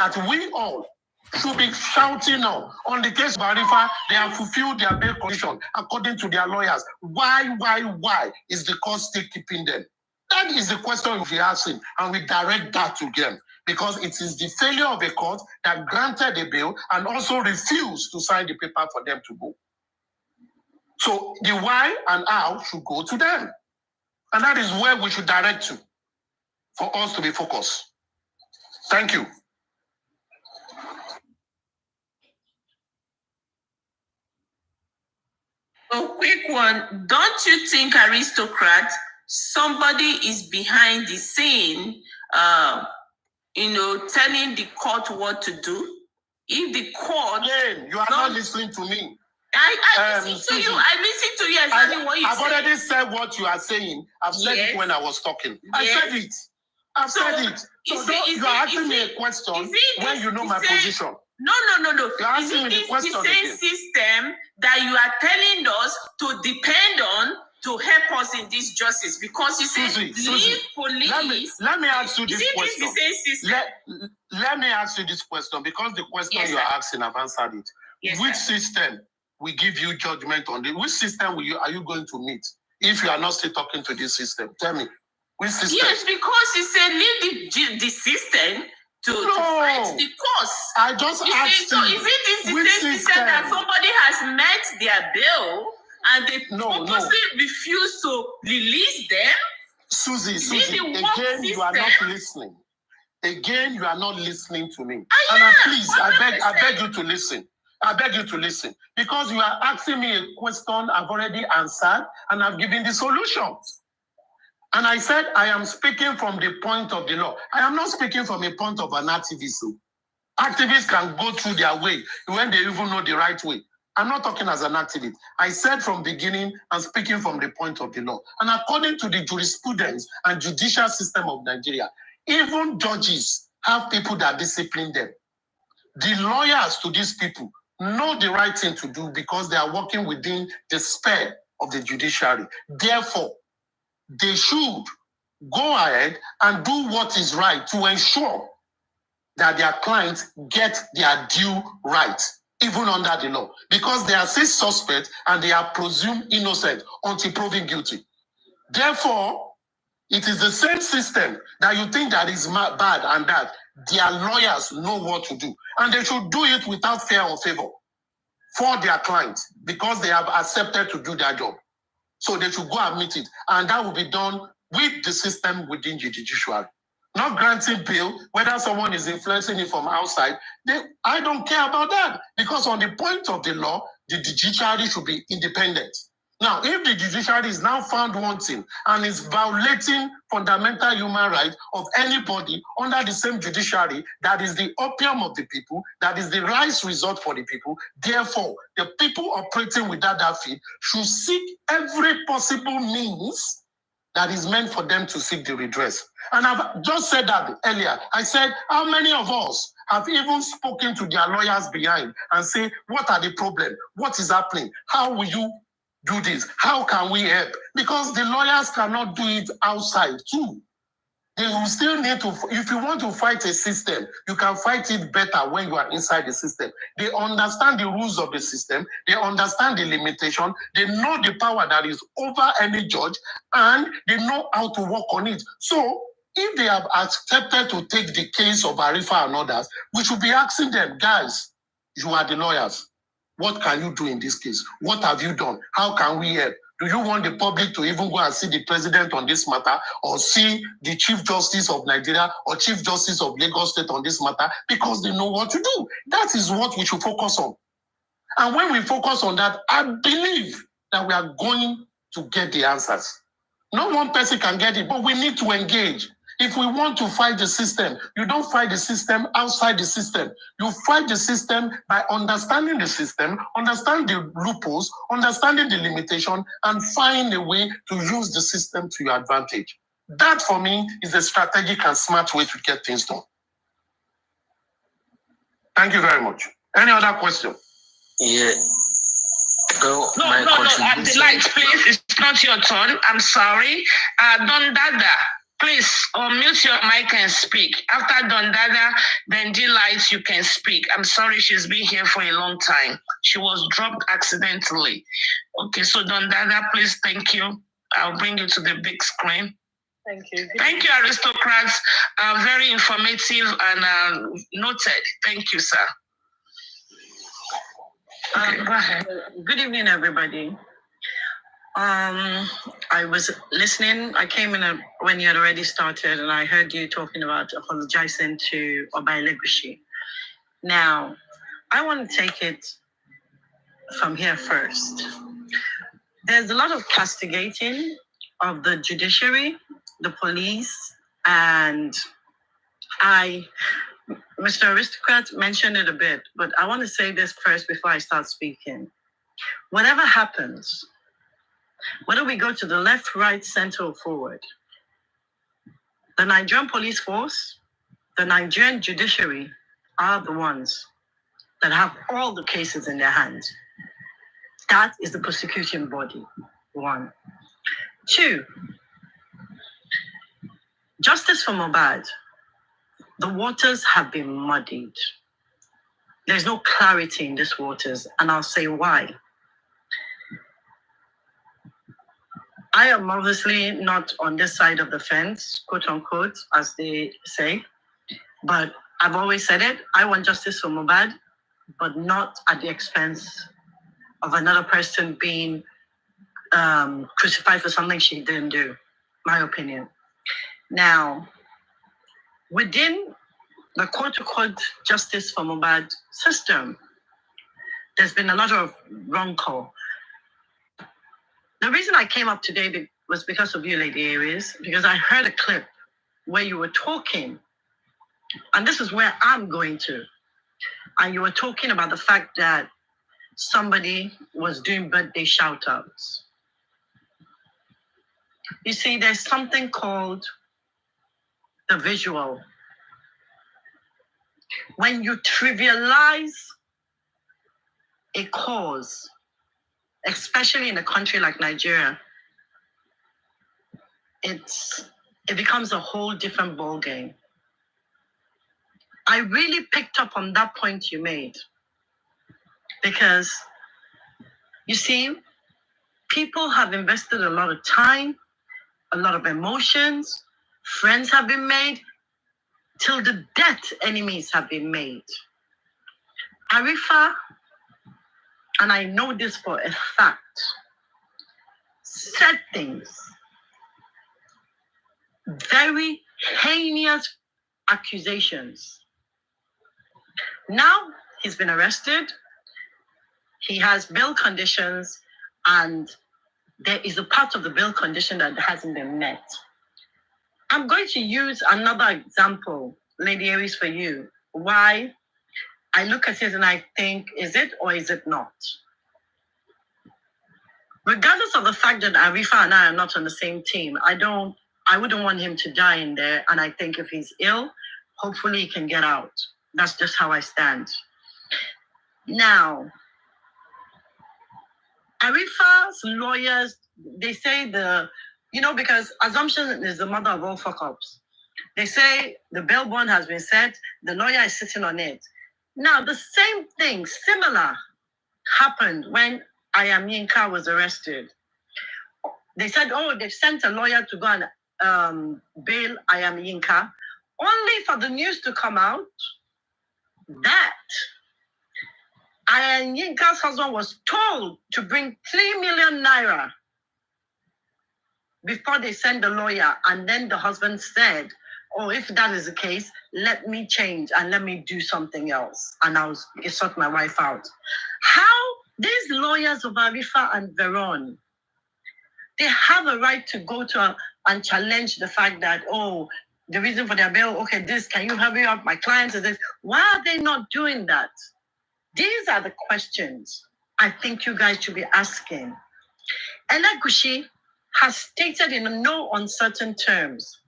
that we all should be shouting now. On the case of Arifa, they have fulfilled their bail condition according to their lawyers. Why is the court still keeping them? That is the question we are asking, and we direct that to them. Because it is the failure of a court that granted a bail and also refused to sign the paper for them to go. So the why and how should go to them. And that is where we should direct to for us to be focused. Thank you. A quick one. Don't you think, aristocrat, somebody is behind the scene, telling the court what to do? If the court... Again, you are not listening to me. I listen to you. I listen to you exactly what you say. I've already said what you are saying. I've said it when I was talking. I said it. I've said it. So you are asking me a question when you know my position. No. You're asking me the question the same system that you are telling us to depend on to help us in this justice? Because you said leave police. Let me ask you this question. Is it the same system? Let me ask you this question, because the question you are asking, I've answered it. Yes, which system will give you judgment on it? Which system are you going to meet if you are not still talking to this system? Tell me. Which system? Yes, because you said leave the system to fight the cause. I just asked you. So is it the same system that somebody has met their bill and they purposely refuse to release them? Susie, again, you are not listening. Again, you are not listening to me. Please, I beg you to listen. I beg you to listen. Because you are asking me a question I've already answered and I've given the solutions. And I said, I am speaking from the point of the law. I am not speaking from a point of an activist. Activists can go through their way when they even know the right way. I'm not talking as an activist. I said from beginning, I'm speaking from the point of the law. And according to the jurisprudence and judicial system of Nigeria, even judges have people that discipline them. The lawyers to these people know the right thing to do because they are working within the sphere of the judiciary. Therefore, they should go ahead and do what is right to ensure that their clients get their due right, even under the law, because they are still suspect and they are presumed innocent until proven guilty. Therefore, it is the same system that you think that is bad and that their lawyers know what to do. And they should do it without fear or favor for their clients because they have accepted to do their job. So they should go and meet it. And that will be done with the system within the judiciary. Not granting bail, whether someone is influencing it from outside. I don't care about that. Because on the point of the law, the judiciary should be independent. Now, if the judiciary is now found wanting and is violating fundamental human rights of anybody under the same judiciary, that is the opium of the people, that is the last resort for the people, therefore, the people operating without that field should seek every possible means that is meant for them to seek the redress. And I've just said that earlier. I said, how many of us have even spoken to their lawyers behind and say, what are the problems? What is happening? How will you do this? How can we help? Because the lawyers cannot do it outside too. They will still need to, if you want to fight a system, you can fight it better when you are inside the system. They understand the rules of the system, they understand the limitation, they know the power that is over any judge, and they know how to work on it. So, if they have accepted to take the case of Arifa and others, we should be asking them, guys, you are the lawyers. What can you do in this case? What have you done? How can we help? Do you want the public to even go and see the president on this matter or see the Chief Justice of Nigeria or Chief Justice of Lagos State on this matter? Because they know what to do. That is what we should focus on. And when we focus on that, I believe that we are going to get the answers. No one person can get it, but we need to engage. If we want to fight the system, you don't fight the system outside the system. You fight the system by understanding the system, understand the loopholes, understanding the limitation, and find a way to use the system to your advantage. That, for me, is a strategic and smart way to get things done. Thank you very much. Any other question? Yeah. No, at the light, please. It's not your turn. I'm sorry. Don Dada. Please unmute your mic and speak. After Don Dada, Benji Light, you can speak. I'm sorry, she's been here for a long time. She was dropped accidentally. Okay, so Don Dada, please, thank you. I'll bring you to the big screen. Thank you. Thank you, aristocrats. Very informative and noted. Thank you, sir. Okay, go ahead. Good evening, everybody. I was listening. I came in when you had already started, and I heard you talking about apologizing to Obaelegushi. Now, I want to take it from here first. There's a lot of castigating of the judiciary, the police, and Mr. Aristocrat mentioned it a bit, but I want to say this first before I start speaking. Whatever happens, whether we go to the left, right, center, or forward, the Nigerian police force, the Nigerian judiciary are the ones that have all the cases in their hands. That is the prosecuting body, 1. 2, justice for Mohbad. The waters have been muddied. There's no clarity in these waters, and I'll say why. I am obviously not on this side of the fence, quote unquote, as they say, but I've always said it. I want justice for Mohbad, but not at the expense of another person being crucified for something she didn't do, my opinion. Now, within the quote-unquote justice for Mohbad system, there's been a lot of wrong call. The reason I came up today was because of you, Lady Aries, because I heard a clip where you were talking, and this is where I'm going to, and you were talking about the fact that somebody was doing birthday shout-outs. You see, there's something called the visual. When you trivialize a cause, especially in a country like Nigeria, it becomes a whole different ballgame. I really picked up on that point you made, because you see, people have invested a lot of time, a lot of emotions, friends have been made, till the death enemies have been made. Arifa, and I know this for a fact, said things, very heinous accusations. Now he's been arrested, he has bail conditions, and there is a part of the bail condition that hasn't been met. I'm going to use another example, Lady Aries, for you, why I look at it and I think, is it or is it not? Regardless of the fact that Arifa and I are not on the same team, I wouldn't want him to die in there. And I think if he's ill, hopefully he can get out. That's just how I stand. Now, Arifa's lawyers, they say because assumption is the mother of all fuck-ups. They say the bail bond has been set, the lawyer is sitting on it. Now, the same thing, similar, happened when Yinka was arrested. They said, they sent a lawyer to go and bail Yinka, only for the news to come out that Yinka's husband was told to bring 3 million naira before they send the lawyer. And then the husband said, if that is the case, let me change and let me do something else. And I'll sort my wife out. How these lawyers of Arifa and Veron, they have a right to go to and challenge the fact that, the reason for their bail, can you hurry up? My clients is this. Why are they not doing that? These are the questions I think you guys should be asking. Elegushi has stated in no uncertain terms,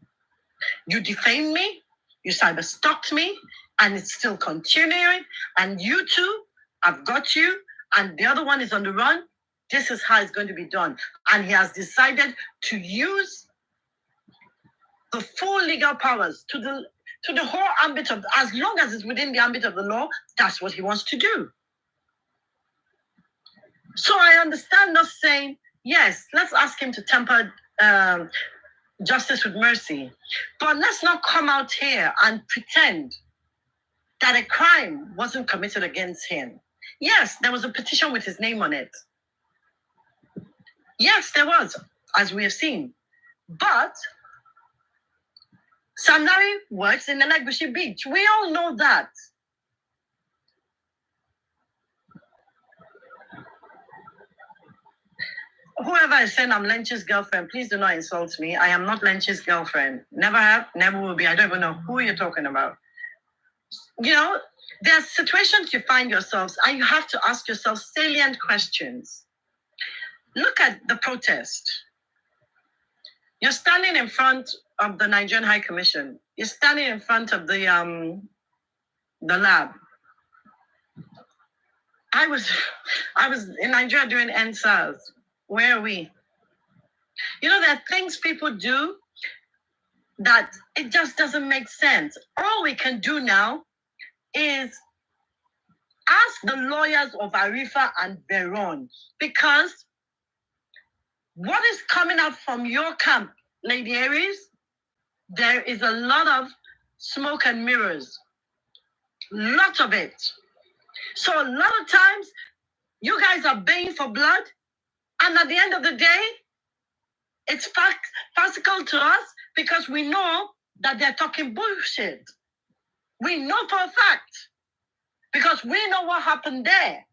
you defamed me, you cyber-stalked me, and it's still continuing, and you two, I've got you, and the other one is on the run. This is how it's going to be done. And he has decided to use the full legal powers to the whole ambit of, as long as it's within the ambit of the law, that's what he wants to do. So I understand us saying, yes, let's ask him to temper justice with mercy. But let's not come out here and pretend that a crime wasn't committed against him. Yes, there was a petition with his name on it. Yes, there was, as we have seen. But Sam Larry works in Elegushi Beach. We all know that. Whoever is saying I'm Lynch's girlfriend, please do not insult me. I am not Lynch's girlfriend. Never have, never will be. I don't even know who you're talking about. You know, there are situations you find yourselves and you have to ask yourself salient questions. Look at the protest. You're standing in front of the Nigerian High Commission. You're standing in front of the lab. I was in Nigeria doing NSAS. Where are we? You know, there are things people do that it just doesn't make sense. All we can do now is ask the lawyers of Arifa and Veron, because what is coming out from your camp, Lady Aries, there is a lot of smoke and mirrors. Lot of it. So a lot of times, you guys are baying for blood, and at the end of the day, it's farcical to us because we know that they're talking bullshit. We know for a fact because we know what happened there.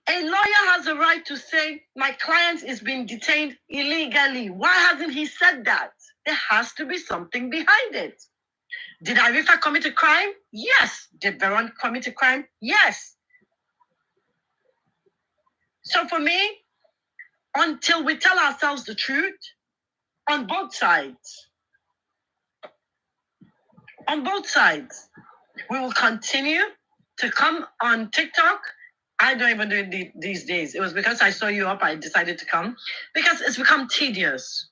A lawyer has a right to say, my client is being detained illegally. Why hasn't he said that? There has to be something behind it. Did Arifa commit a crime? Yes. Did Veron commit a crime? Yes. So for me, until we tell ourselves the truth, on both sides, we will continue to come on TikTok. I don't even do it these days. It was because I saw you up, I decided to come. Because it's become tedious.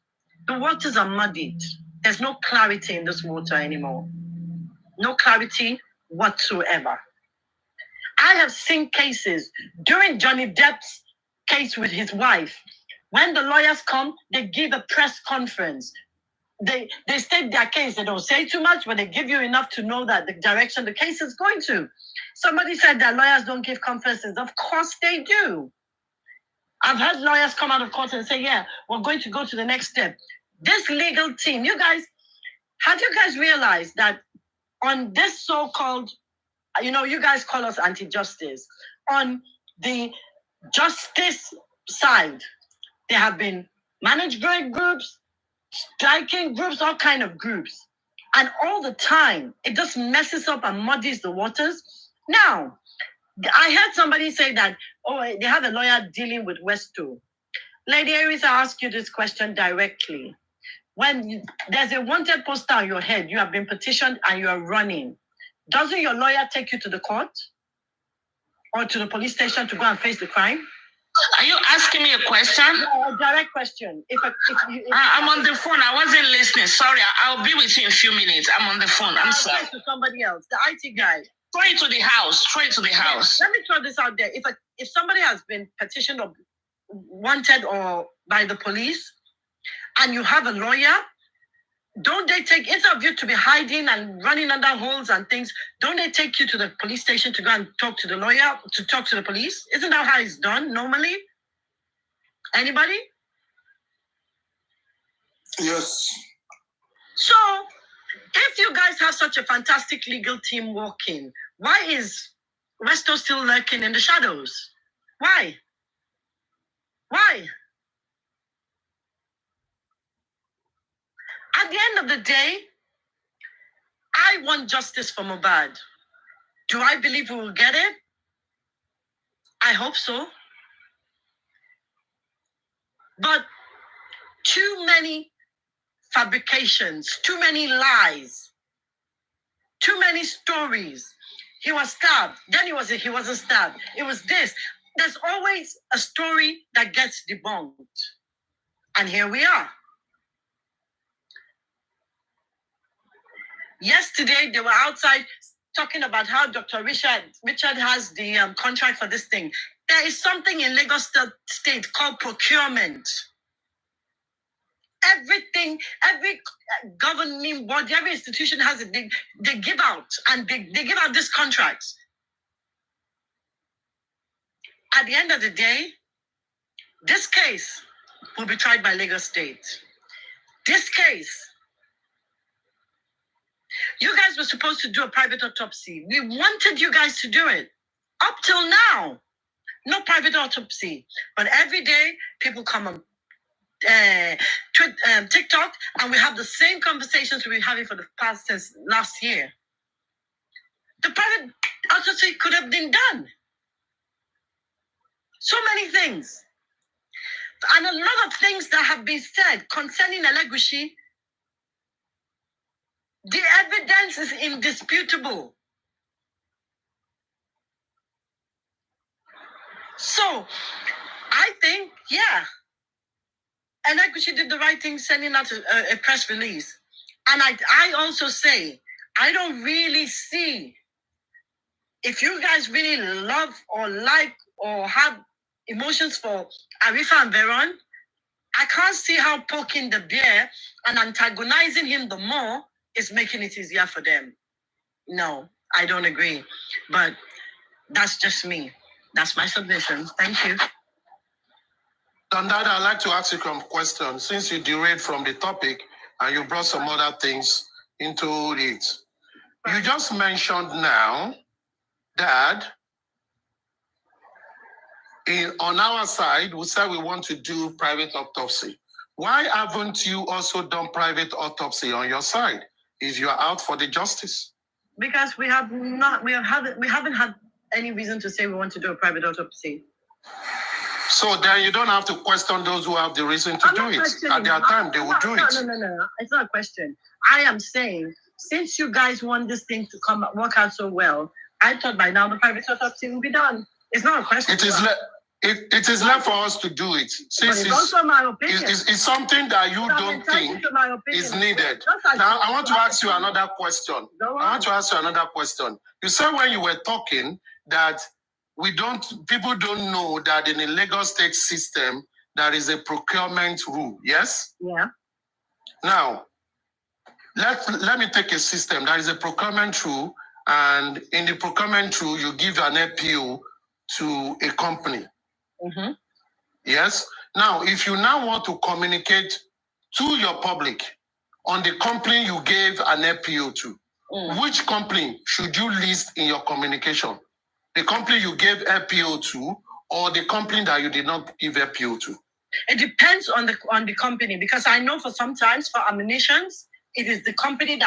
The waters are muddied. There's no clarity in this water anymore. No clarity whatsoever. I have seen cases during Johnny Depp's case with his wife. When the lawyers come, they give a press conference. They state their case. They don't say too much, but they give you enough to know that the direction the case is going to. Somebody said that lawyers don't give conferences. Of course they do. I've heard lawyers come out of court and say, yeah, we're going to go to the next step. This legal team, you guys, have you guys realized that on this so-called, you know, you guys call us anti-justice, on the justice side, there have been managed grade groups, striking groups, all kind of groups. And all the time, it just messes up and muddies the waters. Now, I heard somebody say that, oh, they have a lawyer dealing with Westo. Lady Aries, I ask you this question directly. When there's a wanted poster on your head, you have been petitioned and you are running, doesn't your lawyer take you to the court or to the police station to go and face the crime? Are you asking me a question? No, a direct question. I'm on the phone. I wasn't listening. Sorry, I'll be with you in a few minutes. I'm on the phone. I'm sorry. To somebody else, the IT guy. Straight to the house. Straight to the house. Let me throw this out there. If somebody has been petitioned or wanted or by the police, and you have a lawyer, don't they take, instead of you to be hiding and running under holes and things, don't they take you to the police station to go and talk to the lawyer, to talk to the police? Isn't that how it's done normally? Anybody? Yes. So, if you guys have such a fantastic legal team working, why is Westo still lurking in the shadows? Why? Why? At the end of the day, I want justice for Mohbad. Do I believe we will get it? I hope so. But too many fabrications, too many lies, too many stories. He was stabbed, then he wasn't stabbed. It was this. There's always a story that gets debunked. And here we are. Yesterday, they were outside talking about how Dr. Richard has the contract for this thing. There is something in Lagos State called procurement. Everything, every governing body, every institution has it. They give out, and they give out these contracts. At the end of the day, this case will be tried by Lagos State. This case, you guys were supposed to do a private autopsy. We wanted you guys to do it. Up till now, no private autopsy. But every day, people come on TikTok, and we have the same conversations we've been having for the past since last year. The private autopsy could have been done. So many things. And a lot of things that have been said concerning Elegushi, the evidence is indisputable. So, I think, yeah, Elegushi did the right thing sending out a press release. And I also say, I don't really see, if you guys really love or like or have emotions for Arifa and Veron, I can't see how poking the bear and antagonizing him the more is making it easier for them. No, I don't agree. But that's just me. That's my submission. Thank you. Dondada, I'd like to ask you some questions. Since you derailed from the topic and you brought some other things into it, you just mentioned now that on our side, we said we want to do private autopsy. Why haven't you also done private autopsy on your side if you are out for the justice? Because we haven't had any reason to say we want to do a private autopsy. So then you don't have to question those who have the reason to do it. At their time, they will do it. No. It's not a question. I am saying, since you guys want this thing to work out so well, I thought by now the private autopsy will be done. It's not a question. It is left for us to do it. Since it's also my opinion. It's something that you don't think is needed. Now, I want to ask you another question. You said when you were talking that people don't know that in a Lagos State system, there is a procurement rule, yes? Yeah. Now, let me take a system. There is a procurement rule, and in the procurement rule, you give an appeal to a company. Mm-hmm. Yes? Now, if you now want to communicate to your public on the company you gave an appeal to, which company should you list in your communication? The company you gave appeal to, or the company that you did not give appeal to? It depends on the company, because I know for sometimes for ammunitions, it is the company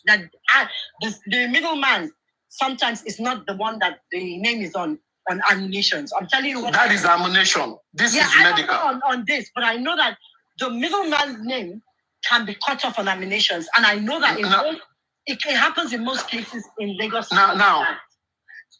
the middleman sometimes is not the one that the name is on ammunitions. I'm telling you what. That is ammunition. This is medical. I don't know on this, but I know that the middleman's name can be cut off on ammunitions, and I know that it happens in most cases in Lagos. Now,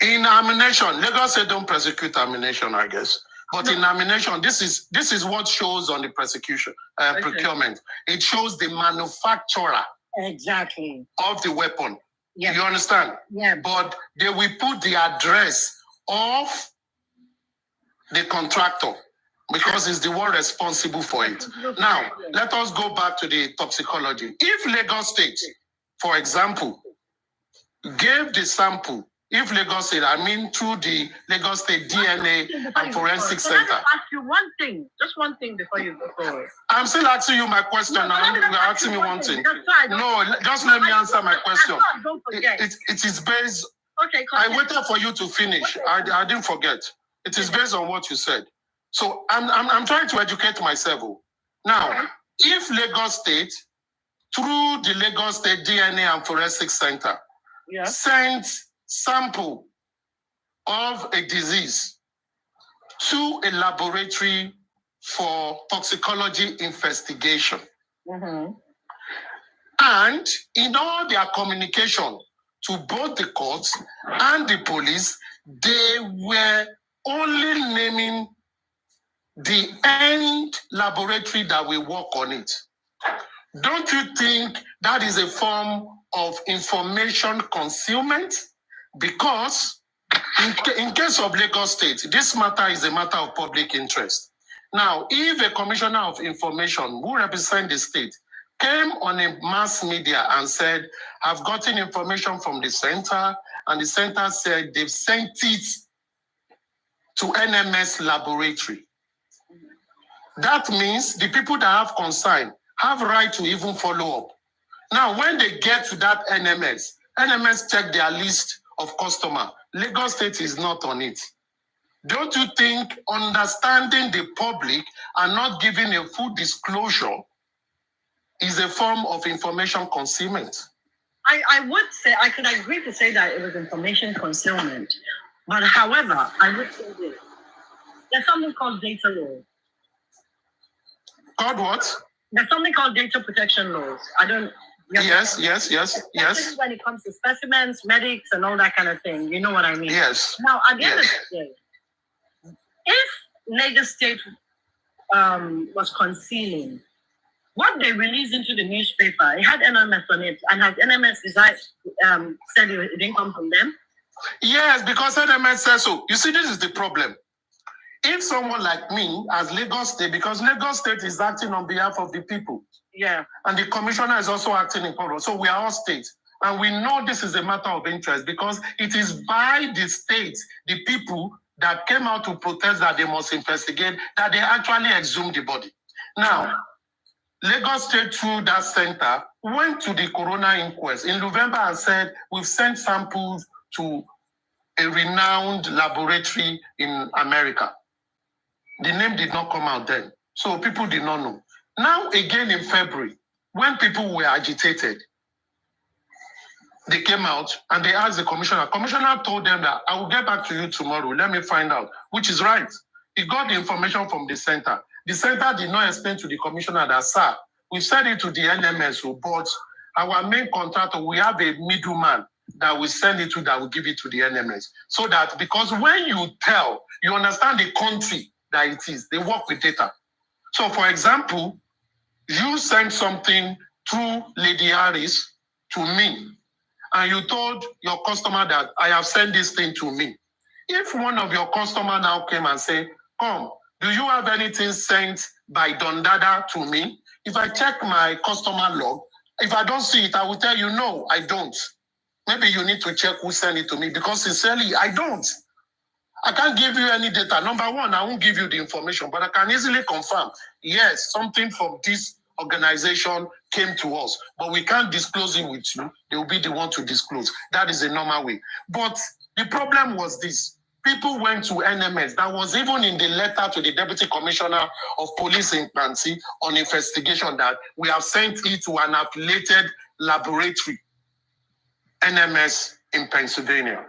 in ammunition, Lagos State don't prosecute ammunition, I guess. But in ammunition, this is what shows on the procurement. It shows the manufacturer of the weapon. Yes. You understand? Yeah. But they will put the address of the contractor because it's the one responsible for it. Now, let us go back to the toxicology. If Lagos State, for example, gave the sample, if Lagos State, through the Lagos State DNA and Forensic Center. Let me ask you one thing, just one thing before you go forward. I'm still asking you my question. You're asking me one thing. No, just let me answer my question. Don't forget. It is based. Okay, I waited for you to finish. I didn't forget. It is based on what you said. So I'm trying to educate myself. Now, if Lagos State, through the Lagos State DNA and Forensic Center, sent sample of a disease to a laboratory for toxicology investigation. Mm-hmm. And in all their communication to both the courts and the police, they were only naming the end laboratory that will work on it. Don't you think that is a form of information concealment because in case of Lagos State, this matter is a matter of public interest. Now, if a commissioner of information who represents the state came on a mass media and said, I've gotten information from the center, and the center said they've sent it to NMS laboratory. That means the people that have concern have right to even follow up. Now, when they get to that NMS check their list of customer. Lagos State is not on it. Don't you think understanding the public and not giving a full disclosure is a form of information concealment? I would say, I could agree to say that it was information concealment. But however, I would say this. There's something called data law. Called what? There's something called data protection laws. Yes. Especially when it comes to specimens, medics, and all that kind of thing. You know what I mean? Yes. Now, at the end of the day, if Lagos State was concealing, what they released into the newspaper, it had NMS on it, and has NMS said it didn't come from them? Yes, because NMS says so. You see, this is the problem. If someone like me, as Lagos State, because Lagos State is acting on behalf of the people, and the commissioner is also acting in public, so we are all states, and we know this is a matter of interest because it is by the states, the people that came out to protest that they must investigate, that they actually exhumed the body. Now, Lagos State, through that center, went to the corona inquest in November and said, we've sent samples to a renowned laboratory in America. The name did not come out then, so people did not know. Now, again in February, when people were agitated, they came out and they asked the commissioner. Commissioner told them that I will get back to you tomorrow. Let me find out, which is right. He got the information from the center. The center did not explain to the commissioner that, sir, we sent it to the NMS, but our main contractor, we have a middleman that we send it to, that will give it to the NMS. So that, because when you tell, you understand the country that it is, they work with data. So, for example, you sent something through Lady Aries to me, and you told your customer that I have sent this thing to me. If one of your customer now came and say, come, do you have anything sent by Don Dada to me? If I check my customer log, if I don't see it, I will tell you, no, I don't. Maybe you need to check who sent it to me, because sincerely, I don't. I can't give you any data. Number one, I won't give you the information, but I can easily confirm, yes, something from this organization came to us, but we can't disclose it with you. They will be the one to disclose. That is a normal way. But the problem was this. People went to NMS. That was even in the letter to the Deputy Commissioner of Police in Pansi on investigation that we have sent it to an affiliated laboratory, NMS in Pennsylvania.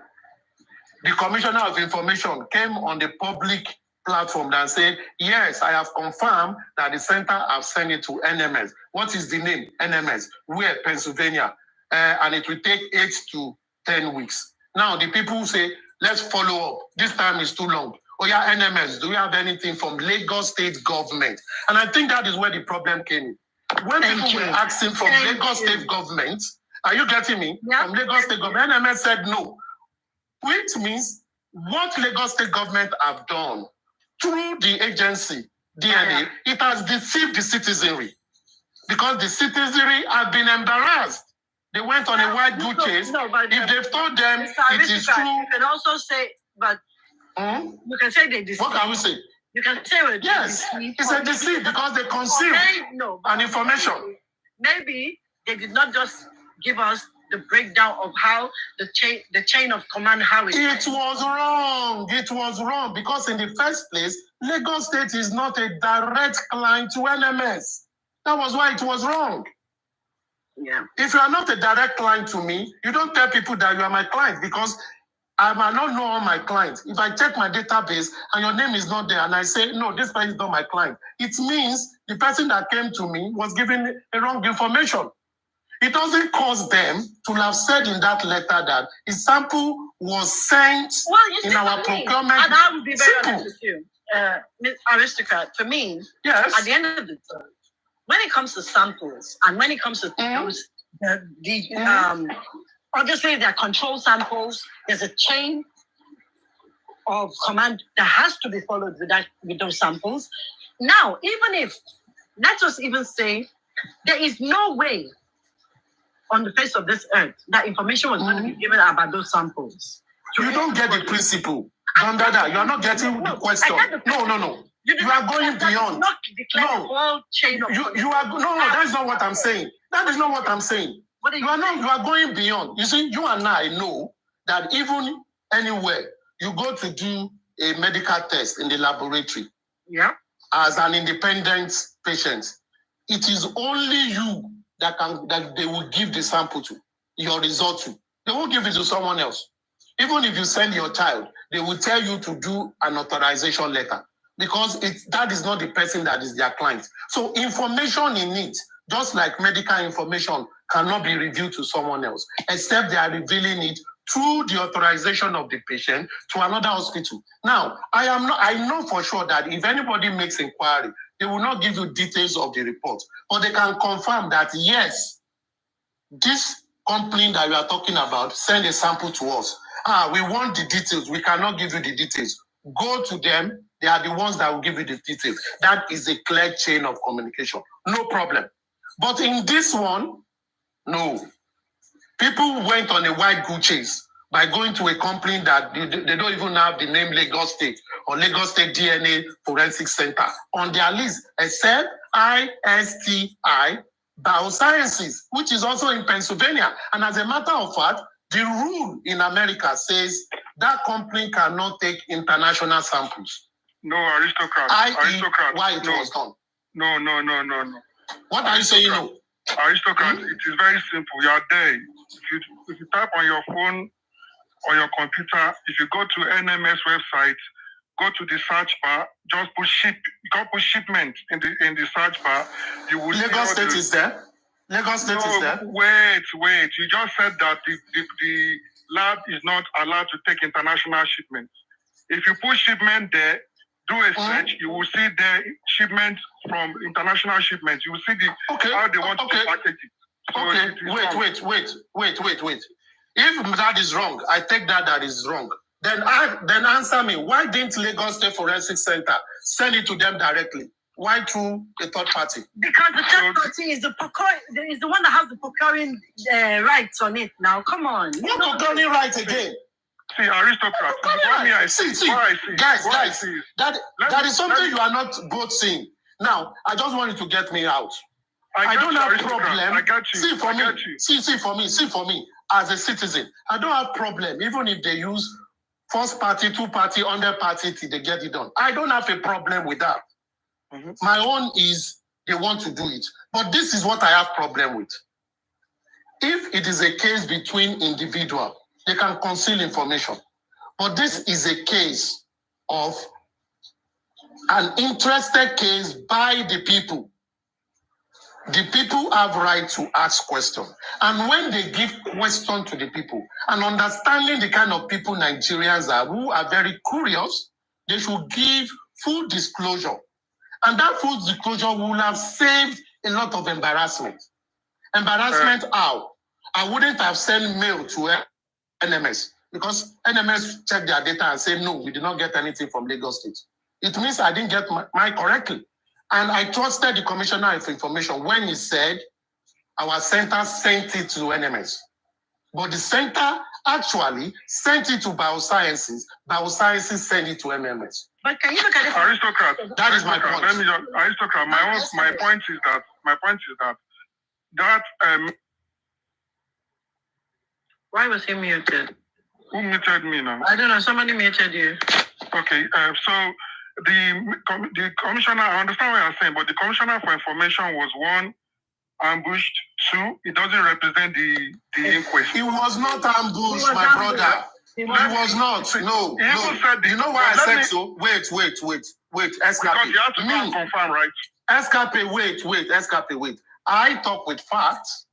The Commissioner of Information came on the public platform and said, yes, I have confirmed that the center have sent it to NMS. What is the name? NMS. Where? Pennsylvania. And it will take 8 to 10 weeks. Now, the people say, let's follow up. This time is too long. Oh yeah, NMS, do you have anything from Lagos State government? And I think that is where the problem came in. When people were asking from Lagos State government, are you getting me? Yeah. From Lagos State government, NMS said no. Which means what Lagos State government have done through the agency, DNA, it has deceived the citizenry. Because the citizenry have been embarrassed. They went on a wild goose chase. If they've told them it is true. You can also say, but you can say they deceived. What can we say? You can say yes, it's a deceit because they conceal an information. Maybe they did not just give us the breakdown of how the chain of command, how it was wrong. It was wrong because in the first place, Lagos State is not a direct client to NMS. That was why it was wrong. Yeah. If you are not a direct client to me, you don't tell people that you are my client because I might not know all my clients. If I check my database and your name is not there and I say, no, this person is not my client, it means the person that came to me was given a wrong information. It doesn't cause them to have said in that letter that a sample was sent in our procurement. And I would be very honest with you, Ms. Aristocrat, for me, yes. At the end of the day, when it comes to samples and when it comes to Obviously there are control samples. There's a chain of command that has to be followed with those samples. Now, even if, let us even say, there is no way on the face of this earth that information was going to be given about those samples. You don't get the principle. Dondada, you are not getting the question. No. You are going beyond. Not declare the whole chain of you are no, that's not what I'm saying. That is not what I'm saying. You are going beyond. You see, you and I know that even anywhere you go to do a medical test in the laboratory, as an independent patient, it is only you that they will give the sample to, your result to. They won't give it to someone else. Even if you send your child, they will tell you to do an authorization letter because that is not the person that is their client. So information in it, just like medical information, cannot be revealed to someone else, except they are revealing it through the authorization of the patient to another hospital. Now, I know for sure that if anybody makes inquiry, they will not give you details of the report, but they can confirm that, yes, this company that we are talking about send a sample to us. We want the details. We cannot give you the details. Go to them. They are the ones that will give you the details. That is a clear chain of communication. No problem. But in this one, no. People went on a wild goose chase by going to a company that they don't even have the name Lagos State or Lagos State DNA Forensic Center on their list, except ISTI Biosciences, which is also in Pennsylvania. And as a matter of fact, the rule in America says that company cannot take international samples. No, aristocrat. Why it was done. No. What are you saying? No? Aristocrat, it is very simple. You are there. If you type on your phone or your computer, if you go to NMS website, go to the search bar, just put shipment in the search bar. You will Lagos State is there. Lagos State is there. Wait. You just said that the lab is not allowed to take international shipments. If you put shipment there, do a search, you will see the shipment from international shipments. You will see how they want to package it. So wait. If that is wrong, I take that is wrong. Then answer me. Why didn't Lagos State Forensic Center send it to them directly? Why through a third party? Because the third party is the one that has the procuring rights on it. Now, come on. What procuring rights again? See, aristocrat. Guys, that is something you are not both seeing. Now, I just want you to get me out. I don't have a problem. I got you. See for me, as a citizen, I don't have problem, even if they use first party, two party, under party till they get it done. I don't have a problem with that. Mm-hmm. My own is they want to do it. But this is what I have problem with. If it is a case between individuals, they can conceal information. But this is a case of an interested case by the people. The people have right to ask questions. And when they give question to the people, and understanding the kind of people Nigerians are, who are very curious, they should give full disclosure. And that full disclosure will have saved a lot of embarrassment. Embarrassment how? I wouldn't have sent mail to NMS because NMS checked their data and said, no, we did not get anything from Lagos State. It means I didn't get mine correctly. And I trusted the Commissioner of Information when he said our center sent it to NMS. But the center actually sent it to Biosciences. Biosciences sent it to NMS. But can you look at it? Aristocrat. That is my point. Let me just, aristocrat. My point is that Why was he muted? Who muted me now? I don't know. Somebody muted you. Okay. So the commissioner, I understand what you're saying, but the commissioner for information was one, ambushed. Two, it doesn't represent the inquest. He was not ambushed, my brother. He was not. No. You know why I said so? Wait. Escape. Because you have to confirm, right? Escape, wait. I talk with facts.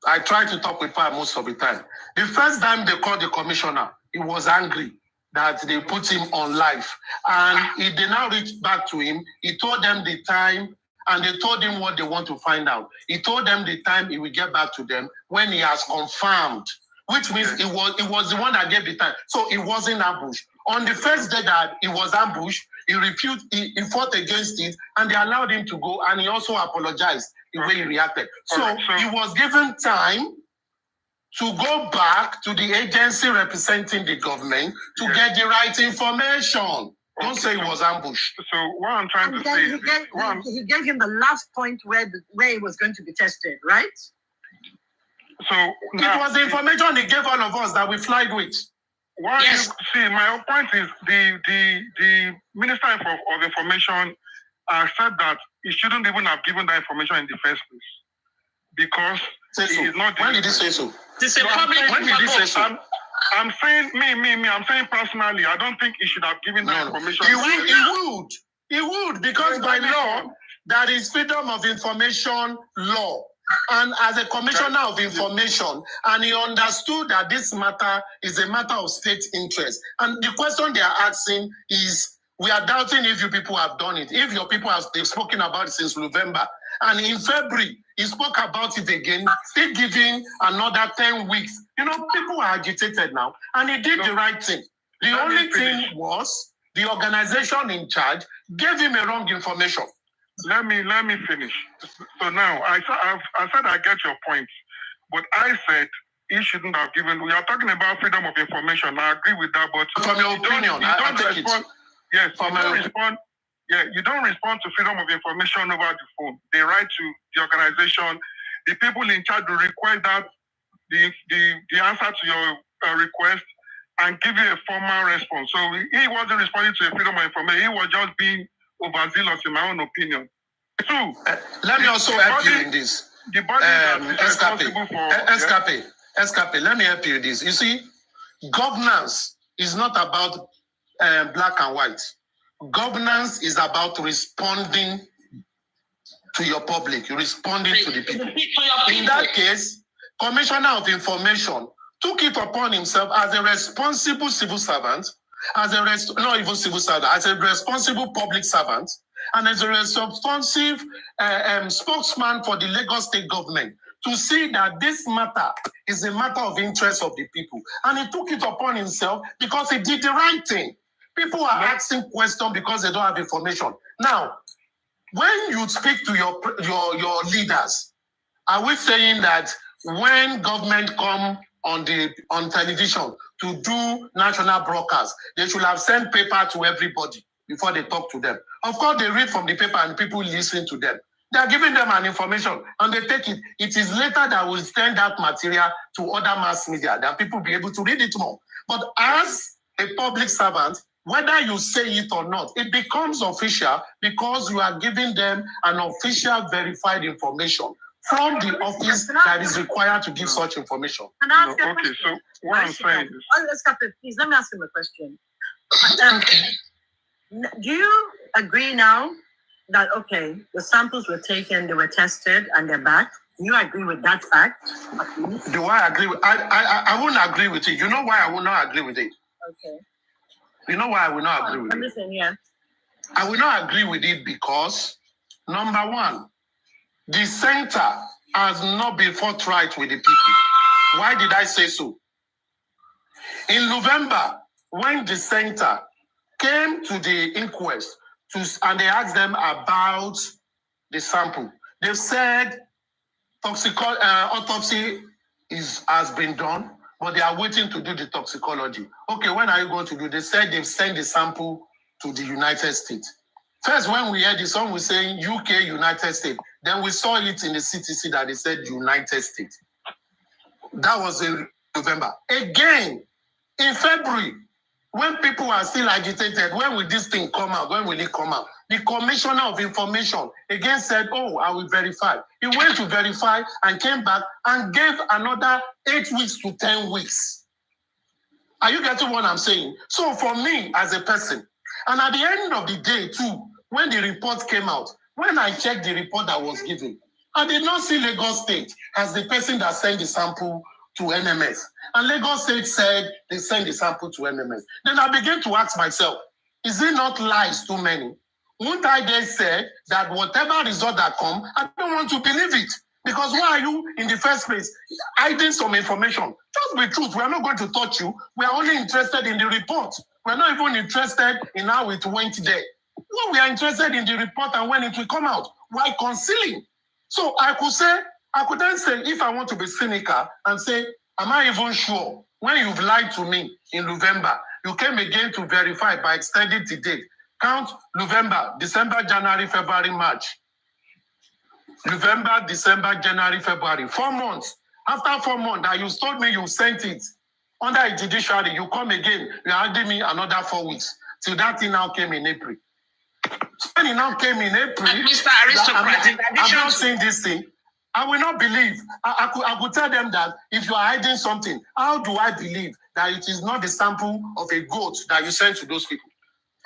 I try to talk with facts most of the time. The first time they called the commissioner, he was angry that they put him on live. And they now reached back to him. He told them the time and they told him what they want to find out. He told them the time he will get back to them when he has confirmed, which means it was the one that gave the time. So it wasn't ambushed. On the first day that it was ambushed, he refused, he fought against it, and they allowed him to go, and he also apologized the way he reacted. So he was given time to go back to the agency representing the government to get the right information. Don't say it was ambushed. So what I'm trying to say is he gave him the last point where it was going to be tested, right? So it was the information he gave all of us that we flied with. Why Yes. you see, my point is the Minister of Information said that he shouldn't even have given that information in the first place because he is not. When did he say so? It's a public. When did he say so? I'm saying I'm saying personally, I don't think he should have given that information. He would, because by law, that is freedom of information law. And as a commissioner of information, and he understood that this matter is a matter of state interest. And the question they are asking is, we are doubting if you people have done it. If your people they've spoken about it since November. And in February, he spoke about it again, still giving another 10 weeks. You know, people are agitated now. And he did the right thing. The only thing was the organization in charge gave him a wrong information. Let me finish. So now I said I get your point, but I said he shouldn't have given. We are talking about freedom of information. I agree with that, but from your opinion, I take it. Yes, you don't respond to freedom of information over the phone. They write to the organization. The people in charge will request that the answer to your request and give you a formal response. So he wasn't responding to the freedom of information. He was just being overzealous, in my own opinion. Two. Let me also help you in this. The body that is responsible for Escape. Let me help you in this. You see, governance is not about black and white. Governance is about responding to your public, responding to the people. In that case, Commissioner of Information took it upon himself as a responsible civil servant, as a responsible public servant, and as a responsive spokesman for the Lagos state government to see that this matter is a matter of interest of the people. And he took it upon himself because he did the right thing. People are asking questions because they don't have information. Now, when you speak to your leaders, are we saying that when government come on television to do national broadcast, they should have sent paper to everybody before they talk to them? Of course, they read from the paper and people listen to them. They are giving them an information and they take it. It is later that we'll send that material to other mass media that people will be able to read it more. But as a public servant, whether you say it or not, it becomes official because you are giving them an official verified information from the office that is required to give such information. Can I ask you a Okay, question? so what I'm saying is... Please, let me ask him a question. Do you agree now that, okay, the samples were taken, they were tested, and they're back? Do you agree with that fact? Do I agree with I wouldn't agree with it. You know why I will not agree with it? Okay. You know why I will not agree with it? I'm listening, yeah. I will not agree with it because, number one, the center has not been forthright with the people. Why did I say so? In November, when the center came to the inquest and they asked them about the sample, they said autopsy has been done, but they are waiting to do the toxicology. Okay, when are you going to do? They said they've sent the sample to the United States. First, when we heard the song, we saying UK, United States. Then we saw it in the CTC that they said United States. That was in November. Again, in February, when people are still agitated, when will this thing come out? When will it come out? The Commissioner of Information again said, oh, I will verify. He went to verify and came back and gave another 8 weeks to 10 weeks. Are you getting what I'm saying? So for me as a person, and at the end of the day too, when the report came out, when I checked the report that was given, I did not see Lagos State as the person that sent the sample to NMS. And Lagos State said they sent the sample to NMS. Then I began to ask myself, is it not lies too many? Won't I then say that whatever result that come, I don't want to believe it? Because why are you in the first place hiding some information? Just be truth. We are not going to touch you. We are only interested in the report. We are not even interested in how it went there. Well, we are interested in the report and when it will come out. Why concealing? So I could then say, if I want to be cynical and say, am I even sure? When you've lied to me in November, you came again to verify by extending the date. Count November, December, January, February, March. November, December, January, February. 4 months. After 4 months, that you told me you sent it under a judiciary, you come again, you're adding me another 4 weeks. Till that thing now came in April. So when it now came in April, Mr. Aristocrat, I'm not saying this thing. I will not believe. I could tell them that if you are hiding something, how do I believe that it is not the sample of a goat that you sent to those people?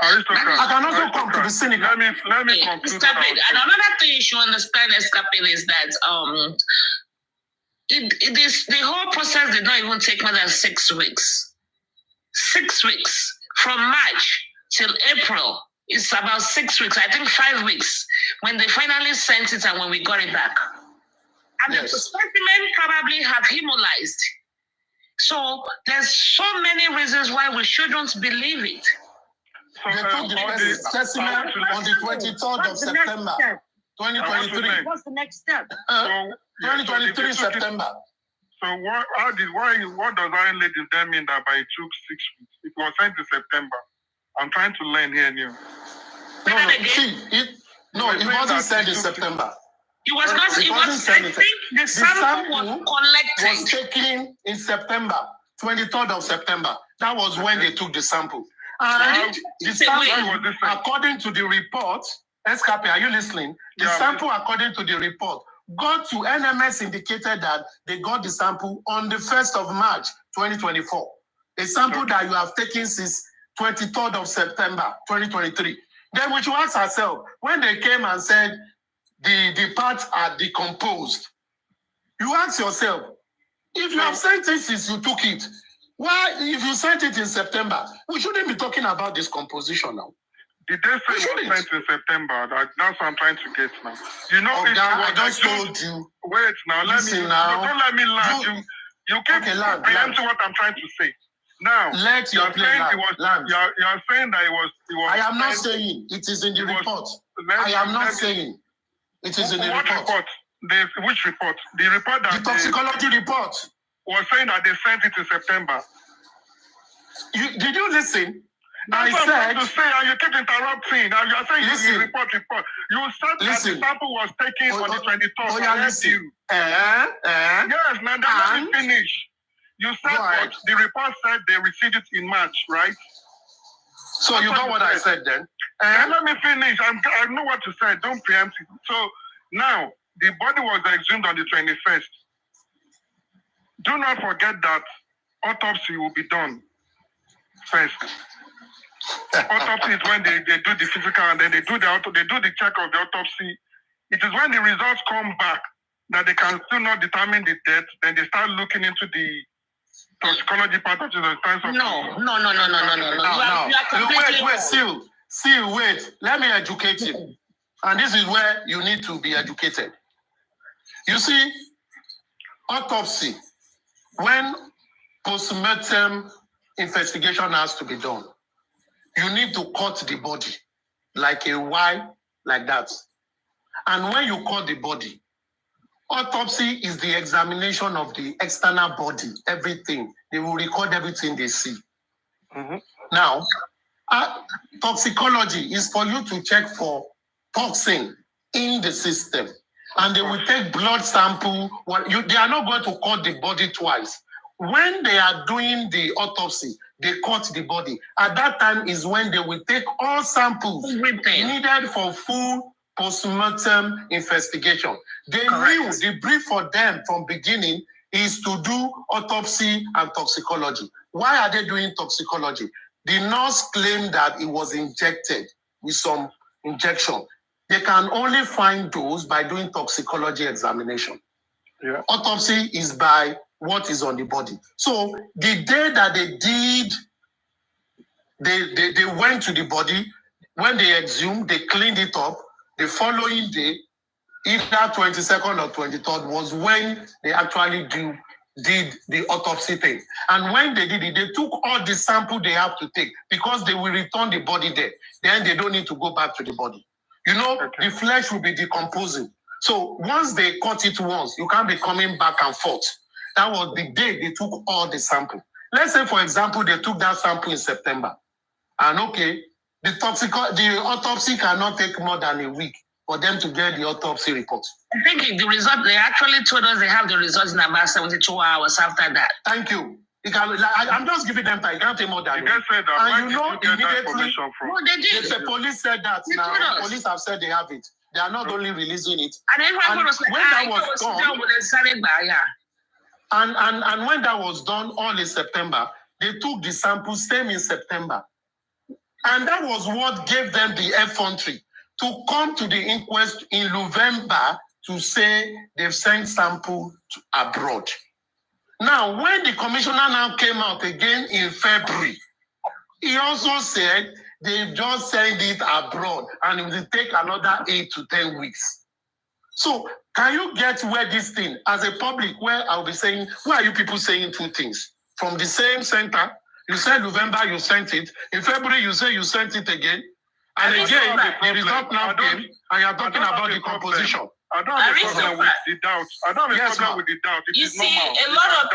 Aristocrat, I can also come to the cynical. Let me conclude. Stop it. And another thing you should understand, Escaping, is that the whole process did not even take more than 6 weeks. 6 weeks from March till April. It's about 6 weeks. I think 5 weeks when they finally sent it and when we got it back. And yes. The specimen probably have hemolyzed. So there's so many reasons why we shouldn't believe it. They took the specimen on the 23rd of September, 2023. What's the next step? 2023 September. So what does Iron Lady then mean that by it took 6 weeks? It was sent in September. I'm trying to learn here new. It wasn't sent in September. It was not. It was. I think the sample was collected. Was taken in September, 23rd of September. That was when they took the sample. And the sample, according to the report, Escape, are you listening? The sample, according to the report, got to NMS indicated that they got the sample on the 1st of March, 2024. A sample that you have taken since 23rd of September, 2023. Then we should ask ourselves, when they came and said the parts are decomposed, you ask yourself, if you have sent it since you took it, why, if you sent it in September, we shouldn't be talking about this composition now. Did they say it was sent in September? That's what I'm trying to get now. You know, I just told you. Wait now, don't let me land. You keep preempting what I'm trying to say. Now, let your plane land. You are saying that it was. I am not saying it is in the report. I am not saying it is in the report. Which report? The report that the toxicology report was saying that they sent it in September. Did you listen? That's what I'm trying to say, and you keep interrupting. Now you are saying listen, report. You said that the sample was taken on the 23rd. Yes, now let me finish. You said that the report said they received it in March, right? So you got what I said then? Let me finish. I know what to say. Don't preempt it. So now, the body was exhumed on the 21st. Do not forget that autopsy will be done first. Autopsy is when they do the physical and then they do the check of the autopsy. It is when the results come back that they can still not determine the death. Then they start looking into the toxicology part of the science of No. Wait. Let me educate you. And this is where you need to be educated. You see, autopsy, when postmortem investigation has to be done, you need to cut the body like a Y, like that. And when you cut the body, autopsy is the examination of the external body, everything. They will record everything they see. Mm-hmm. Now, toxicology is for you to check for toxin in the system. And they will take blood sample. They are not going to cut the body twice. When they are doing the autopsy, they cut the body. At that time is when they will take all samples needed for full postmortem investigation. They knew the brief for them from beginning is to do autopsy and toxicology. Why are they doing toxicology? The nurse claimed that it was injected with some injection. They can only find those by doing toxicology examination. Yeah. Autopsy is by what is on the body. So the day that they did, they went to the body, When they exhumed, they cleaned it up. The following day, either 22nd or 23rd, was when they actually did the autopsy thing. And when they did it, they took all the sample they have to take because they will return the body there. Then they don't need to go back to the body. You know, the flesh will be decomposing. So once they cut it once, you can't be coming back and forth. That was the day they took all the sample. Let's say, for example, they took that sample in September. And okay, the autopsy cannot take more than a week for them to get the autopsy report. I think the result, they actually told us they have the results in about 72 hours after that. Thank you. I'm just giving them time. You can't take more than you said that. And you know, immediately, no, they did. The police said that they now. The police have said they have it. They are not only releasing it. And everyone was like, when that was done, and when that was done, all in September, they took the sample, same in September. And that was what gave them the effrontery to come to the inquest in November to say they've sent sample to abroad. Now, when the commissioner now came out again in February, he also said they've just sent it abroad and it will take another 8 to 10 weeks. So can you get where this thing, as a public, where I'll be saying, why are you people saying two things? From the same center, you said November you sent it. In February you say you sent it again. And again, the result now came, and you're talking about the composition. I don't have a problem with the doubt. I don't have a problem with the doubt. You see, a lot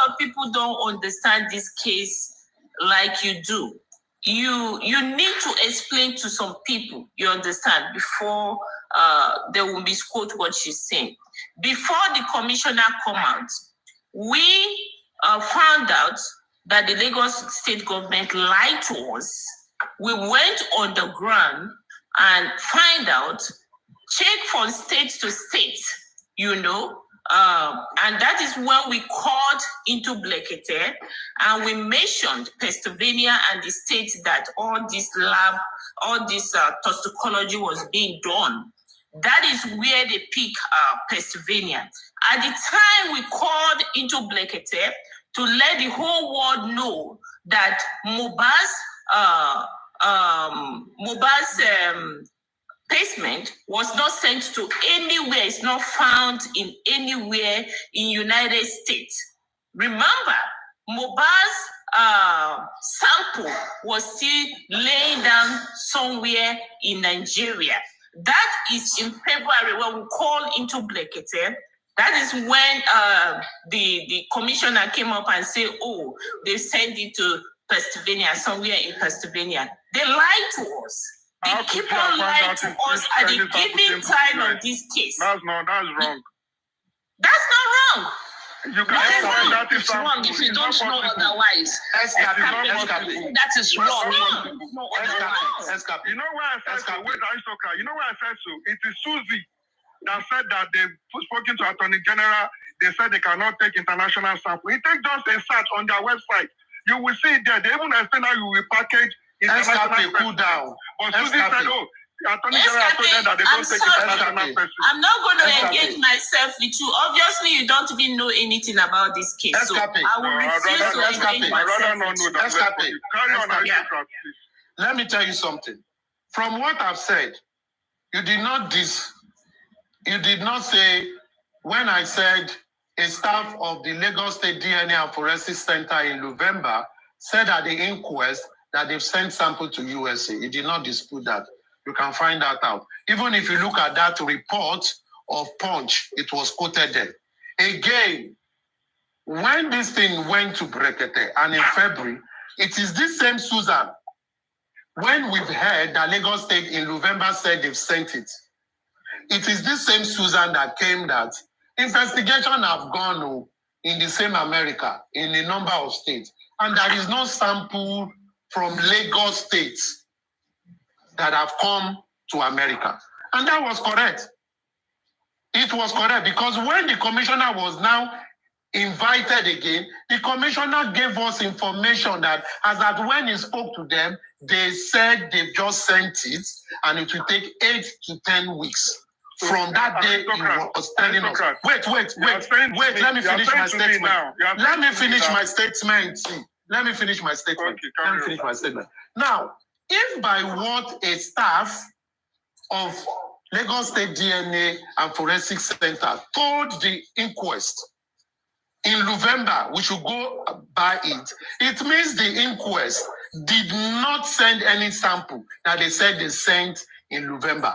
of people don't understand this case like you do. You need to explain to some people, you understand, before they will misquote what she's saying. Before the commissioner come out, we found out that the Lagos state government lied to us. We went on the ground and find out, check from state to state, you know, and that is when we called into Blekete and we mentioned Pennsylvania and the state that all this lab, all this toxicology was being done. That is where they pick Pennsylvania. At the time we called into Blekete to let the whole world know that Mohbad's placement was not sent to anywhere. It's not found in anywhere in United States. Remember, Mohbad's sample was still laying down somewhere in Nigeria. That is in February when we called into Blekete. That is when the commissioner came up and said, oh, they sent it to Pennsylvania, somewhere in Pennsylvania. They lied to us. They keep on lying to us at the given time of this case. That's wrong. That's not wrong. You can't find that it's wrong if you don't know otherwise. That is wrong. You know why I said so? Wait, you know why I said so? It is Susie that said that they've spoken to Attorney General. They said they cannot take international sample. It takes just a search on their website. You will see it there. They even explain how you will package international cool down. But Susie said, oh, Attorney General told them that they don't take international person. I'm not going to engage myself with you. Obviously, you don't even know anything about this case. So I will refuse to engage myself with you. Carry on, please. Let me tell you something. From what I've said, you did not say, when I said a staff of the Lagos State DNA and Forensic Center in November said at the inquest that they've sent sample to USA. You did not dispute that. You can find that out. Even if you look at that report of Punch, it was quoted there. Again, when this thing went to Brekete and in February, it is this same Susan, when we've heard that Lagos State in November said they've sent it, it is this same Susan that came that investigation have gone in the same America, in a number of states, and there is no sample from Lagos State that have come to America. And that was correct. It was correct because when the commissioner was now invited again, the commissioner gave us information that as at when he spoke to them, they said they've just sent it and it will take 8 to 10 weeks. From that day, he was telling us. Wait, let me finish my statement. Let me finish my statement. Let me finish my statement. Now, if by what a staff of Lagos State DNA and Forensic Center told the inquest in November, we should go by it. It means the inquest did not send any sample that they said they sent in November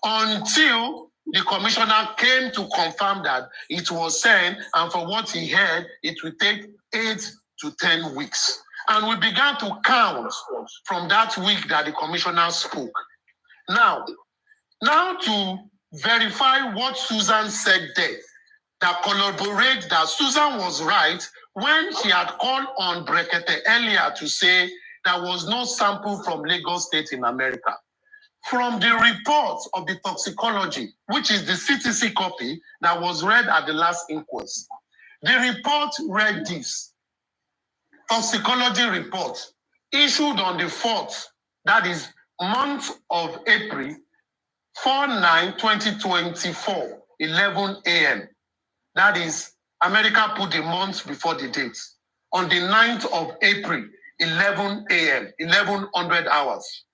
until the commissioner came to confirm that it was sent, and for what he heard, it will take 8 to 10 weeks. And we began to count from that week that the commissioner spoke. Now to verify what Susan said there, that corroborate that Susan was right when she had called on Brekete earlier to say there was no sample from Lagos State in America. From the report of the toxicology, which is the CTC copy that was read at the last inquest, the report read this: toxicology report issued on the 4th, that is month of April, 4/9/2024, 11 a.m. That is, America put the month before the date. On the 9th of April, 11 a.m., 1100 hours.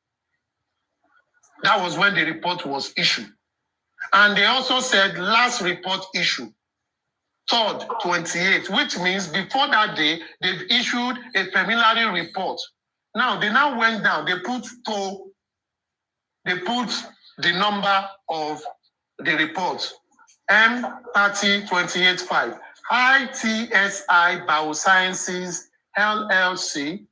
That was when the report was issued. And they also said last report issue, 3rd, 28th, which means before that day, they've issued a preliminary report. Now, they now went down, they put the number of the report, M30285, ITSI Biosciences LLC,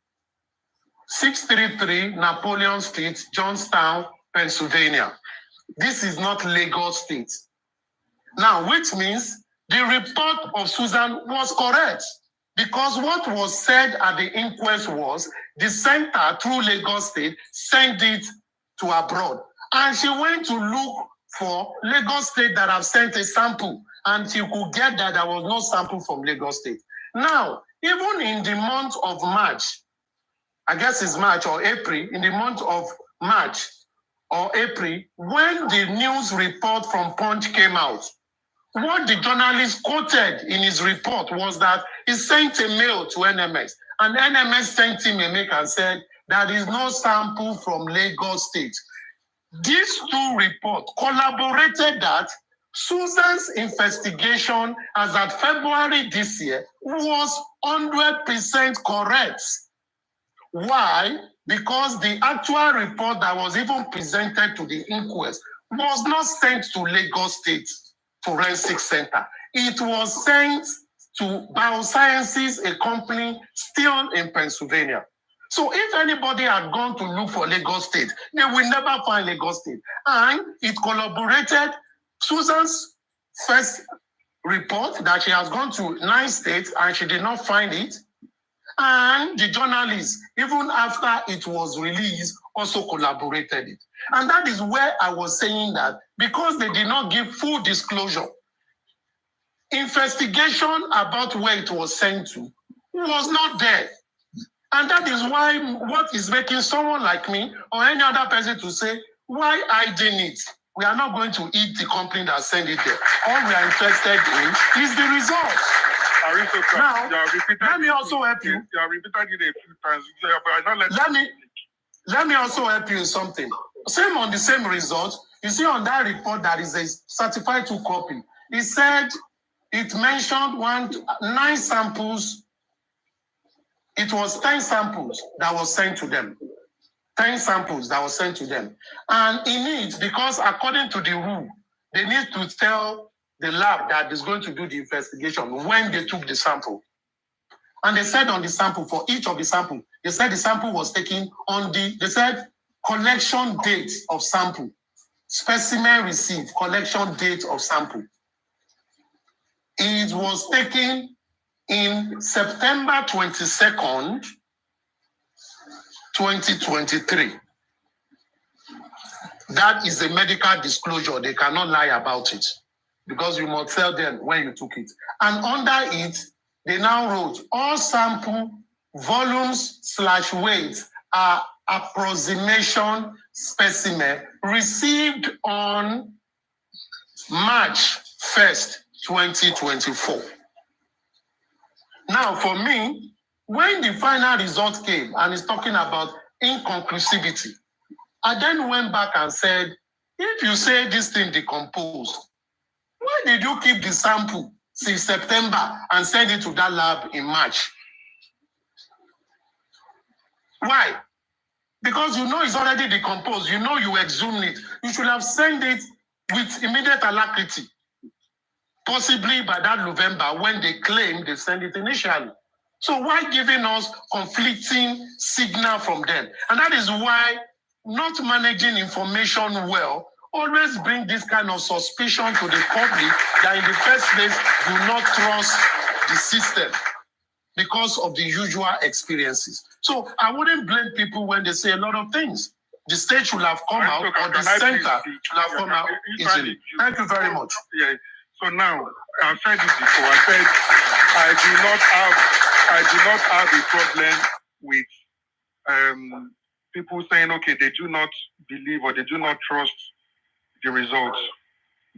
633 Napoleon Street, Johnstown, Pennsylvania. This is not Lagos State. Now, which means the report of Susan was correct, because what was said at the inquest was the center through Lagos State sent it to abroad. And she went to look for Lagos State that have sent a sample, and she could get that there was no sample from Lagos State. Now, even in the month of March, I guess it's March or April, in the month of March or April, when the news report from Punch came out, what the journalist quoted in his report was that he sent a mail to NMS, and NMS sent him a mail and said, there is no sample from Lagos State. These two reports collaborated that Susan's investigation as at February this year was 100% correct. Why? Because the actual report that was even presented to the inquest was not sent to Lagos State Forensic Center. It was sent to Biosciences, a company still in Pennsylvania. So if anybody had gone to look for Lagos State, they will never find Lagos State. And it corroborated Susan's first report that she has gone to 9 states and she did not find it. And the journalists, even after it was released, also collaborated it. And that is where I was saying that because they did not give full disclosure, investigation about where it was sent to was not there. And that is why what is making someone like me or any other person to say, why hiding it? We are not going to eat the company that sent it there. All we are interested in is the results. Arifa, now, let me also help you. You have repeated it a few times. Let me also help you in something. Same on the same result. You see on that report that is a certified 2 copy. It said, it mentioned 9 samples. It was 10 samples that was sent to them. 10 samples that was sent to them. And in it, because according to the rule, they need to tell the lab that is going to do the investigation when they took the sample. And they said on the sample, for each of the sample, they said the sample was taken on they said collection date of sample. Specimen received, collection date of sample. It was taken in September 22nd, 2023. That is a medical disclosure. They cannot lie about it because you must tell them when you took it. And under it, they now wrote, all sample volumes/weight are approximation specimen received on March 1st, 2024. Now, for me, when the final result came and it's talking about inconclusivity. I then went back and said, if you say this thing decomposed, why did you keep the sample since September and send it to that lab in March? Why? Because you know it's already decomposed. You know you exhumed it. You should have sent it with immediate alacrity. Possibly by that November when they claim they sent it initially. So why giving us conflicting signal from them? And that is why not managing information well always bring this kind of suspicion to the public that in the first place do not trust the system because of the usual experiences. So I wouldn't blame people when they say a lot of things. The state should have come out, or the center should have come out easily. Thank you very much. Yeah. So now, I've said this before. I said I do not have a problem with people saying, okay, they do not believe or they do not trust the results.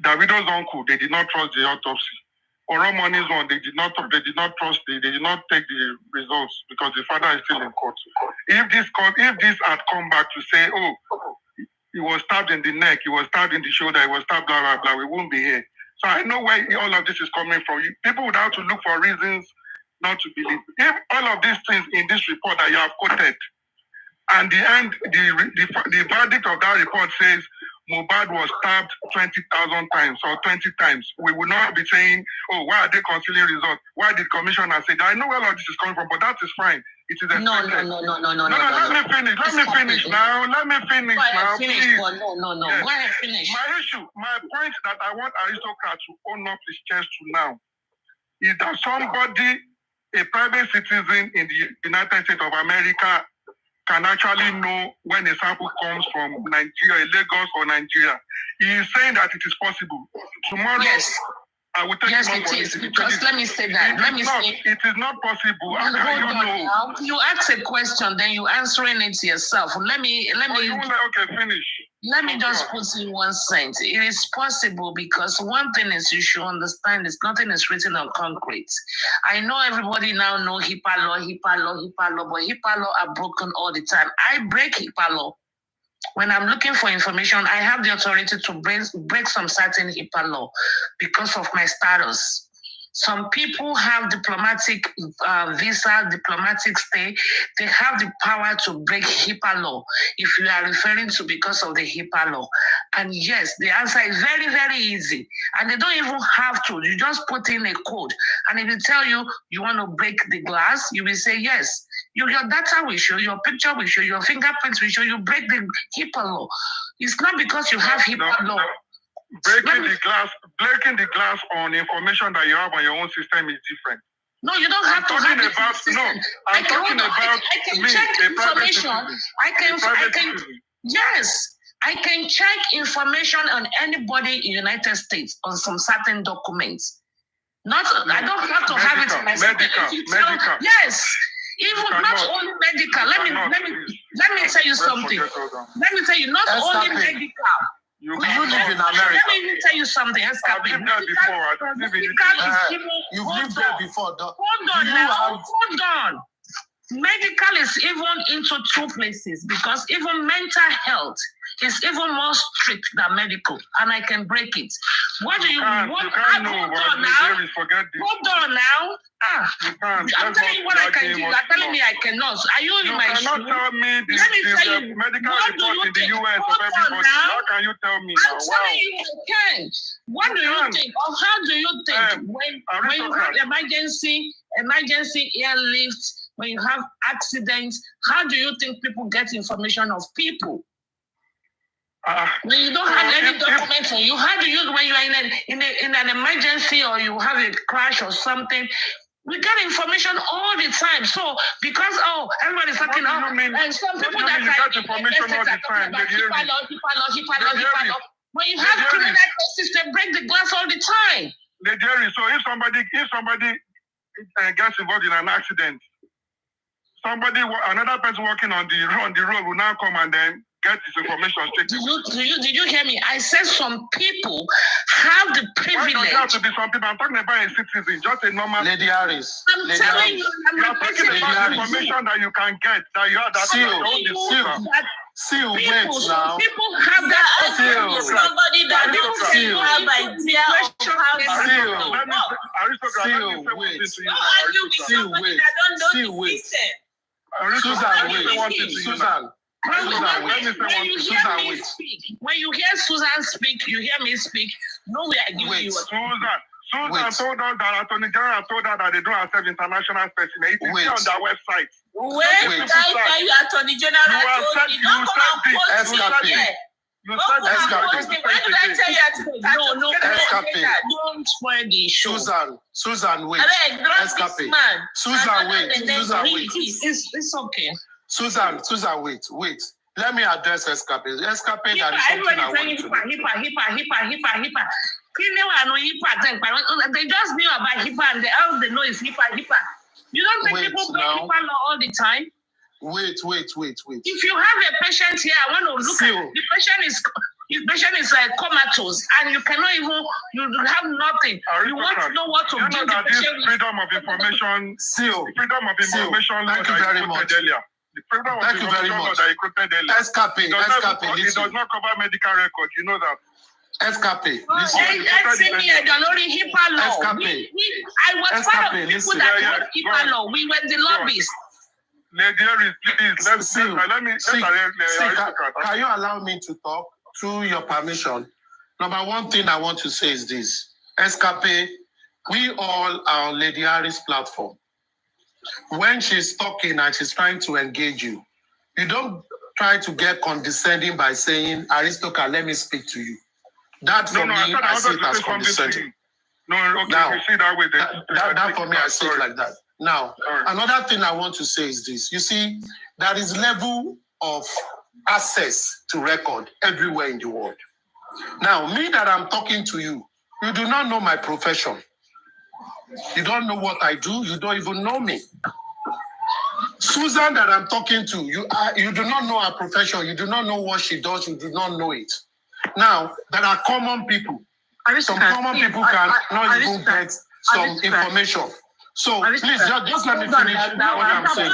Davido's uncle, they did not trust the autopsy. Oromoni's one, they did not take the results because the father is still in court. If this had come back to say, oh, he was stabbed in the neck, he was stabbed in the shoulder, he was stabbed, blah, blah, blah, we won't be here. So I know where all of this is coming from. People would have to look for reasons not to believe. If all of these things in this report that you have quoted, and the verdict of that report says Mohbad was stabbed 20,000 times or 20 times, we will not be saying, oh, why are they concealing results? Why did commissioner say that? I know where all of this is coming from, but that is fine. It is expected. No. Let me finish now. Please. No. Yes. Go ahead, finish. My point that I want Aristocrat to own up his chest to now is that somebody, a private citizen in the United States of America, can actually know when a sample comes from Nigeria, Lagos or Nigeria. He is saying that it is possible. Tomorrow, yes. I will take yes, it is. Because let me say that. It is not possible. How can you know? Now. You ask a question, then you answering it yourself. Okay, finish. Let me just put in one sentence. It is possible because one thing is you should understand is nothing is written on concrete. I know everybody now know HIPAA law, but HIPAA law are broken all the time. I break HIPAA law. When I'm looking for information, I have the authority to break some certain HIPAA law because of my status. Some people have diplomatic visa, diplomatic stay. They have the power to break HIPAA law if you are referring to because of the HIPAA law. And yes, the answer is very, very easy. And they don't even have to. You just put in a code. And if they tell you you want to break the glass, you will say yes. Your data will show, your picture will show, your fingerprints will show, you break the HIPAA law. It's not because you have HIPAA law. Breaking the glass on information that you have on your own system is different. No, you don't have to have it. I can check information. I can check information on anybody in the United States on some certain documents. I don't have to have it in my medical. Yes. Even not only medical. Let me tell you something. Let me tell you, not only medical. You live in America. Let me even tell you something. I've lived there before. You've lived there before. Hold on. Medical is even into two places because even mental health is even more strict than medical, and I can break it. What do you want? Hold on now. I'm telling you what I can do. You're telling me I cannot. Are you in my shoes? You cannot tell me the medical report in the US of everybody. How can you tell me now? I'm telling you I can. What do you think? Or how do you think when you have emergency airlift, when you have accidents, how do you think people get information of people? When you don't have any documents on you, how do you, when you are in an emergency or you have a crash or something, we get information all the time. So because everybody's talking and some people that get information all the time. HIPAA. When you have criminal cases, they break the glass all the time. So if somebody gets involved in an accident, another person working on the road will now come and then get his information straight. Did you hear me? I said some people have the privilege. Why does it have to be some people? I'm talking about a citizen, just a normal. Lady Aries. I'm telling you, you're talking about information that you can get, that you have that. Still, wait now. People have that. Somebody that doesn't have idea of how Susan, when you hear Susan speak, you hear me speak. No way I give you. Susan told us that Attorney General told her that they don't accept international specimen. It is on their website. When did I tell you Attorney General told me? Don't come and post it here. Don't spoil the show. Susan, wait. Susan, wait. It's okay. Susan, wait. Let me address Escape. Escape, that is something I want to know. HIPAA. They just knew about HIPAA and all they know is HIPAA. You don't think people break HIPAA law all the time? Wait. If you have a patient here, I want to look at the patient is comatose and you cannot even, you have nothing. You want to know what to do. You know that this freedom of information, thank you very much. The freedom of information law that you quoted earlier. Escape, it does not cover medical record. You know that. Escape, listen. I was part of people that wrote HIPAA law. We were the lobbyists. Lady Aries, please, let me. Can you allow me to talk? Through your permission. Number one thing I want to say is this. Escape, we all are on Lady Aries' platform. When she's talking and she's trying to engage you, you don't try to get condescending by saying, Aristoca, let me speak to you. That for me, I see it as condescending. Now, you see that way. That for me, I see it like that. Now, another thing I want to say is this. You see, there is level of access to record everywhere in the world. Now, me that I'm talking to you, you do not know my profession. You don't know what I do. You don't even know me. Susan that I'm talking to, you do not know her profession. You do not know what she does. You do not know it. Now, there are common people. Some common people can not even get some information. So please, just let me finish what I'm saying.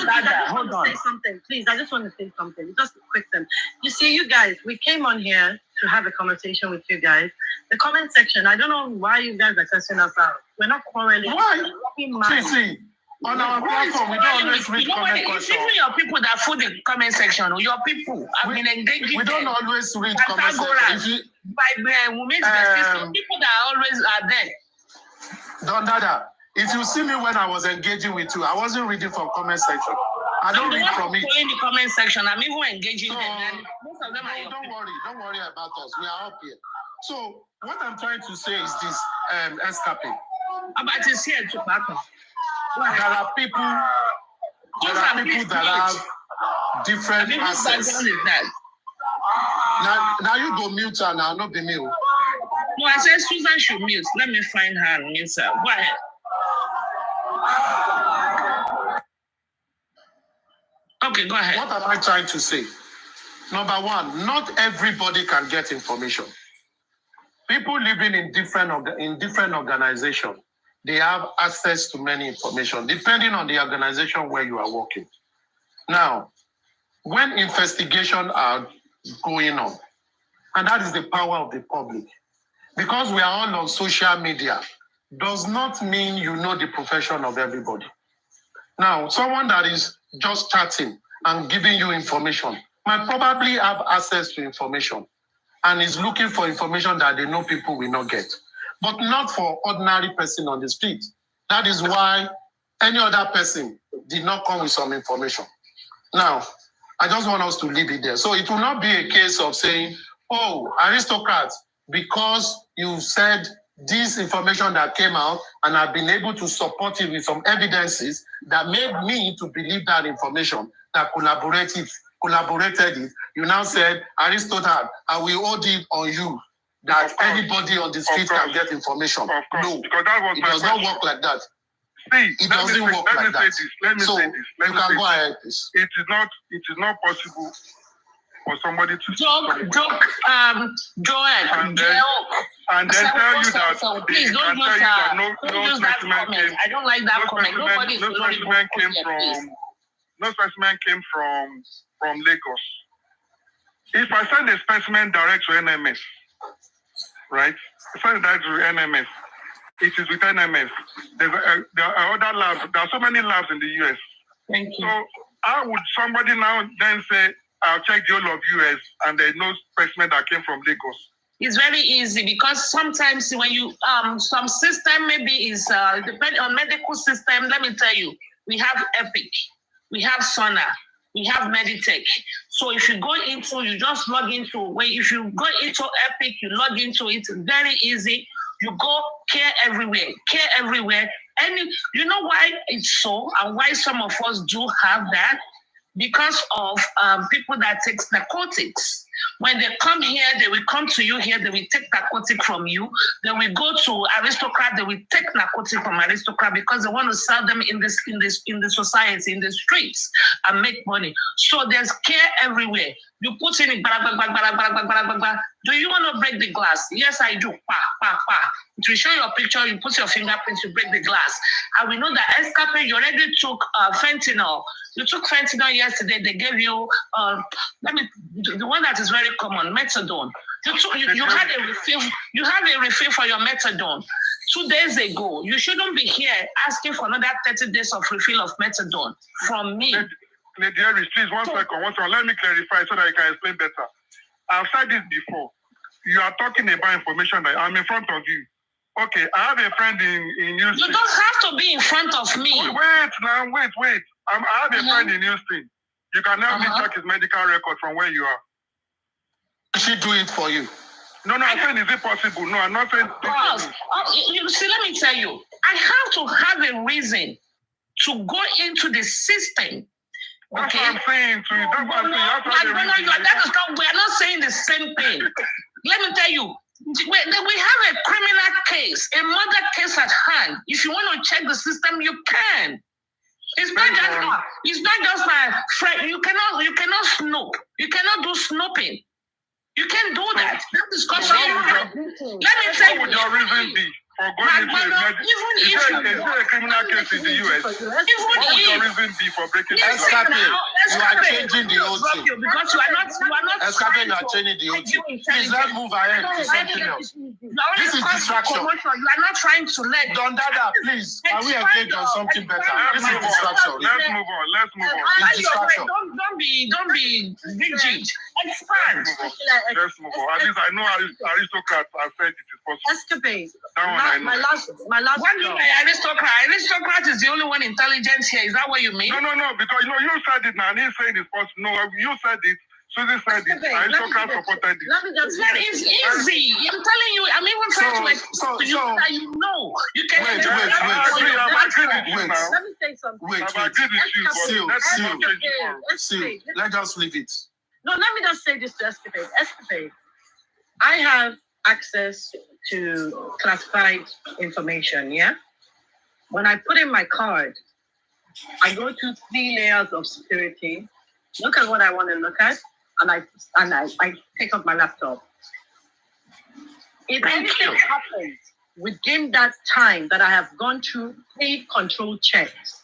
Hold on. Say something, please. I just want to say something. Just a quick thing. You see, you guys, we came on here to have a conversation with you guys. The comment section, I don't know why you guys are cussing us out. We're not quarreling. Why? See, on our platform, we don't always read comment questions. It's even your people that fill the comment section. Your people have been engaging. We don't always read comment section. By women's people that always are there. Don Dada, if you see me when I was engaging with you, I wasn't reading from comment section. I don't read from it. In the comment section, I'm even engaging them. Most of them are don't worry about us. We are up here. So what I'm trying to say is this, Escape. About is here to back up. There are people that have different access. Now you go mute her now, not be me. No, I said Susan should mute. Let me find her and mute her. Go ahead. Okay, go ahead. What am I trying to say? Number one, not everybody can get information. People living in different organizations, they have access to many information, depending on the organization where you are working. Now, when investigations are going on, and that is the power of the public, because we are all on social media, does not mean you know the profession of everybody. Now, someone that is just chatting and giving you information might probably have access to information and is looking for information that they know people will not get, but not for ordinary person on the street. That is why any other person did not come with some information. Now, I just want us to leave it there. So it will not be a case of saying, oh, aristocrats, because you said this information that came out and I've been able to support it with some evidences that made me to believe that information, that collaborated it. You now said, Aristotle, I will hold it on you that anybody on the street can get information. No, it does not work like that. It doesn't work like that. Let me say this. You can go ahead, please. It is not possible for somebody to Joel, and then tell you that please don't use that comment. I don't like that comment. No specimen came from Lagos. If I send a specimen direct to NMS, right? Send it direct to NMS. It is with NMS. There are other labs. There are so many labs in the US. Thank you. So how would somebody now then say, I'll check the whole of US and there's no specimen that came from Lagos? It's very easy because sometimes when you some system maybe is depending on medical system. Let me tell you, we have Epic, we have Sona, we have Meditech. So if you go into, you just log into. If you go into Epic, you log into it. Very easy. You go care everywhere. And you know why it's so, and why some of us do have that? Because of people that take narcotics. When they come here, they will come to you here, they will take narcotic from you. They will go to aristocrat, they will take narcotic from aristocrat because they want to sell them in the society, in the streets, and make money. So there's care everywhere. You put in it, do you want to break the glass? Yes, I do. To show your picture, you put your fingerprint, you break the glass. And we know that Escape, you already took fentanyl. You took fentanyl yesterday. They gave you, the one that is very common, methadone. You had a refill for your methadone 2 days ago. You shouldn't be here asking for another 30 days of refill of methadone from me. Lady Aries, please, one second. Let me clarify so that I can explain better. I've said this before. You are talking about information that I'm in front of you. Okay, I have a friend in Houston. You don't have to be in front of me. Wait. I have a friend in Houston. You can help me check his medical record from where you are. She do it for you. No, I'm saying, is it possible? No, I'm not saying. You see, let me tell you, I have to have a reason to go into the system. That's what I'm saying to you. That's what I'm saying. We are not saying the same thing. Let me tell you, we have a criminal case, a murder case at hand. If you want to check the system, you can. It's not just my friend. You cannot snoop. You cannot do snooping. You can't do that. That discussion. Let me tell you. What would your reason be? Is there a criminal case in the US? What would your reason be for breaking the law? You are changing the whole thing. Because you are not. Escape, you are changing the whole thing. Please, let's move ahead to something else. This is distraction. You are not trying to let. Don Dada, please, can we engage on something better? This is distraction. Let's move on. It's distraction. Don't be rigid. Expand. Let's move on. At least I know aristocrats have said it is possible. Escapade. My last. What do you mean aristocrat? Aristocrat is the only one intelligent here. Is that what you mean? No, because you said it now, and he said it's possible. No, you said it. Susie said it. Aristocrat supported it. It's easy. I'm telling you. I'm even trying to explain to you that you know. You can. Wait. Let me say something. Wait. Let us leave it. No, let me just say this to Escapade. Escapade, I have access to classified information, yeah? When I put in my card, I go to 3 layers of security, look at what I want to look at, and I pick up my laptop. If anything happens within that time that I have gone through paid control checks,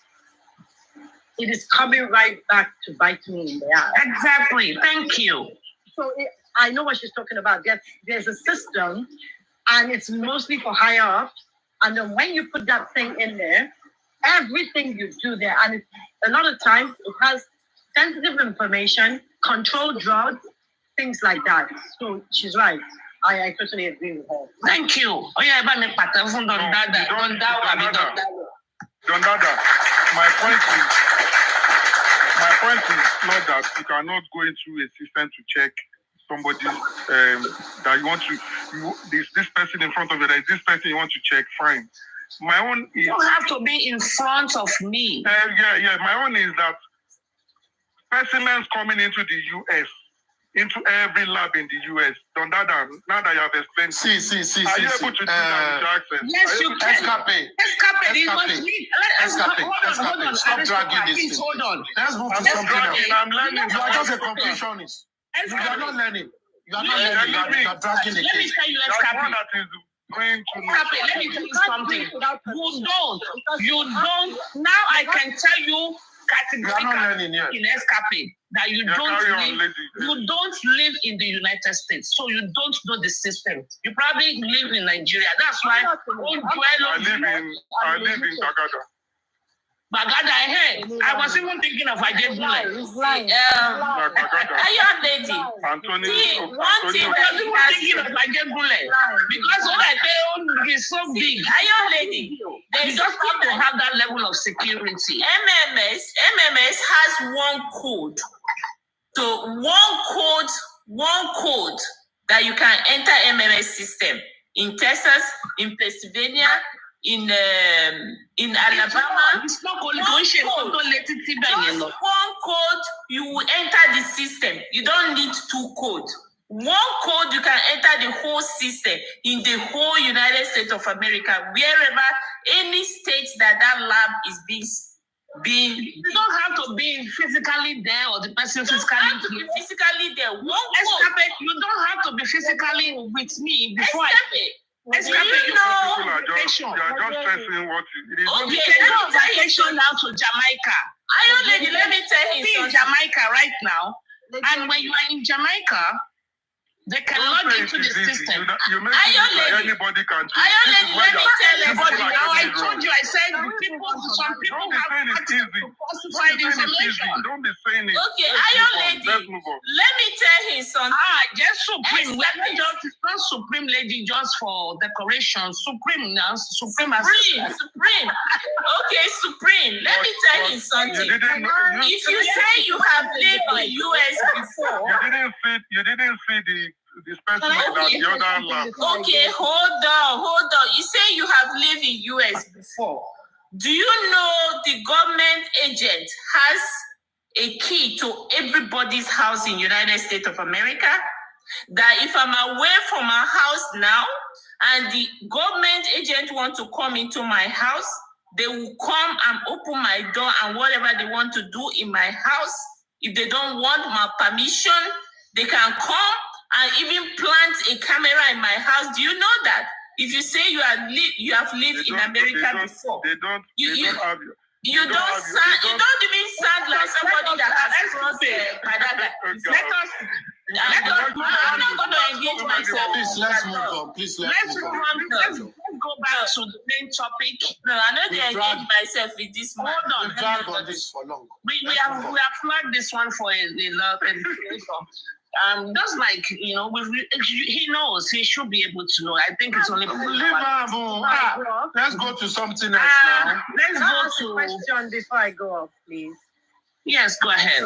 it is coming right back to bite me in the ass. Exactly. Thank you. So I know what she's talking about. There's a system, and it's mostly for higher ups. And then when you put that thing in there, everything you do there, and a lot of times it has sensitive information, controlled drugs, things like that. So she's right. I totally agree with her. Thank you. Oh yeah, Don Dada, my point is not that you cannot go into a system to check somebody that you want to. This person in front of you, there is this person you want to check. Fine. My own is. You don't have to be in front of me. Yeah. My own is that specimens coming into the US, into every lab in the US. Don Dada, now that you have explained, are you able to do that with access? Yes, you can. Escape. Stop dragging this thing. Hold on. Let's move to something else. I'm learning. You are just a conclusionist. You are not learning. You are not Let learning. You are dragging the me case. tell you, That's Escape. one that is going to Let me tell you something. You don't. Now I can tell you You are not categorically learning yet. in Escape that you Yeah, don't carry on, live. lady. You don't live in the United States, so you don't know the system. You probably live in Nigeria. That's why. I live in Tagada. Bagada, hey, I was even thinking of Ajebule. Iron lady. Anthony, See, one thing I that was he even has thinking of Ajebule because when I say is so big, Iron lady. you There's just something have to that have that level of security. MMS has one code. So one code that you can enter MMS system in Texas, in Pennsylvania, in Alabama. It's not only Just one code, you will enter the system. You don't need two codes. One code, you can enter the whole system in the whole United States of America, wherever any state that lab is being. You don't have to be physically there or the person physically have to be physically there. One code. You don't have to be physically with me before Do you know? People are just stressing what it is. Okay, you can go on vacation now to Jamaica. Iron lady, let me tell you Be in something. Jamaica right now, and when you are in Jamaica, they can log into the system. You make it look like anybody can do. Iron lady, let me tell you Everybody, something. now I told you, I said some people Don't be have saying it's access easy. to falsified information. Don't be saying it. Okay, Let's Iron move on. lady, Let's move on. let me tell you something. Just Supreme. We're not Escape. just, it's not Supreme Lady just for decoration. Supreme now, Supreme as Supreme. Okay, Supreme. Let me tell you something. If you say you have lived in US before, you didn't see the specimen that the other lab. okay, hold on. You say you have lived in US before. Do you know the government agent has a key to everybody's house in United States of America? That if I'm away from my house now and the government agent want to come into my house, they will come and open my door and whatever they want to do in my house. If they don't want my permission, they can come and even plant a camera in my house. Do you know that? If you say you have lived in America before, They don't have you. You don't even sound like somebody that has crossed Padaga. I'm not going to engage myself. Please, let's move on. Please, let's move on. Let's go back to the main topic. No, I know they engage myself with this man. We've dragged on this for long. We have flagged this one for a lot. Just like, he knows, he should be able to know. I think it's only. Let's go to something else now. Let's go to Question before I go off, please. Yes, go ahead.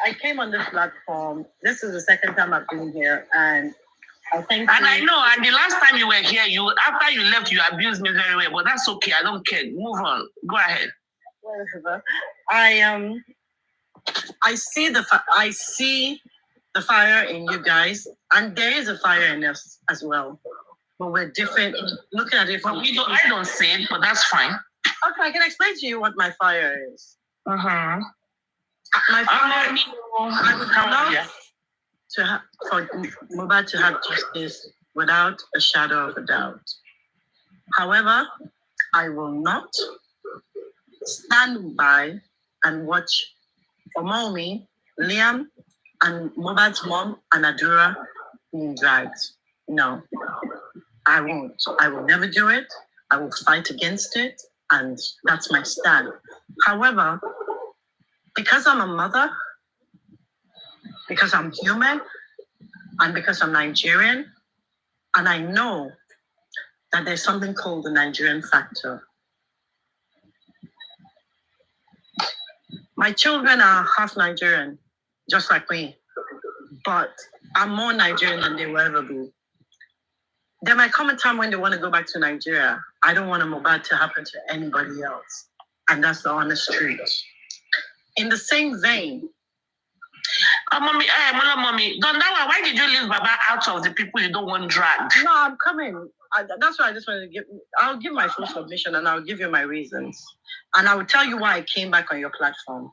I came on this platform. This is the second time I've been here, and I think. And I know, and the last time you were here, after you left, you abused me very well, but that's okay. I don't care. Move on. Go ahead. Whatever. I see the fire in you guys, and there is a fire in us as well. But we're different. Looking at it from. I don't say it, but that's fine. Okay, I can explain to you what my fire is. Uh-huh. My fire. I would love for Mohbad to have justice without a shadow of a doubt. However, I will not stand by and watch Omomi, Liam, and Mohbad's mom and Adura being dragged. No, I won't. I will never do it. I will fight against it, and that's my stand. However, because I'm a mother, because I'm human, and because I'm Nigerian, and I know that there's something called the Nigerian factor. My children are half Nigerian, just like me, but I'm more Nigerian than they will ever be. There might come a time when they want to go back to Nigeria. I don't want a Mohbad to happen to anybody else, and that's the honest truth. In the same vein, Mommy, Dondawa, why did you leave Baba out of the people you don't want dragged? no, I'm coming. That's why I just wanted to give. I'll give my full submission, and I'll give you my reasons, and I will tell you why I came back on your platform.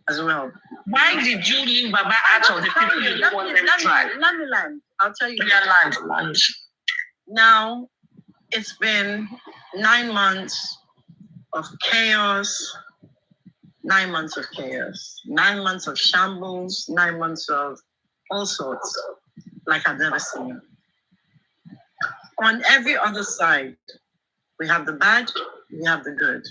as well. Why did you leave Baba out of the people you don't want them to try? Let me land. I'll tell you. Yeah, land. Now, it's been 9 months of chaos. 9 months of chaos. 9 months of shambles. 9 months of all sorts, like I've never seen. On every other side, we have the bad, we have the good.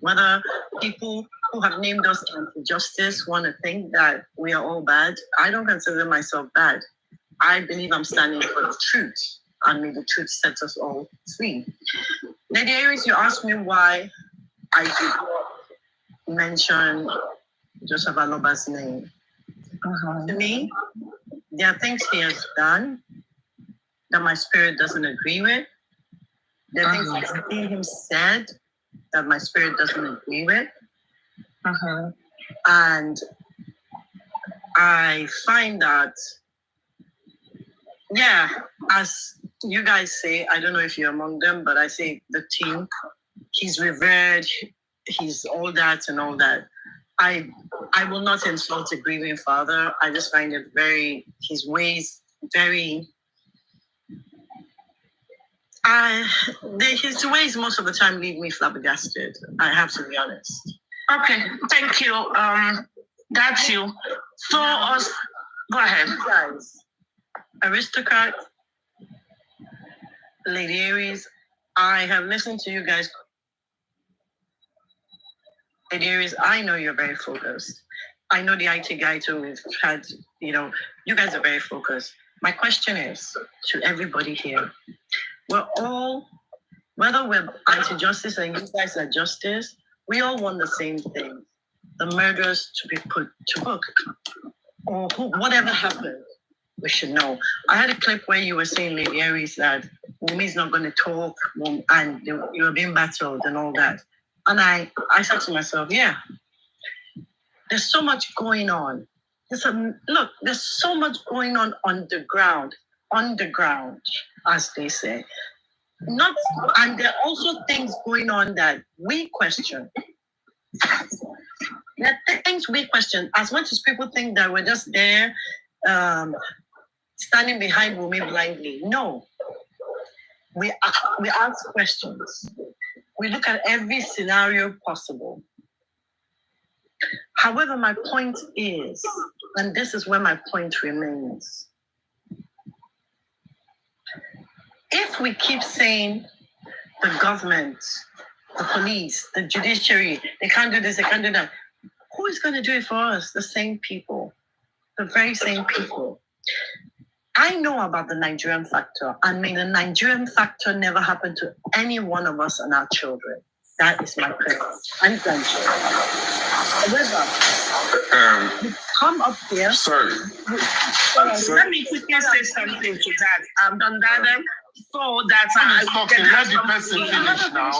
Whether people who have named us anti-justice want to think that we are all bad, I don't consider myself bad. I believe I'm standing for the truth, and may the truth set us all free. Lady Aries, you asked me why I did not mention Joseph Aloba's name. To me, there are things he has done that my spirit doesn't agree with. There are things I've seen him said that my spirit doesn't agree with. And I find that, yeah, as you guys say, I don't know if you're among them, but I say the team, he's revered, he's all that and all that. I will not insult a grieving father. I just find it his ways very, his ways most of the time leave me flabbergasted. I have to be honest. Okay, thank you. That's you. So, go ahead. You guys, Aristocrat, Lady Aries, I have listened to you guys. Lady Aries, I know you're very focused. I know the IT guy too. We've had, you guys are very focused. My question is to everybody here. We're all, whether we're anti-justice and you guys are justice, we all want the same thing. The murderers to be put to book. Or whatever happened, we should know. I had a clip where you were saying, Lady Aries, that Wumi's not going to talk and you were being battled and all that. And I said to myself, yeah, there's so much going on. There's so much going on underground, as they say. And there are also things going on that we question. There are things we question. As much as people think that we're just there standing behind Wumi blindly. No. We ask questions. We look at every scenario possible. However, my point is, and this is where my point remains, if we keep saying the government, the police, the judiciary, they can't do this, they can't do that, who is going to do it for us? The same people, the very same people. I know about the Nigerian factor, and may the Nigerian factor never happen to any one of us and our children. That is my prayer and grandchildren. However, you come up here. Sorry. Let me quickly say something to that. Dondada, so that let the person finish now.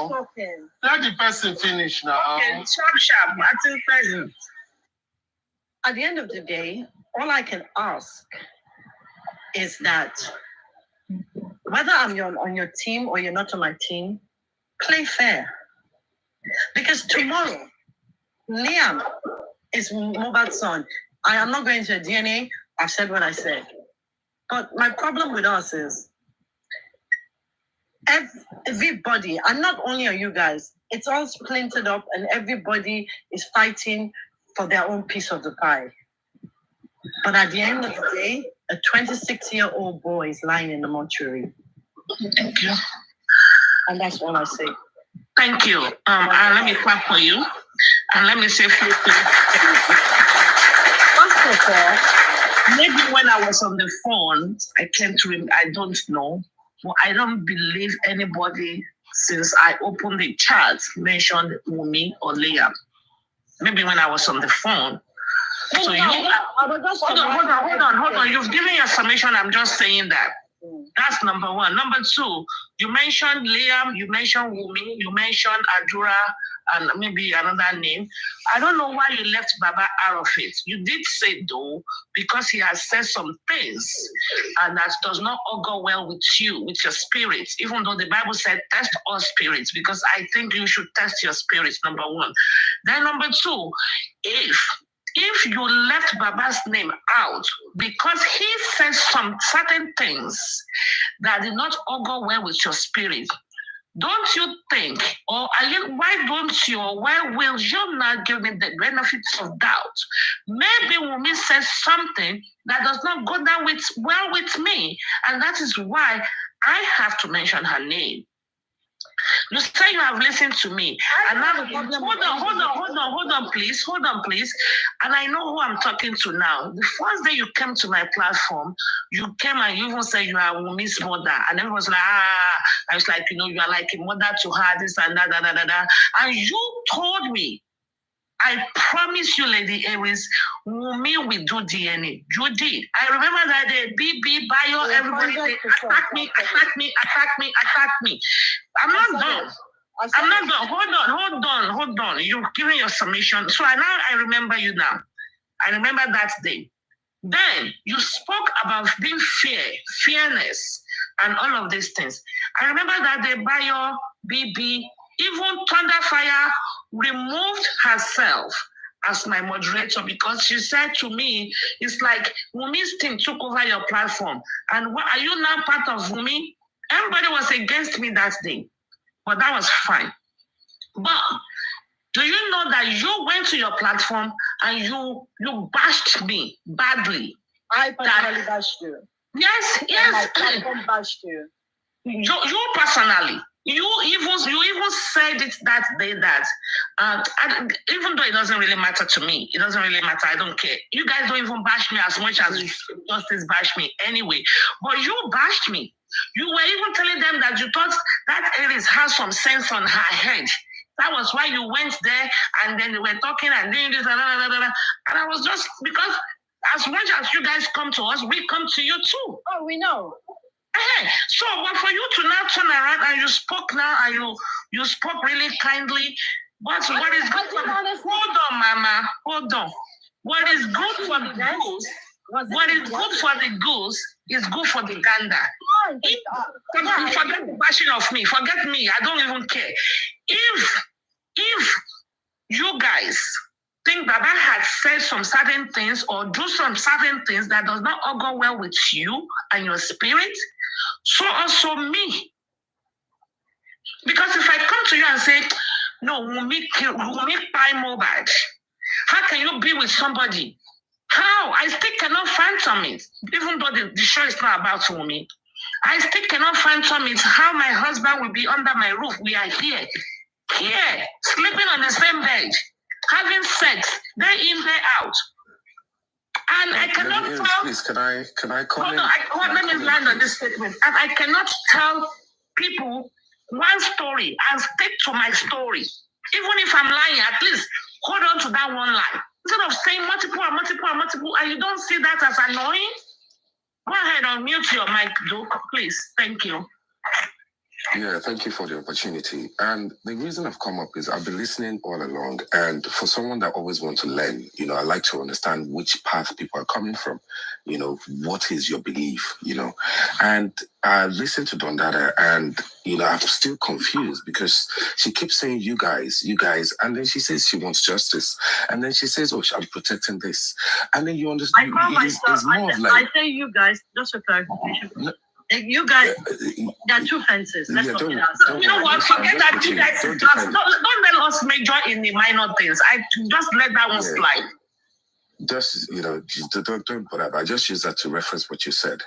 Let the person finish now. Okay, sharp. At the end of the day, all I can ask is that whether I'm on your team or you're not on my team, play fair. Because tomorrow, Liam is Mohbad's son. I am not going to DNA. I've said what I said. But my problem with us is everybody, and not only are you guys, it's all splintered up and everybody is fighting for their own piece of the pie. But at the end of the day, a 26-year-old boy is lying in the mortuary. Thank you. And that's all I say. Thank you. Let me clap for you. And let me say a few things. First of all, maybe when I was on the phone, I don't know. But I don't believe anybody since I opened the chat mentioned Wumi or Liam. Maybe when I was on the phone. So hold on. You've given your summation. I'm just saying that. That's number one. Number two, you mentioned Liam, you mentioned Wumi, you mentioned Adura, and maybe another name. I don't know why you left Baba out of it. You did say though, because he has said some things, and that does not all go well with you, with your spirits, even though the Bible said test all spirits, because I think you should test your spirits, number one. Then number two, if if you left Baba's name out because he said some certain things that did not augur well with your spirit, don't you think, or why will you not give me the benefit of doubt? Maybe Wumi says something that does not go down well with me, and that is why I have to mention her name. You say you have listened to me, and now hold on, please. And I know who I'm talking to now. The first day you came to my platform, you came and you even said you are Wumi's mother, and everyone was like, I was like, you are like a mother to her, this and that. And you told me, I promise you, Lady Aries, Wumi will do DNA. You did. I remember that day, BB, Bio, everybody, they attack me. I'm not done. Hold on. You're giving your submission. So I remember you now. I remember that day. Then you spoke about being fearless, and all of these things. I remember that day, Bio, BB, even Thunderfire removed herself as my moderator because she said to me, it's like Wumi's team took over your platform. And what, are you now part of Wumi? Everybody was against me that day, but that was fine. But do you know that you went to your platform and you bashed me badly? I personally bashed you. Yes. My platform bashed you. You personally. You even said it that day that even though it doesn't really matter to me, it doesn't really matter. I don't care. You guys don't even bash me as much as Justice bash me anyway. But you bashed me. You were even telling them that you thought that Aries has some sense on her head. That was why you went there, and then they were talking and doing this and I was just, because as much as you guys come to us, we come to you too. Oh, we know. So, but for you to now turn around and you spoke now and you spoke really kindly, but what is good for hold on, Mama, hold on. What is good for the goose? What is good for the goose is good for the gander. Forget the bashing of me. Forget me. I don't even care. If you guys think Baba had said some certain things or do some certain things that does not all go well with you and your spirit, so also me. Because if I come to you and say, no, Wumi buy mobile, how can you be with somebody? How? I still cannot phantom it. Even though the show is not about Wumi, I still cannot phantom it. How my husband will be under my roof. We are here, sleeping on the same bed, having sex, day in, day out. And I cannot tell. Please, can I comment? Let me land on this statement. And I cannot tell people one story and stick to my story. Even if I'm lying, at least hold on to that one lie. Instead of saying multiple, and you don't see that as annoying, go ahead and mute your mic, Duke, please. Thank you. Yeah, thank you for the opportunity. And the reason I've come up is I've been listening all along. And for someone that always wants to learn, I like to understand which path people are coming from. What is your belief, And I listened to Dondada and, I'm still confused because she keeps saying, you guys. And then she says she wants justice. And then she says, I'm protecting this. And then you understand. I say you guys, just for clarification. No, you guys, there are two fences. Let's talk it out. You know what? Forget that. You guys don't let us major in the minor things. I just let that one slide. Just, don't bother. I just use that to reference what you said.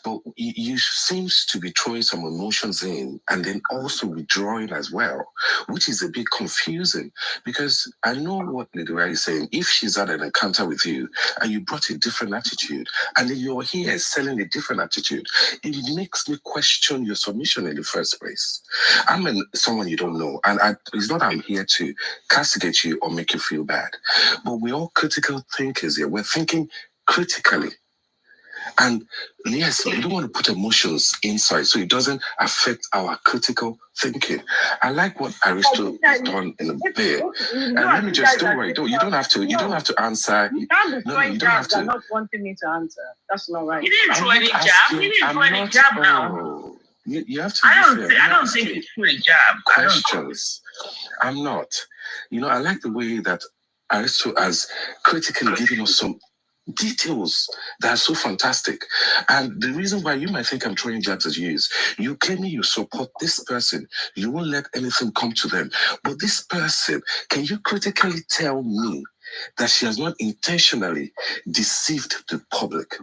But you seems to be throwing some emotions in and then also withdrawing as well, which is a bit confusing because I know what Lady Rai is saying. If she's had an encounter with you and you brought a different attitude and then you're here selling a different attitude, it makes me question your submission in the first place. I'm someone you don't know, and it's not I'm here to castigate you or make you feel bad, but we're all critical thinkers here. We're thinking critically. And yes, we don't want to put emotions inside so it doesn't affect our critical thinking. I like what Aristo has done in a bit. And let me just don't worry. You don't have to answer. You don't have to. Not wanting me to answer. That's not right. You didn't throw any jab. You didn't throw any jab now. You have to. I don't think it's a jab. Questions. I'm not. I like the way that Aristo has critically given us some details that are so fantastic. And the reason why you might think I'm throwing jabs at you is you claim you support this person, you won't let anything come to them. But this person, can you critically tell me that she has not intentionally deceived the public?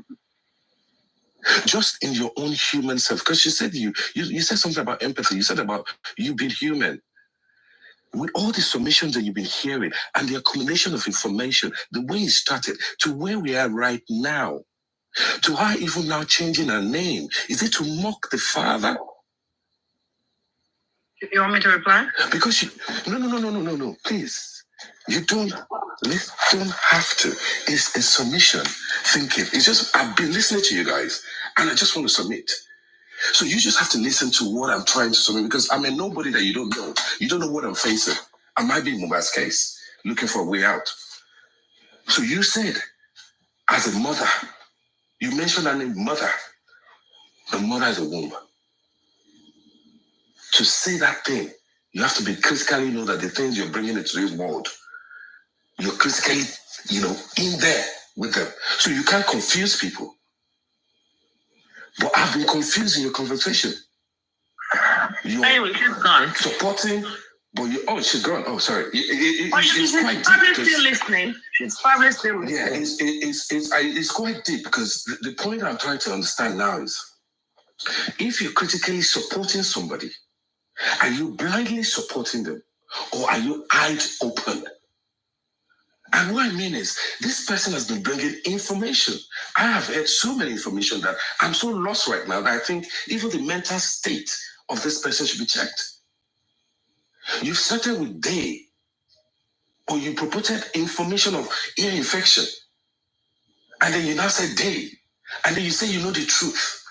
Just in your own human self, because she said you said something about empathy, you said about you being human. With all the submissions that you've been hearing and the accumulation of information, the way it started to where we are right now, to her even now changing her name, is it to mock the father? You want me to reply? Because she, no, please. You don't have to. It's a submission thinking. It's just, I've been listening to you guys and I just want to submit. So you just have to listen to what I'm trying to submit because I'm a nobody that you don't know. You don't know what I'm facing. I might be in Mubarak's case, looking for a way out. So you said, as a mother, you mentioned that name, mother. The mother is a womb. To say that thing, you have to be critically know that the things you're bringing into this world, you're critically, in there with them. So you can't confuse people. But I've been confused in your conversation. Anyway, she's gone. Supporting, but she's gone. Oh, sorry. She's probably still listening. She's probably still listening. Yeah, it's quite deep because the point I'm trying to understand now is if you're critically supporting somebody, are you blindly supporting them or are you eyes open? And what I mean is, this person has been bringing information. I have heard so many information that I'm so lost right now that I think even the mental state of this person should be checked. You started with day, or you purported information of ear infection, and then you now said day, and then you say you know the truth.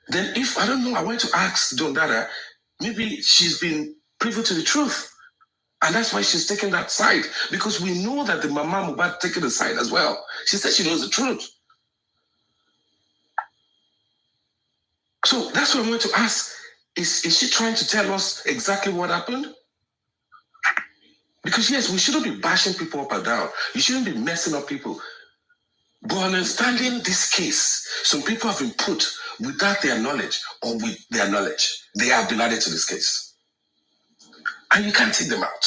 Then if, I don't know, I want to ask Don Dada, maybe she's been privy to the truth. And that's why she's taking that side. Because we know that the Mama Mubad taking the side as well. She said she knows the truth. So that's what I want to ask. Is she trying to tell us exactly what happened? Because yes, we shouldn't be bashing people up and down. You shouldn't be messing up people. But understanding this case, some people have been put without their knowledge or with their knowledge. They have been added to this case. And you can't take them out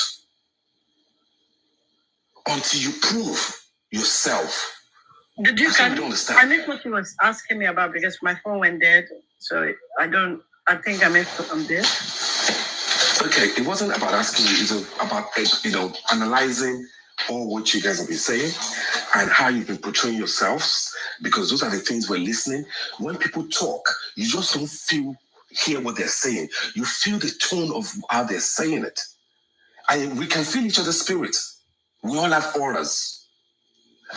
until you prove yourself. Did you don't understand. I missed what you was asking me about because my phone went dead. So I think I missed some this. Okay, it wasn't about asking you, it was about analyzing all what you guys have been saying and how you've been portraying yourselves, because those are the things we're listening. When people talk, you just don't hear what they're saying. You feel the tone of how they're saying it. And we can feel each other's spirit. We all have auras.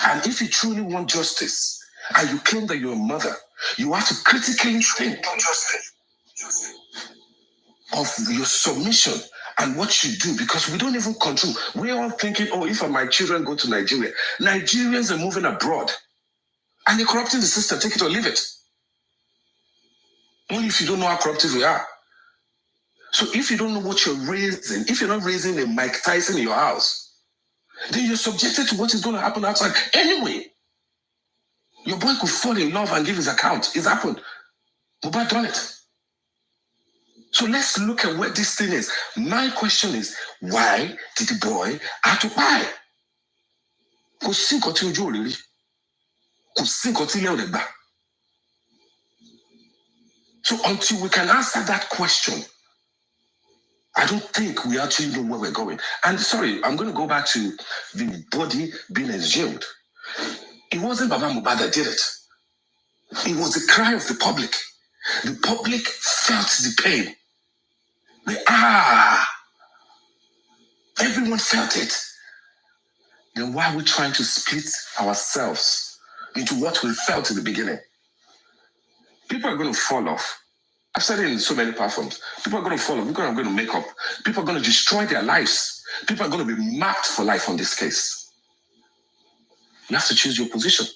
And if you truly want justice, and you claim that you're a mother, you have to critically think of your submission and what you do, because we don't even control. We're all thinking, if my children go to Nigeria, Nigerians are moving abroad and they're corrupting the system, take it or leave it. Only if you don't know how corruptive we are. So if you don't know what you're raising, if you're not raising a Mike Tyson in your house, then you're subjected to what is going to happen outside anyway. Your boy could fall in love and give his account. It's happened. Mubad done it. So let's look at what this thing is. My question is, why did the boy have to buy? So until we can answer that question, I don't think we actually know where we're going. And sorry, I'm going to go back to the body being exhumed. It wasn't Baba Mubad that did it. It was the cry of the public. The public felt the pain. Everyone felt it. Then why are we trying to split ourselves into what we felt in the beginning? People are going to fall off. I've said it in so many platforms. People are going to fall off. People are going to make up. People are going to destroy their lives. People are going to be marked for life on this case. You have to choose your position.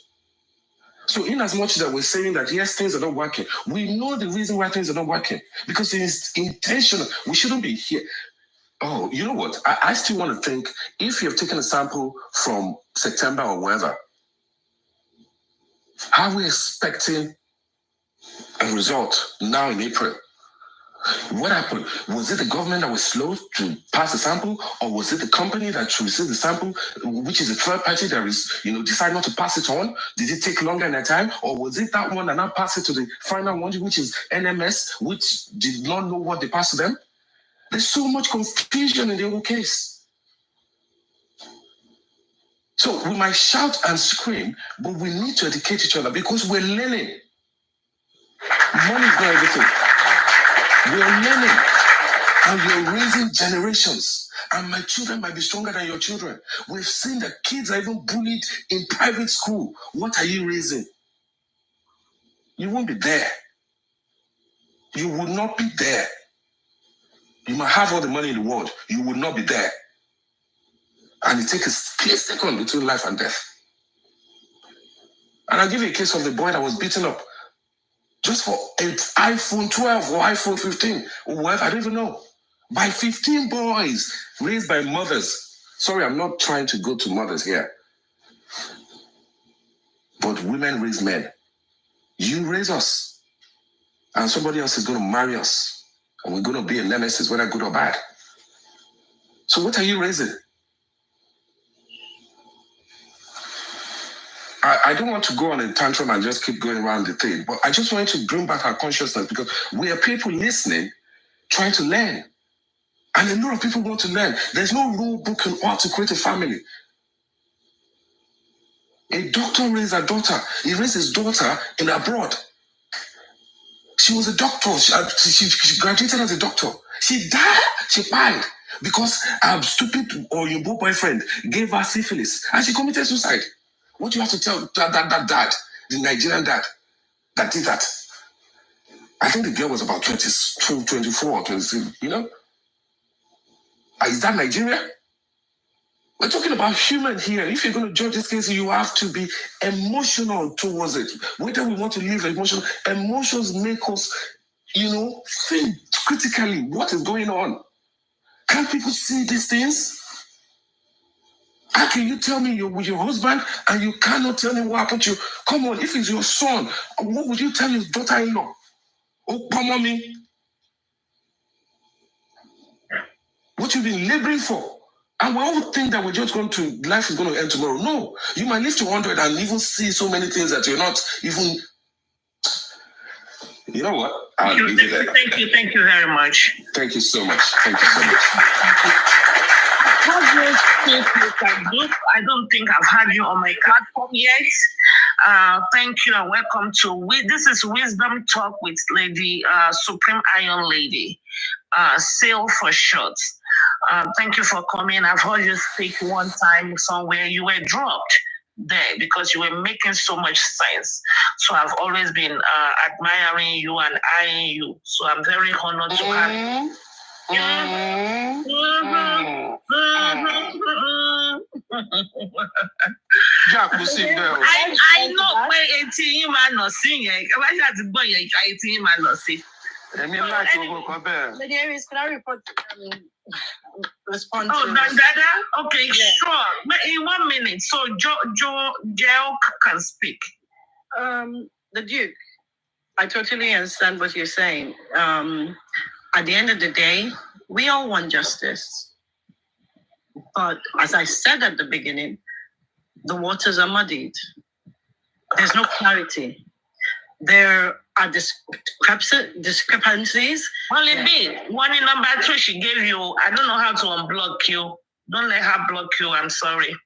So in as much that we're saying that, yes, things are not working, we know the reason why things are not working. Because it's intentional. We shouldn't be here. Oh, you know what? I still want to think, if you have taken a sample from September or wherever, how are we expecting a result now in April? What happened? Was it the government that was slow to pass the sample, or was it the company that received the sample, which is a third party that is, decide not to pass it on? Did it take longer in that time, or was it that one that now passed it to the final one, which is NMS, which did not know what they passed to them? There's so much confusion in the whole case. So we might shout and scream, but we need to educate each other because we're learning. Money is not everything. We're learning, and we're raising generations. And my children might be stronger than your children. We've seen that kids are even bullied in private school. What are you raising? You won't be there. You will not be there. You might have all the money in the world. You will not be there. And it takes a split second between life and death. And I'll give you a case of the boy that was beaten up just for an iPhone 12 or iPhone 15 or whatever, I don't even know. By 15 boys raised by mothers. Sorry, I'm not trying to go to mothers here. But women raise men. You raise us. And somebody else is going to marry us. And we're going to be a nemesis, whether good or bad. So what are you raising? I don't want to go on a tantrum and just keep going around the thing, but I just want to bring back our consciousness because we are people listening, trying to learn. And a lot of people want to learn. There's no rule book on how to create a family. A doctor raised a daughter. He raised his daughter in abroad. She was a doctor. She graduated as a doctor. She died. She died because a stupid or your boyfriend gave her syphilis and she committed suicide. What do you have to tell that dad, the Nigerian dad, that did that? I think the girl was about 22, 24 or 26, Is that Nigeria? We're talking about human here. If you're going to judge this case, you have to be emotional towards it. Whether we want to live emotional, emotions make us, think critically what is going on. Can't people see these things? How can you tell me you're with your husband and you cannot tell me what happened to you? Come on, if it's your son, what would you tell his daughter-in-law? Oh, come on, me. What you've been laboring for. And we all think that life is going to end tomorrow. No, you might live to 100 and even see so many things that you're not even. You know what? Thank you very much. Thank you so much. Thank you so much. I don't think I've had you on my platform yet. Thank you and welcome to this is Wisdom Talk with Lady Supreme Iron Lady, Sail for short. Thank you for coming. I've heard you speak one time somewhere. You were dropped there because you were making so much sense. So I've always been admiring you and eyeing you. So I'm very honored to have you. Jack, we see there. I know where 18 man not seeing it. I had to buy 18 man not see. Lady Aries, can I report? Respond. Oh, Dada? Okay, yeah. Sure. But in 1 minute, so Joe can speak. The Duke, I totally understand what you're saying. At the end of the day, we all want justice. But as I said at the beginning, the waters are muddied. There's no clarity. There are discrepancies. Only B, one in number 2 she gave you. I don't know how to unblock you. Don't let her block you. I'm sorry.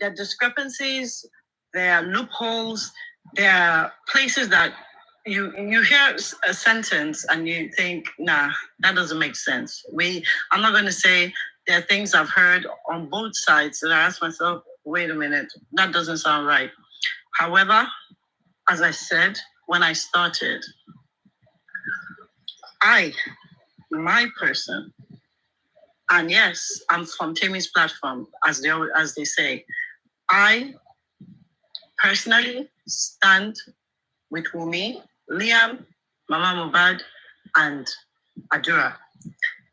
There are discrepancies. There are loopholes. There are places that you hear a sentence and you think, nah, that doesn't make sense. I'm not going to say there are things I've heard on both sides and I ask myself, wait a minute, that doesn't sound right. However, as I said when I started, my person, and yes, I'm from Timmy's platform, as they say, I personally stand with Wumi, Liam, Mama Mubad, and Adura,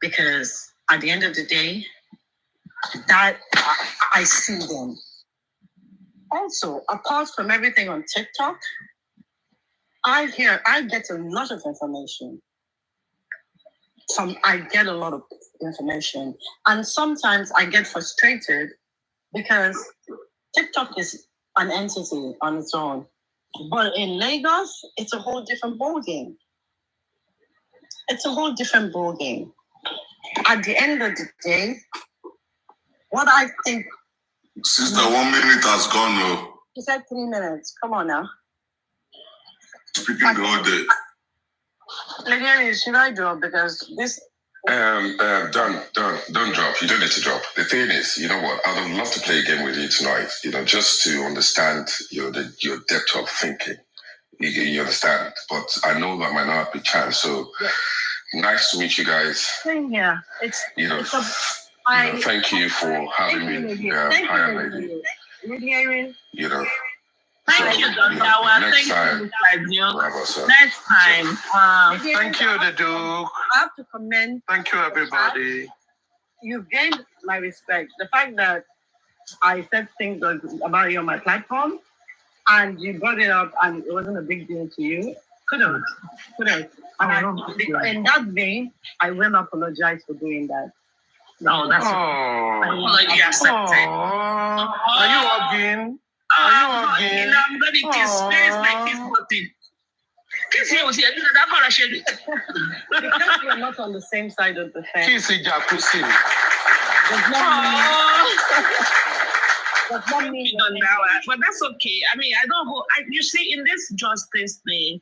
because at the end of the day, that I see them. Also, apart from everything on TikTok, I get a lot of information. I get a lot of information. And sometimes I get frustrated because TikTok is an entity on its own. But in Lagos, it's a whole different ballgame. It's a whole different ballgame. At the end of the day, what I think... Sister, 1 minute has gone, no. You said 3 minutes. Come on now. Speaking the whole day. Lady Aries, should I drop? Because this... Don't drop. You don't need to drop. The thing is, you know what? I would love to play a game with you tonight, just to understand your depth of thinking. You understand? But I know that might not be chance. So nice to meet you guys. Same here. Thank you for having me. Hi, lady. Lady Aries. Thank you, Dr. Awa. Thank you, Next time. Thank you, the Duke. I have to commend. Thank you, everybody. You've gained my respect. The fact that I said things about you on my platform and you brought it up and it wasn't a big deal to you. Kudos. In that vein, I will apologize for doing that. No, that's apology accepted. Are you hugging? Are you hugging? I'm going to kiss space like this button. Kiss you, because we're not on the same side of the fence. Kiss Jacuzzi. Does not mean but that's okay. I mean, I don't go. You see, in this justice thing,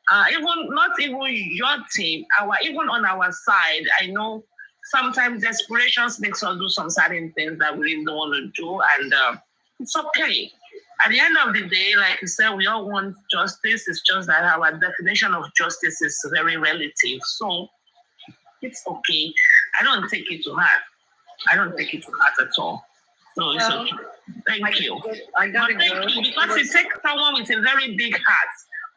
not even your team, even on our side, I know sometimes desperations makes us do some certain things that we really don't want to do, and it's okay. At the end of the day, like you said, we all want justice. It's just that our definition of justice is very relative. So it's okay. I don't take it to heart. At all. So it's okay. Thank you. I gotta go. Thank you, because it takes someone with a very big heart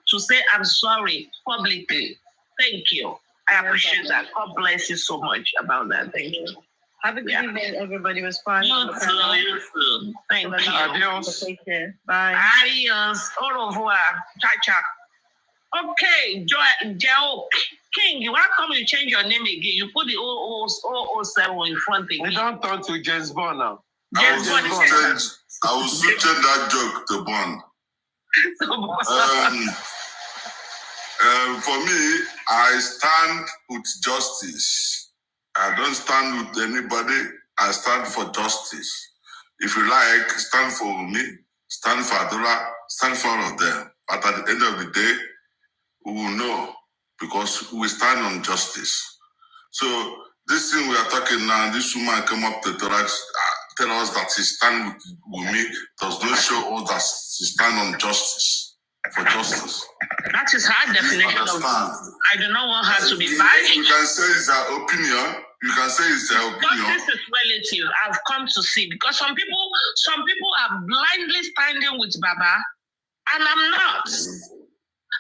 to say, I'm sorry publicly. Thank you. I appreciate that. God bless you so much about that. Thank you. Have a good evening, everybody. It was fun. You too. Thank you. Adios. Take care. Bye. Adios. Au revoir. Cha-cha. Okay, Joe King, why come you change your name again? You put the 007 in front again. We don't talk to James Bond now. I will soon change that joke to Bond. For me, I stand with justice. I don't stand with anybody. I stand for justice. If you like, stand for me, stand for Adora, stand for all of them. But at the end of the day, we will know because we stand on justice. So this thing we are talking now, this woman came up to tell us that she stand with me, does not show us that she stand on justice, for justice. That is her definition of justice. I do not want her to be biased. You can say it's her opinion. You can say it's their opinion. Justice is relative. I've come to see because some people are blindly standing with Baba, and I'm not.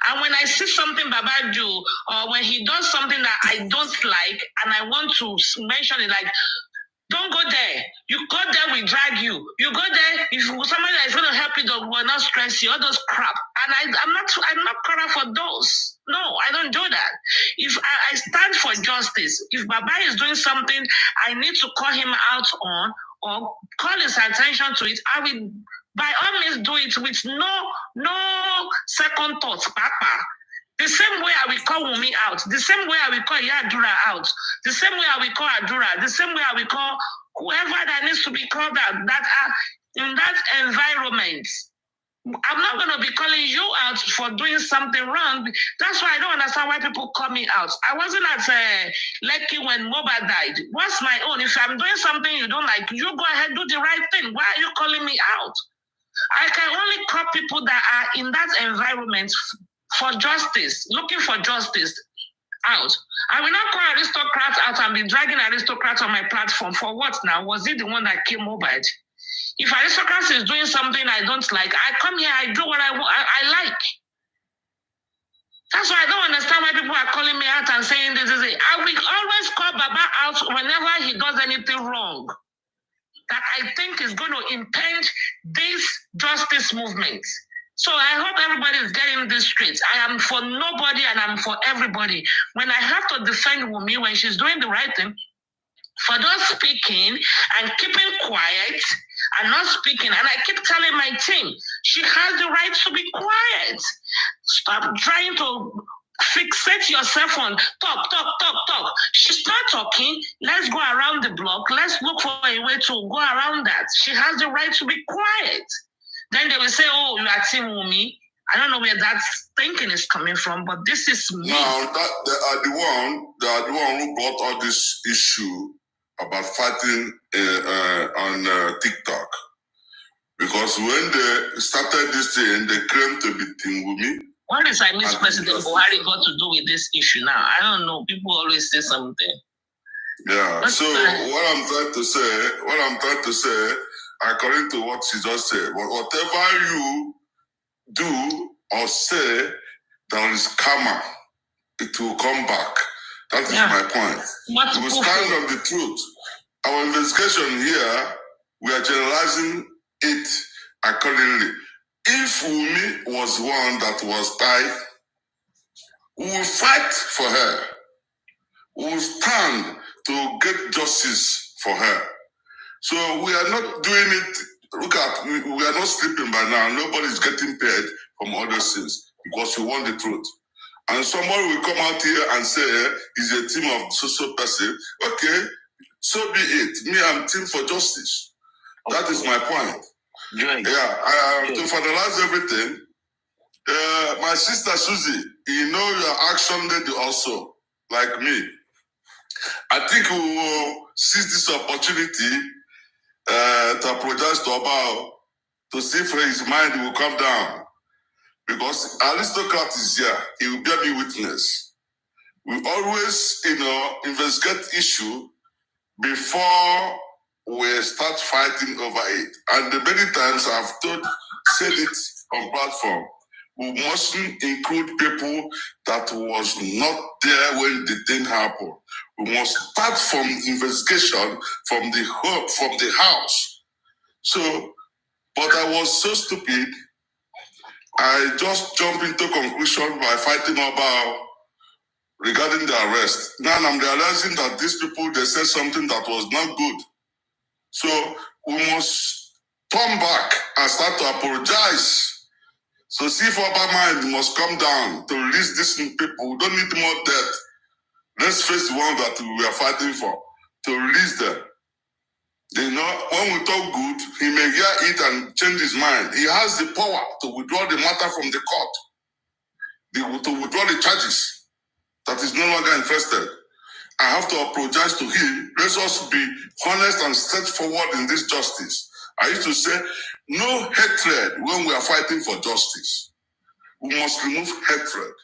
And when I see something Baba do, or when he does something that I don't like, and I want to mention it, like, don't go there. You go there, we drag you. You go there, if somebody is going to help you, will not stress you, all those crap. And I'm not caught for those. No, I don't do that. If I stand for justice, if Baba is doing something I need to call him out on or call his attention to it, I will by all means do it with no second thoughts, Papa. The same way I will call Wumi out, the same way I will call Yadura out, the same way I will call Adura, the same way I will call whoever that needs to be called out that are in that environment. I'm not going to be calling you out for doing something wrong. That's why I don't understand why people call me out. I wasn't at Lekki when Moba died. What's my own? If I'm doing something you don't like, you go ahead, do the right thing. Why are you calling me out? I can only call people that are in that environment for justice, looking for justice out. I will not call aristocrats out and be dragging aristocrats on my platform. For what now? Was it the one that came Moba? If aristocrats is doing something I don't like, I come here, I do what I like. That's why I don't understand why people are calling me out and saying this. I will always call Baba out whenever he does anything wrong that I think is going to impede this justice movement. So I hope everybody is getting this straight. I am for nobody and I'm for everybody. When I have to defend Wumi when she's doing the right thing, for those speaking and keeping quiet and not speaking, and I keep telling my team, she has the right to be quiet. Stop trying to fixate yourself on talk. She's not talking. Let's go around the block. Let's look for a way to go around that. She has the right to be quiet. Then they will say, oh, you are Team Wumi. I don't know where that thinking is coming from, but this is me. Now, they are the one who brought all this issue about fighting on TikTok. Because when they started this thing, they claimed to be Team Wumi. What is I miss President Buhari got to do with this issue now? I don't know. People always say something. Yeah. So what I'm trying to say, according to what she just said, whatever you do or say, there is karma. It will come back. That is my point. We will stand on the truth. Our investigation here, we are generalizing it accordingly. If Wumi was one that was tied, we will fight for her. We will stand to get justice for her. So we are not doing it. Look at, we are not sleeping by now. Nobody is getting paid from other things because we want the truth. And somebody will come out here and say, he's a team of so person. Okay, so be it. Me, I'm team for justice. Okay. That is my point. Good. Yeah, to finalize everything, my sister Susie, you know your action lady also, like me. I think we will seize this opportunity to apologize to Obao to see if his mind will come down. Because aristocrat is here, he will bear me witness. We always, investigate issue before we start fighting over it. And many times I've said it on platform, we mustn't include people that was not there when the thing happened. We must start from investigation from the house. So, but I was so stupid, I just jumped into conclusion by fighting about regarding the arrest. Now I'm realizing that these people, they said something that was not good. So we must turn back and start to apologize. So see if our mind must come down to release these people. We don't need more death. Let's face the one that we are fighting for, to release them. When we talk good, he may hear it and change his mind. He has the power to withdraw the matter from the court, to withdraw the charges that is no longer interested. I have to apologize to him. Let us be honest and straightforward in this justice. I used to say, no hatred when we are fighting for justice. We must remove hatred.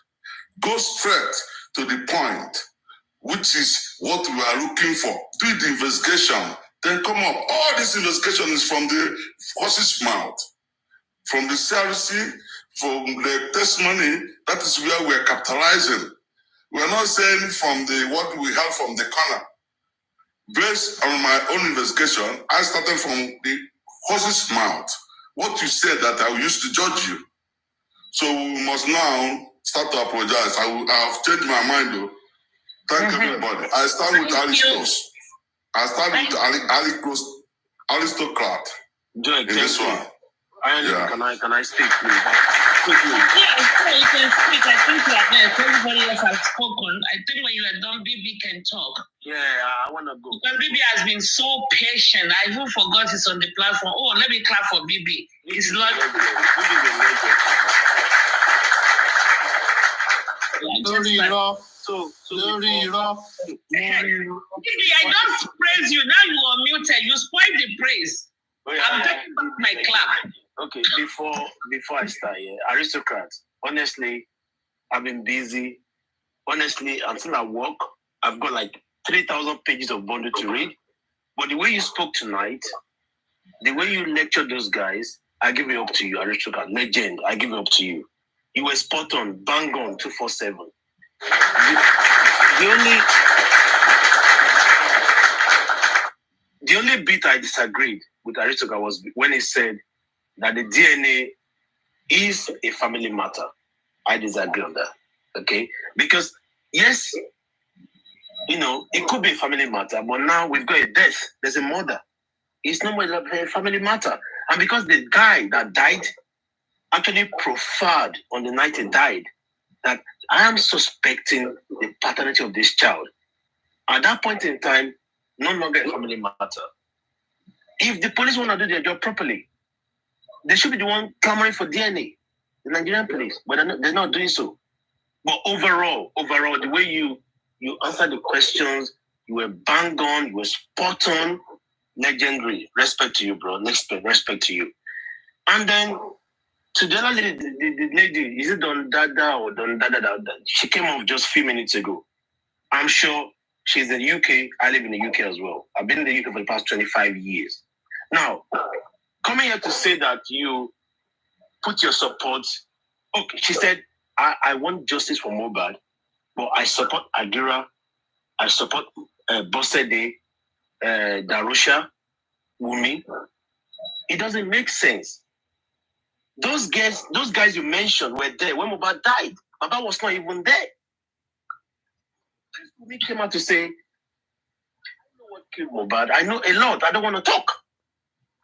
Go straight to the point, which is what we are looking for. Do the investigation, then come up. All this investigation is from the horse's mouth, from the CRC, from the testimony. That is where we are capitalizing. We are not saying from what we have from the corner. Based on my own investigation, I started from the horse's mouth. What you said that I used to judge you. So we must now start to apologize. I have changed my mind though. Thank everybody. I start with Aris. I start with aristocrat. Good, in this one. Can I speak, please? Yeah, you can speak. I think you are there. Everybody else has spoken. I think when you are done, BB can talk. Yeah, I want to go. Because BB has been so patient. I even forgot he's on the platform. Oh, let me clap for BB. He's not. BB, I just praise you. Now you are muted. You spoiled the praise. I'm taking back my clap. Okay, before I start here, aristocrat, honestly, I've been busy. Honestly, until I work, I've got like 3,000 pages of bundle to read. But the way you spoke tonight, the way you lectured those guys, I give it up to you, aristocrat. Legend, I give it up to you. You were spot on, bang on, 247. The only bit I disagreed with Aristotle was when he said that the DNA is a family matter. I disagree on that. Okay? Because, yes, it could be a family matter, but now we've got a death. There's a murder. It's not more a family matter. And because the guy that died actually proffered on the night he died that I am suspecting the paternity of this child. At that point in time, no longer a family matter. If the police want to do their job properly, they should be the one clamoring for DNA, the Nigerian police, but they're not doing so. But overall, the way you answered the questions, you were bang on, you were spot on, legendary. Respect to you, bro. Respect to you. And then to the other lady, the lady, is it Don Dada or Don Dada? She came off just a few minutes ago. I'm sure she's in the UK. I live in the UK as well. I've been in the UK for the past 25 years. Now, coming here to say that you put your support, okay, she said, I want justice for Mohbad, but I support Adira, I support Bosede, Darusha, Wumi. It doesn't make sense. Those guys you mentioned were there when Mohbad died. Mohbad was not even there. Wumi came out to say, I know what killed Mohbad. I know a lot. I don't want to talk.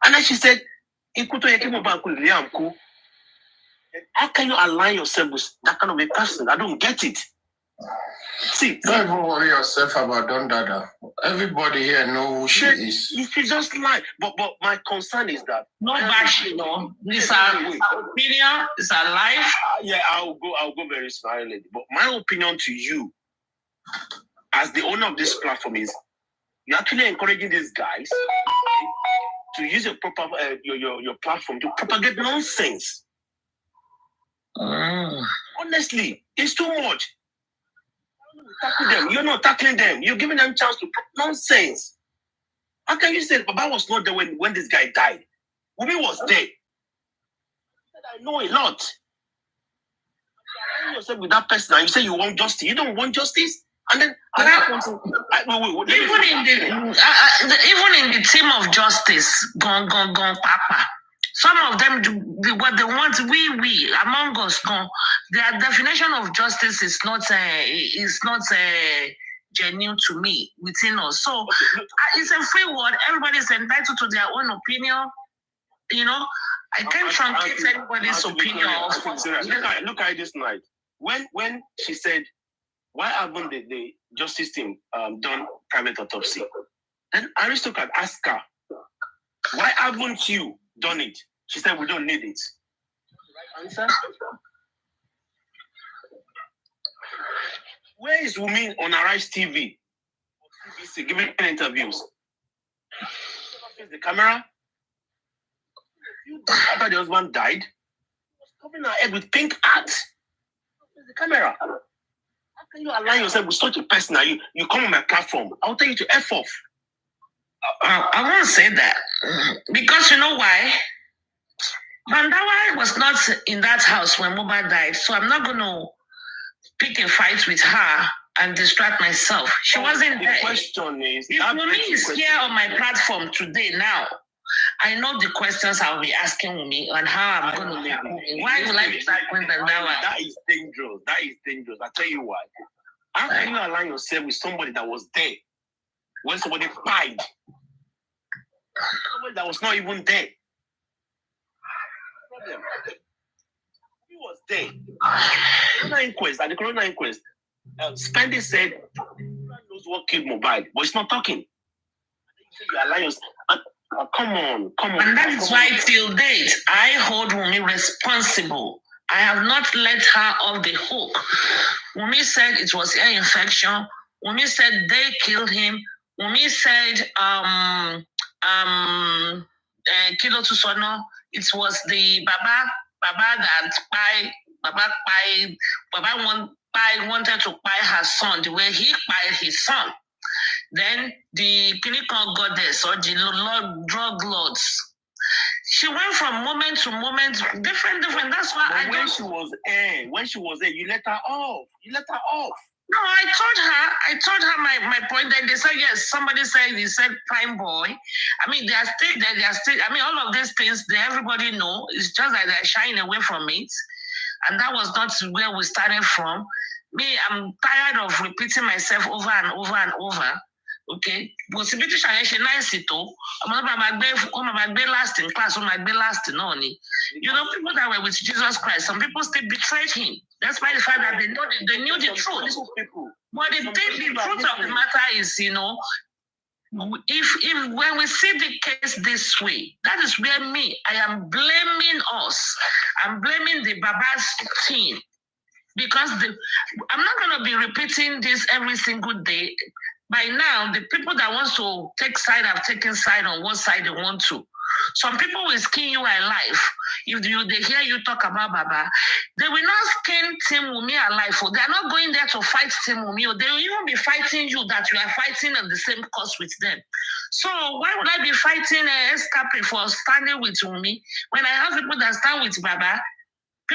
And then she said, how can you align yourself with that kind of a person? I don't get it. See, don't even worry yourself about Don Dada. Everybody here knows who she is. She just lied. But my concern is that no bashing, This our opinion. It's our life. Yeah, I'll go very smiley. But my opinion to you, as the owner of this platform, is you're actually encouraging these guys to use your proper your platform to propagate nonsense. Honestly, it's too much. Tackle them. You're not tackling them. You're giving them a chance to put nonsense. How can you say Baba was not there when this guy died? Wumi was there. I know a lot. You yourself with that person and you say you want justice. You don't want justice? And then even in the team of justice, gone, papa. Some of them what they want, we among us, their definition of justice is not genuine to me within us. So it's a free world. Everybody's entitled to their own opinion. I can't truncate anybody's opinion. Look at it this night. When she said, why haven't the justice team done private autopsy? Then Aristotle asked her, why haven't you done it? She said, we don't need it. Right answer? Where is Wumi on Aries TV? Or CBC giving interviews? The camera? After the husband died, he was covering her head with pink art. The camera. How can you align yourself with such a person? You come on my platform, I'll tell you to F off. I won't say that. Because you know why? Mandawa was not in that house when Mohbad died, so I'm not going to pick a fight with her and distract myself. She wasn't there. The question is, if Wumi is here on my platform today now, I know the questions I'll be asking Wumi and how I'm going to make Wumi. Why will I be tackling Mandawa? That is dangerous. I'll tell you why. How can you align yourself with somebody that was there when somebody died? Somebody that was not even there. Problem. He was there. At the Corona inquest, Spendy said, "No knows what killed Mohbad," but it's not talking. You align yourself. Come on. And that is why till date, I hold Wumi responsible. I have not let her off the hook. Wumi said it was ear infection. Wumi said they killed him. Wumi said, Kilo Tusono, it was the Baba wanted to buy her son the way he bought his son. Then the clinical goddess or the drug lords, She went from moment to moment, different. That's why But when she was there, you let her off. No, I told her my point. Then they said yes. Somebody said he said prime boy. I mean, they are still there. They are still. I mean, all of these things everybody know. It's just that they're shying away from it, and that was not where we started from. Me, I'm tired of repeating myself over and over and over. Okay, possibility she nice it too. I'm last in class, last in only. You know, people that were with Jesus Christ, some people still betrayed him. That's why the fact that they knew the truth. But the truth of the matter is, you know, if when we see the case this way, that is where I am blaming us. I'm blaming the Baba's team. Because I'm not going to be repeating this every single day. By now, the people that want to take side have taken side on what side they want to. Some people will skin you alive. If they hear you talk about Baba, they will not skin Team Wunmi alive. They are not going there to fight Team Wunmi. They will even be fighting you that you are fighting on the same cause with them. So why would I be fighting Escape for standing with Wunmi when I have people that stand with Baba?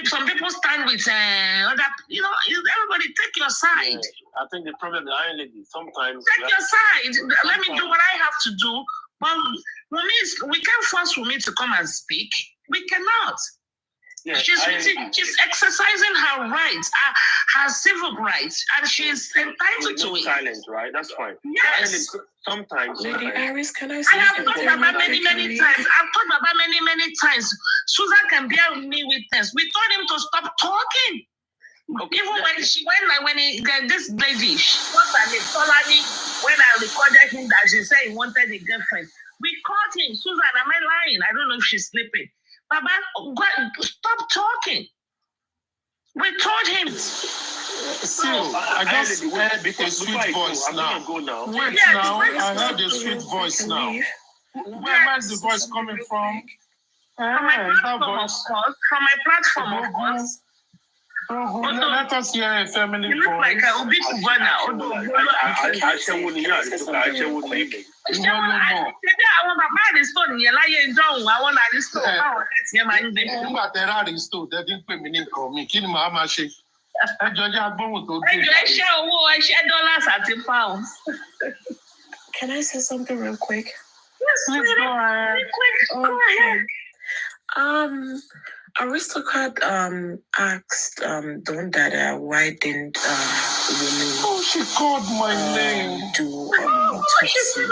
Some people stand with other, you know, everybody take your side. Yeah, I think the problem is sometimes take your side. Let me do what I have to do. But we can't force Wunmi to come and speak. We cannot. Yeah, she's exercising her rights, her civil rights, and she's entitled to it. Silent, right? That's fine. Yes. Sometimes. Lady Aries, can I I say have told Baba many times. I've told Baba many times. Susan can bear with me witness. We told him to stop talking. Okay. Even when this lady, what's her name, Solani, when I recorded him that she said he wanted a girlfriend, we called him. Susan, am I lying? I don't know if she's sleeping. Baba, stop talking. We told him. I just heard a sweet voice now. Wait now, I heard a sweet voice now. Where is the voice coming from? From my platform, of course. From my platform, of course. Let us hear a family voice. You look like a big Kubana. Can I say something real quick? Yes, please go ahead. Go ahead. Aristocrat asked Don Dada why didn't Wunmi she called my name do autopsy.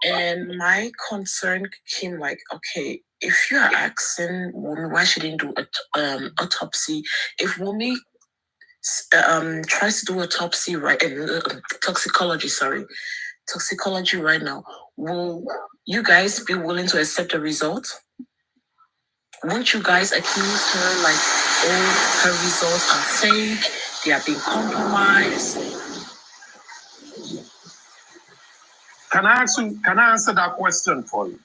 And my concern came like, okay, if you are asking Wunmi why she didn't do autopsy, if Wunmi tries to do autopsy toxicology right now, will you guys be willing to accept the result? Won't you guys accuse her like, oh, her results are fake, they are being compromised? Can I answer that question for you?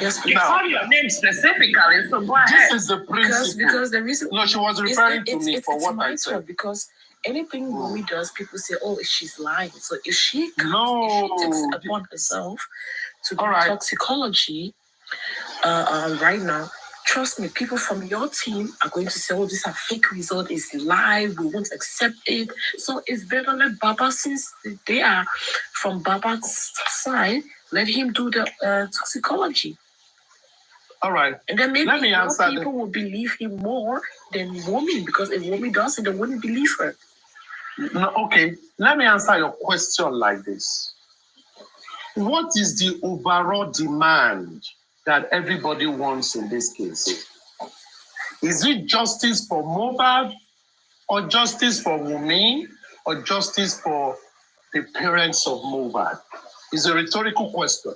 Yes, you call your name specifically, so go ahead. This is the principle. Because the reason... No, she was referring to me for what I said. Because anything Wunmi does, people say, oh, she's lying. So if she takes it upon herself to do toxicology right now, trust me, people from your team are going to say, oh, this is a fake result, it's live, we won't accept it. So it's better let Baba, since they are from Baba's side, let him do the toxicology. All right. And then maybe people will believe him more than Wunmi, because if Wunmi does it, they wouldn't believe her. No, okay, let me answer your question like this. What is the overall demand that everybody wants in this case? Is it justice for Mohbad, or justice for Wunmi, or justice for the parents of Mohbad? It's a rhetorical question.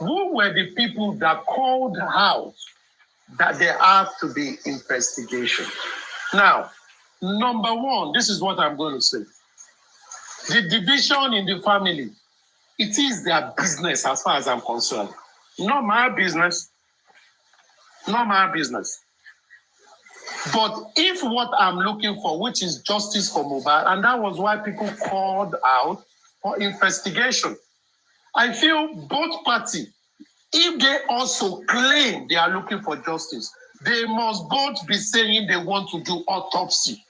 Who were the people that called out that there have to be investigation? Now, number one, this is what I'm going to say. The division in the family, it is their business as far as I'm concerned. Not my business. Not my business. But if what I'm looking for, which is justice for Mohbad, and that was why people called out for investigation, I feel both parties if they also claim they are looking for justice, they must both be saying they want to do autopsy.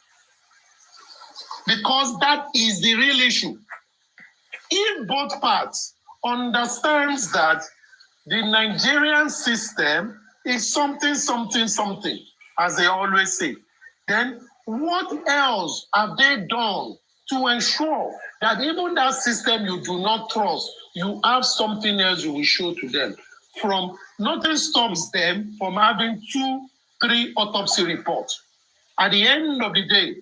Because that is the real issue. If both parts understands that the Nigerian system is something, as they always say, then what else have they done to ensure that even that system you do not trust, you have something else you will show to them? Nothing stops them from having 2-3 autopsy reports. At the end of the day,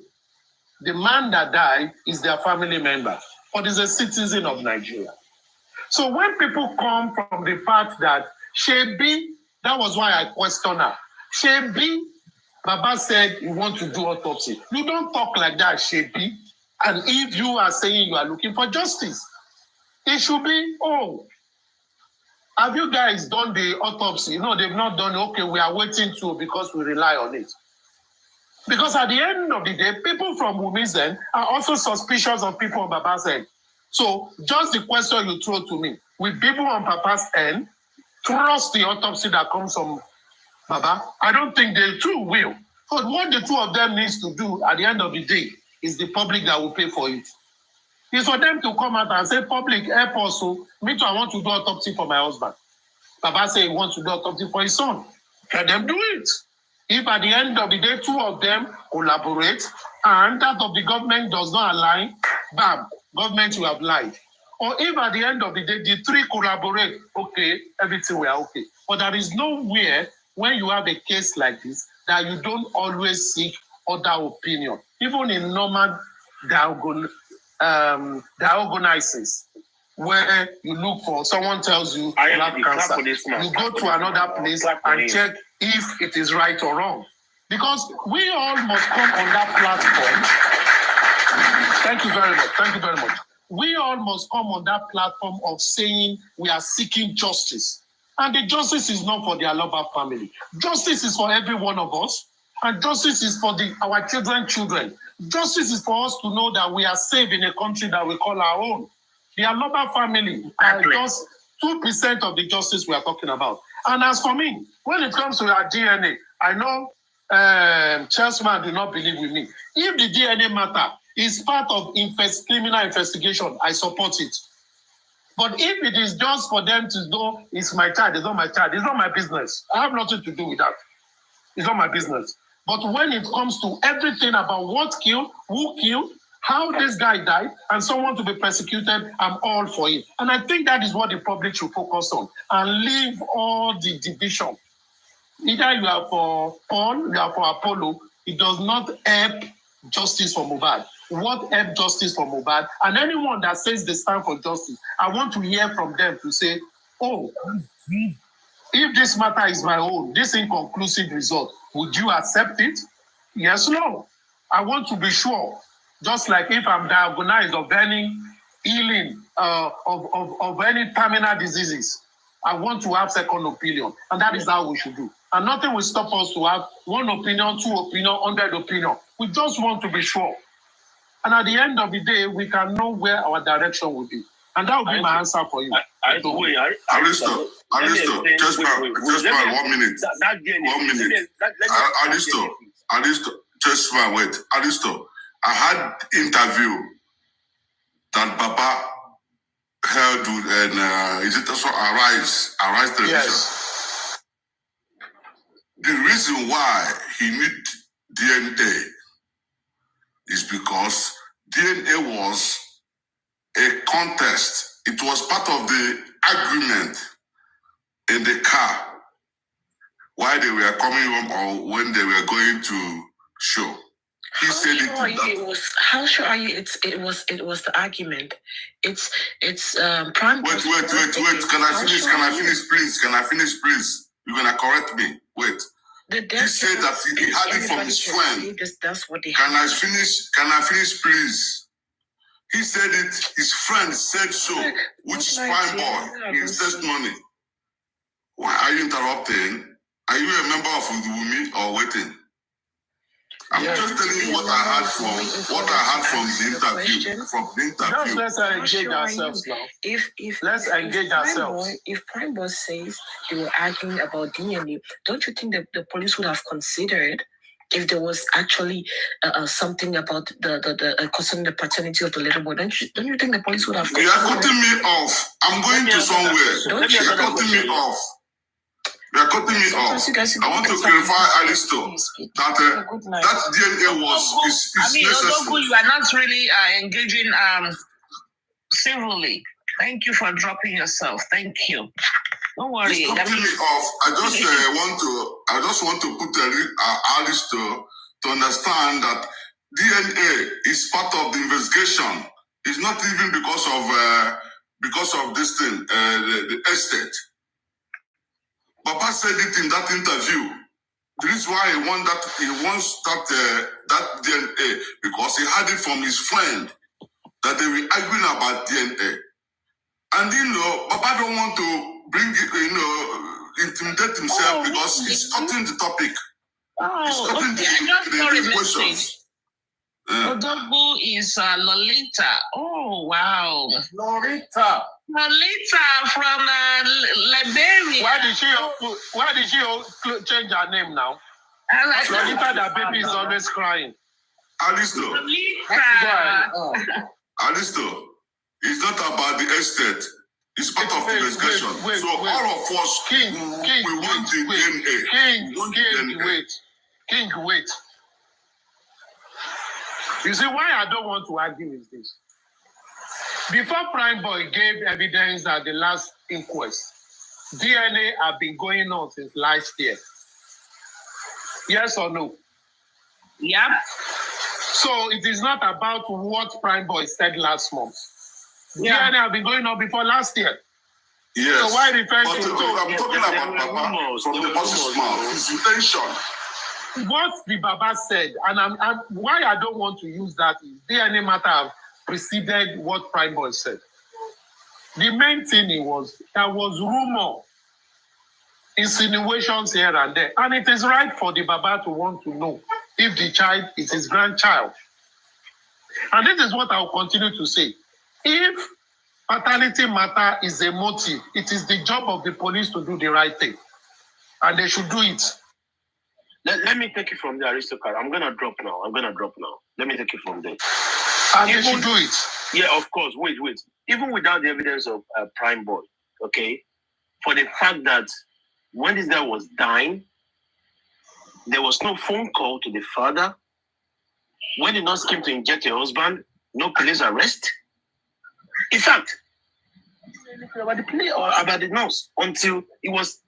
the man that died is their family member, but is a citizen of Nigeria. So when people come from the part that Shebi, that was why I questioned her. Shebi, Baba said you want to do autopsy. You don't talk like that, Shebi. And if you are saying you are looking for justice, it should be, oh, have you guys done the autopsy? No, they've not done it. Okay, we are waiting to because we rely on it. Because at the end of the day, people from Wumi's end are also suspicious of people on Baba's end. So just the question you throw to me, will people on Papa's end trust the autopsy that comes from Baba? I don't think they too will. But what the two of them needs to do at the end of the day is the public that will pay for it. It's for them to come out and say, public, help also. Me too, I want to do autopsy for my husband. Baba say he wants to do autopsy for his son. Let them do it. If at the end of the day, two of them collaborate and that of the government does not align, bam, government will have lied. Or if at the end of the day, the three collaborate, okay, everything will be okay. But there is nowhere when you have a case like this that you don't always seek other opinion. Even in normal diagnosis, where you look for, someone tells you you have cancer, you go to another place and check if it is right or wrong. Because we all must come on that platform. Thank you very much. Thank you very much. We all must come on that platform of saying we are seeking justice. And the justice is not for the Aloba family. Justice is for every one of us. And justice is for our children. Justice is for us to know that we are safe in a country that we call our own. The Aloba family are just 2% of the justice we are talking about. And as for me, when it comes to our DNA, I know Chelsman do not believe with me. If the DNA matter is part of criminal investigation, I support it. But if it is just for them to know it's my child, it's not my child, it's not my business. I have nothing to do with that. It's not my business. But when it comes to everything about what killed, who killed, how this guy died, and someone to be persecuted, I'm all for it. And I think that is what the public should focus on and leave all the division. Either you are for Paul, you are for Apollo, it does not help justice for Mohbad. What help justice for Mohbad? And anyone that says they stand for justice, I want to hear from them to say, oh, if this matter is my own, this inconclusive result, would you accept it? Yes, no. I want to be sure. Just like if I'm diagnosed of any healing of any terminal diseases, I want to have second opinion. And that is how we should do. And nothing will stop us to have 1 opinion, 2 opinion, 100 opinion. We just want to be sure. And at the end of the day, we can know where our direction will be. And that will be my answer for you. Aristo, just 1 minute. 1 minute. Aristo, just wait. Aristo, I had interview that Baba held with, and is it also Arise television? Yes. The reason why he need DNA is because DNA was a contest. It was part of the agreement in the car while they were coming home or when they were going to show. He said how sure are you it was the argument? It's prime. Wait. Can I finish, please? You're gonna correct me. Wait. He said that he had it from his friend. That's what they Can I finish, please? He said it, his friend said so, which is prime boy in his testimony. Why are you interrupting? Are you a member of Wumi or waiting? I'm just telling you what I had from the interview. Just let's engage ourselves now. Let's engage ourselves. If Prime Boy says they were arguing about DNA, don't you think that the police would have considered if there was actually something about the concerning the paternity of the little boy? Don't you think the police would have? You are cutting me off. I'm going to somewhere. You are cutting me off. You are cutting me off. I want to clarify, Aristo, that that DNA is necessary. Odogu, you are not really engaging civilly. Thank you for dropping yourself. Thank you. Don't worry. It's cutting me off. I just want to put Aristo to understand that DNA is part of the investigation. It's not even because of this thing, the estate. Papa said it in that interview. This is why he wants that DNA, because he had it from his friend that they were arguing about DNA. And Papa don't want to bring it, intimidate himself because he's cutting the topic. He's cutting the questions. Odogu is Lolita. Oh, wow. Lolita from Liberia. Why did she change her name now? Lolita, the baby is always crying. Alisto, it's not about the estate. It's part of the investigation. All of us, we want the DNA. King, wait. You see, why I don't want to argue is this. Before Prime Boy gave evidence at the last inquest, DNA have been going on since last year. Yes or no? Yeah. So it is not about what Prime Boy said last month. Yeah. DNA have been going on before last year. Yes. So why refer to I'm talking about Papa from the boss's mouth. His intention. What the Baba said, and why I don't want to use that is DNA matter have preceded what Prime Boy said. The main thing there was rumor, insinuations here and there, and it is right for the Baba to want to know if the child is his grandchild. And this is what I will continue to say. If paternity matter is a motive, it is the job of the police to do the right thing, and they should do it. Let me take it from the aristocrat. I'm gonna drop now. Let me take it from there. And they should do it. Yeah, of course. Wait. Even without the evidence of Prime Boy, okay, for the fact that when this guy was dying, there was no phone call to the father. When the nurse came to inject your husband, no police arrest. In fact, about the play or about the nurse until it was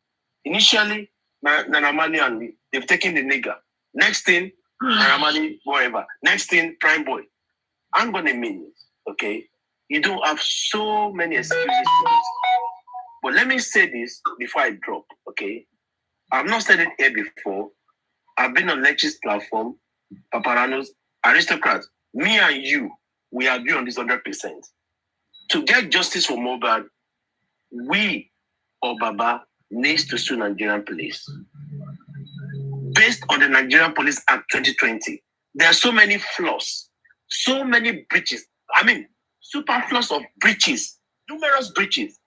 initially Nanamali and they've taken the nigger. Next thing, Nanamali, whatever. Next thing, Prime Boy. I'm gonna mean it, okay? You don't have so many excuses for this. But let me say this before I drop, okay? I've not said it here before. I've been on Lechi's platform, Paparanos, aristocrats. Me and you, we agree on this 100%. To get justice for Mohbad, we or Baba needs to sue Nigerian police. Based on the Nigerian Police Act 2020, there are so many flaws, so many breaches. I mean, superfluous of breaches, numerous breaches.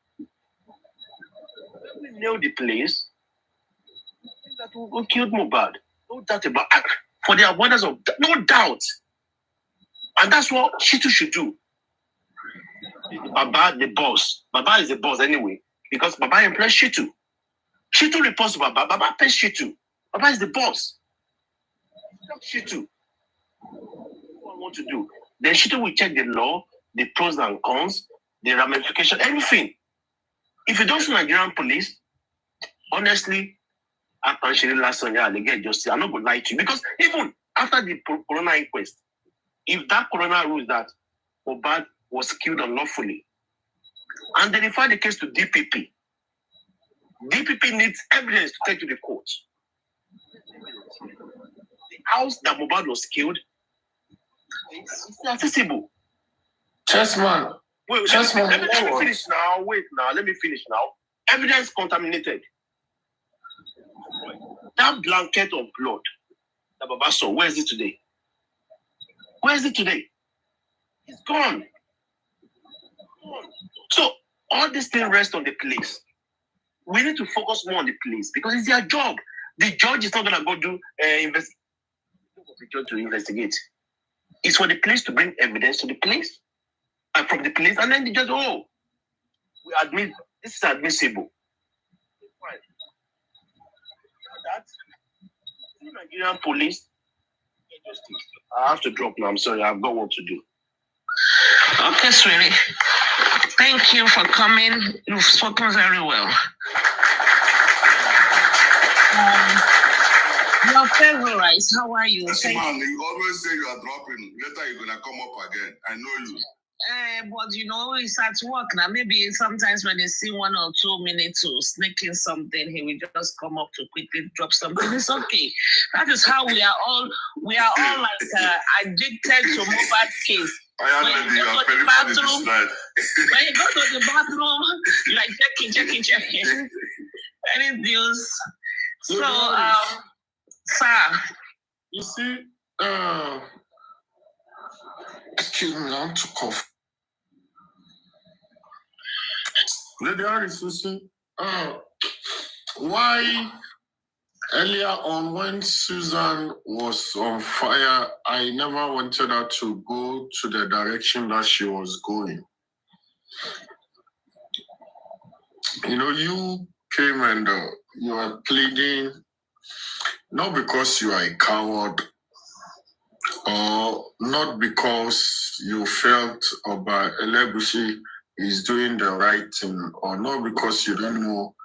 We nail the police that will kill Mohbad. No doubt about it. For the avoidance of no doubt. And that's what Shitu should do. Baba, the boss. Baba is the boss anyway, because Baba employs Shitu. Shitu reports to Baba. Baba pays Shitu. Baba is the boss. Not Shitu. What I want to do. Then Shitu will check the law, the pros and cons, the ramification, everything. If you don't see Nigerian police, honestly, I can last on they get justice. I'm not going to lie to you. Because even after the corona inquest, if that coroner rules that Mohbad was killed unlawfully, and they refer the case to DPP, DPP needs evidence to take to the court. The house that Mohbad was killed is accessible. Chessman. Wait, let me finish now. Wait now. Let me finish now. Evidence contaminated. That blanket of blood that Baba saw. Where is it today? Where is it today? It's gone. So all these things rest on the police. We need to focus more on the police because it's their job. The judge is not going to go do investigate. The judge to investigate. It's for the police to bring evidence to the police and from the police, and then the judge, we admit this is admissible. Fine. That the Nigerian police. I have to drop now. I'm sorry. I've got work to do. Okay, sweetie. Thank you for coming. You've spoken very well. Your favorite, how are you? Yes, man, you always say you are dropping. Later you're gonna come up again. I know you. But you know, it's at work now. Maybe sometimes when you see 1 or 2 minutes to sneak in something, he will just come up to quickly drop something. It's okay. That is how we are all like addicted to mobile case. I when you go to the bathroom, you like checking. Any deals? So, sir. You see, excuse me, I'm too cough. Lady Aries, you see, why earlier on when Susan was on fire, I never wanted her to go to the direction that she was going. You know, you came and you are pleading, not because you are a coward, or not because you felt Oba Elegushi is doing the right thing, or not because you don't know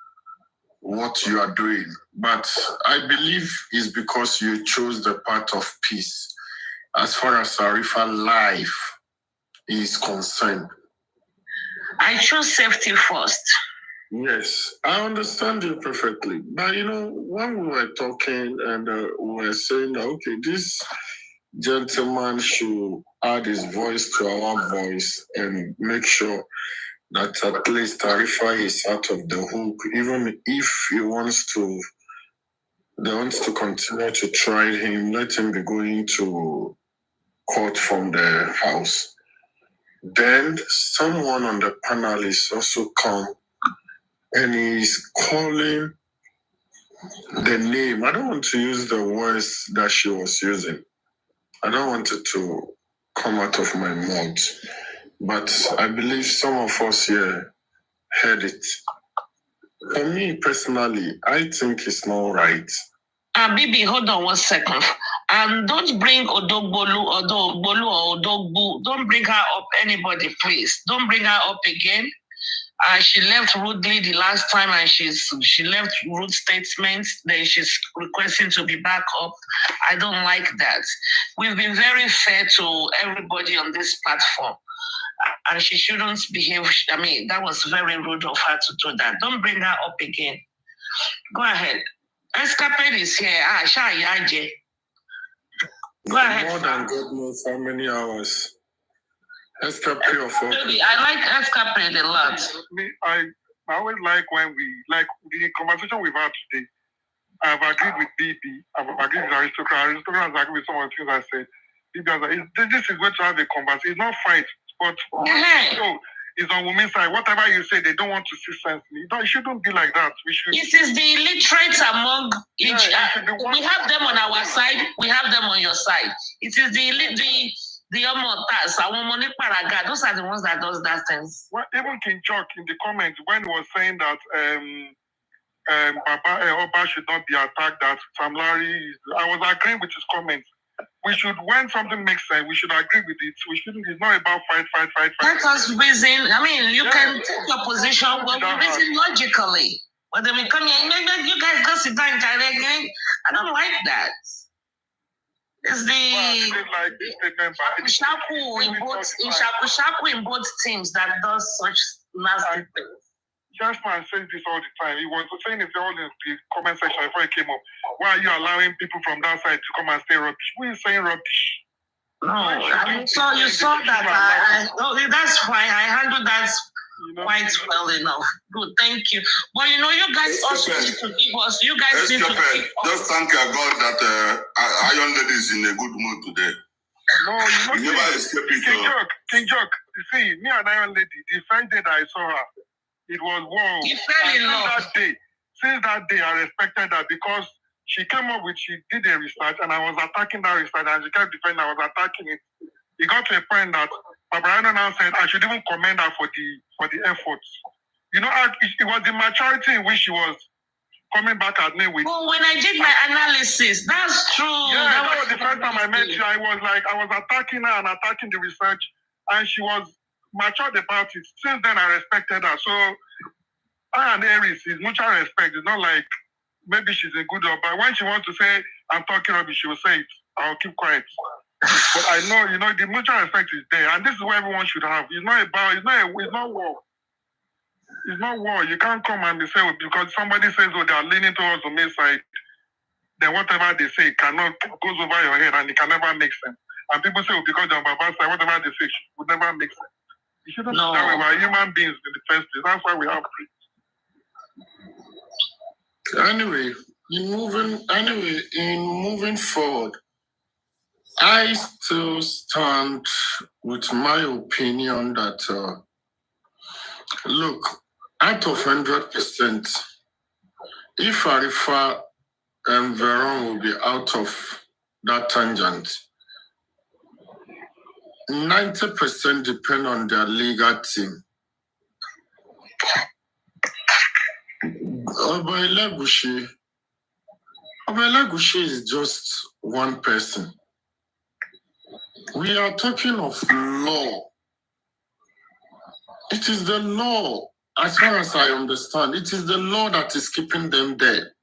what you are doing. But I believe it's because you chose the path of peace as far as Arifa life is concerned. I chose safety first. Yes, I understand you perfectly. But you know, when we were talking and we were saying that, okay, this gentleman should add his voice to our voice and make sure that at least Arifa is out of the hook, even if they wants to continue to try him, let him be going to court from the house. Then someone on the panel is also come and he's calling the name. I don't want to use the words that she was using. I don't want it to come out of my mouth. But I believe some of us here heard it. For me personally, I think it's not right. Bibi, hold on 1 second. Don't bring Odogbolu or Odogbu. Don't bring her up, anybody, please. Don't bring her up again. She left rudely the last time, and she left rude statements. Then she's requesting to be back up. I don't like that. We've been very fair to everybody on this platform, and she shouldn't behave. I mean, that was very rude of her to do that. Don't bring her up again. Go ahead. Escapade is here. Go ahead. More than God knows how many hours. Escapade of all. I like Escapade a lot. I always like when we, like the conversation we've had today, I've agreed with BB, I've agreed with Aristocrat. Aristocrat has agreed with some of the things I said. This is going to have a conversation. It's not fight, but so it's on women's side. Whatever you say, they don't want to see sense. It shouldn't be like that. We should. It is the illiterate among each. We have them on our side. We have them on your side. It is the Omotas, Paraga. Those are the ones that does that things. Well, even King Chuck in the comments when he was saying that Oba should not be attacked, that Sam Larry, I was agreeing with his comments. We should, when something makes sense, we should agree with it. We shouldn't. It's not about fight. Let us reason. I mean, you can take your position, but we reason logically. But then we come here, you guys go sit down again. I don't like that. It's the Shaku in both teams that does such nasty things. Jasper says this all the time. He was saying it all in the comment section before he came up. Why are you allowing people from that side to come and say rubbish? Who is saying rubbish? No, I mean, so you saw that. That's fine. I handled that quite well enough. Good, thank you. But you guys also need to give us. You guys need to give us. Just thank your God that Iron Lady is in a good mood today. No, you never escape it. King Jock, you see, me and Iron Lady, the first day that I saw her, it was wow. You fell in love. Since that day, I respected her because she came up with, she did a research and I was attacking that research and she kept defending, I was attacking it. It got to a point that Barbara now said I should even commend her for the efforts. It was the maturity in which she was coming back at me with. Well, when I did my analysis, that's true. Yeah, that was the first time I met you. I was attacking her and attacking the research, and she was matured about it. Since then, I respected her. So, I and Aries is mutual respect. It's not like maybe she's a good or bad. When she wants to say I'm talking rubbish, she will say it. I'll keep quiet. But I know, the mutual respect is there, and this is what everyone should have. It's not war. It's not war. You can't come and say because somebody says they are leaning towards the main side, then whatever they say goes over your head and it can never make sense. And people say because they're on Baba's side, whatever they say would never make sense. You shouldn't say that way. We're human beings in the first place. That's why we have Anyway, in moving forward, I still stand with my opinion that look, out of 100%, if Arifa and Veron will be out of that tangent, 90% depend on their legal team. Obaile Gushi is just one person. We are talking of law. It is the law, as far as I understand. It is the law that is keeping them there.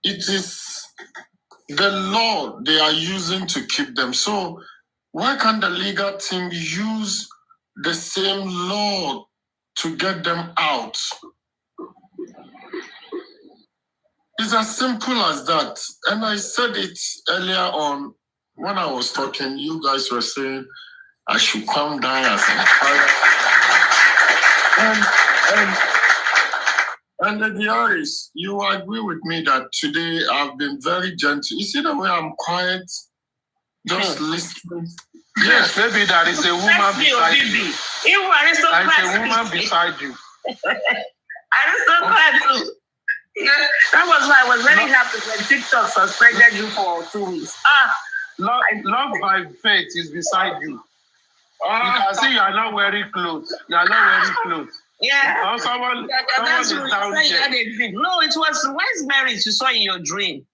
It is the law they are using to keep them. So why can't the legal team use the same law to get them out? It's as simple as that. And I said it earlier on when I was talking. You guys were saying I should come down as a and the Aries, you agree with me that today I've been very gentle. You see the way I'm quiet, just listening. Yes, maybe there is a woman beside you. There is a woman beside you. That was why I was very happy when TikTok suspended you for 2 weeks. Love by faith is beside you. You can see you are not wearing clothes. You are not wearing clothes. Yeah. Someone That's is down there. No, it was where's Mary you saw in your dream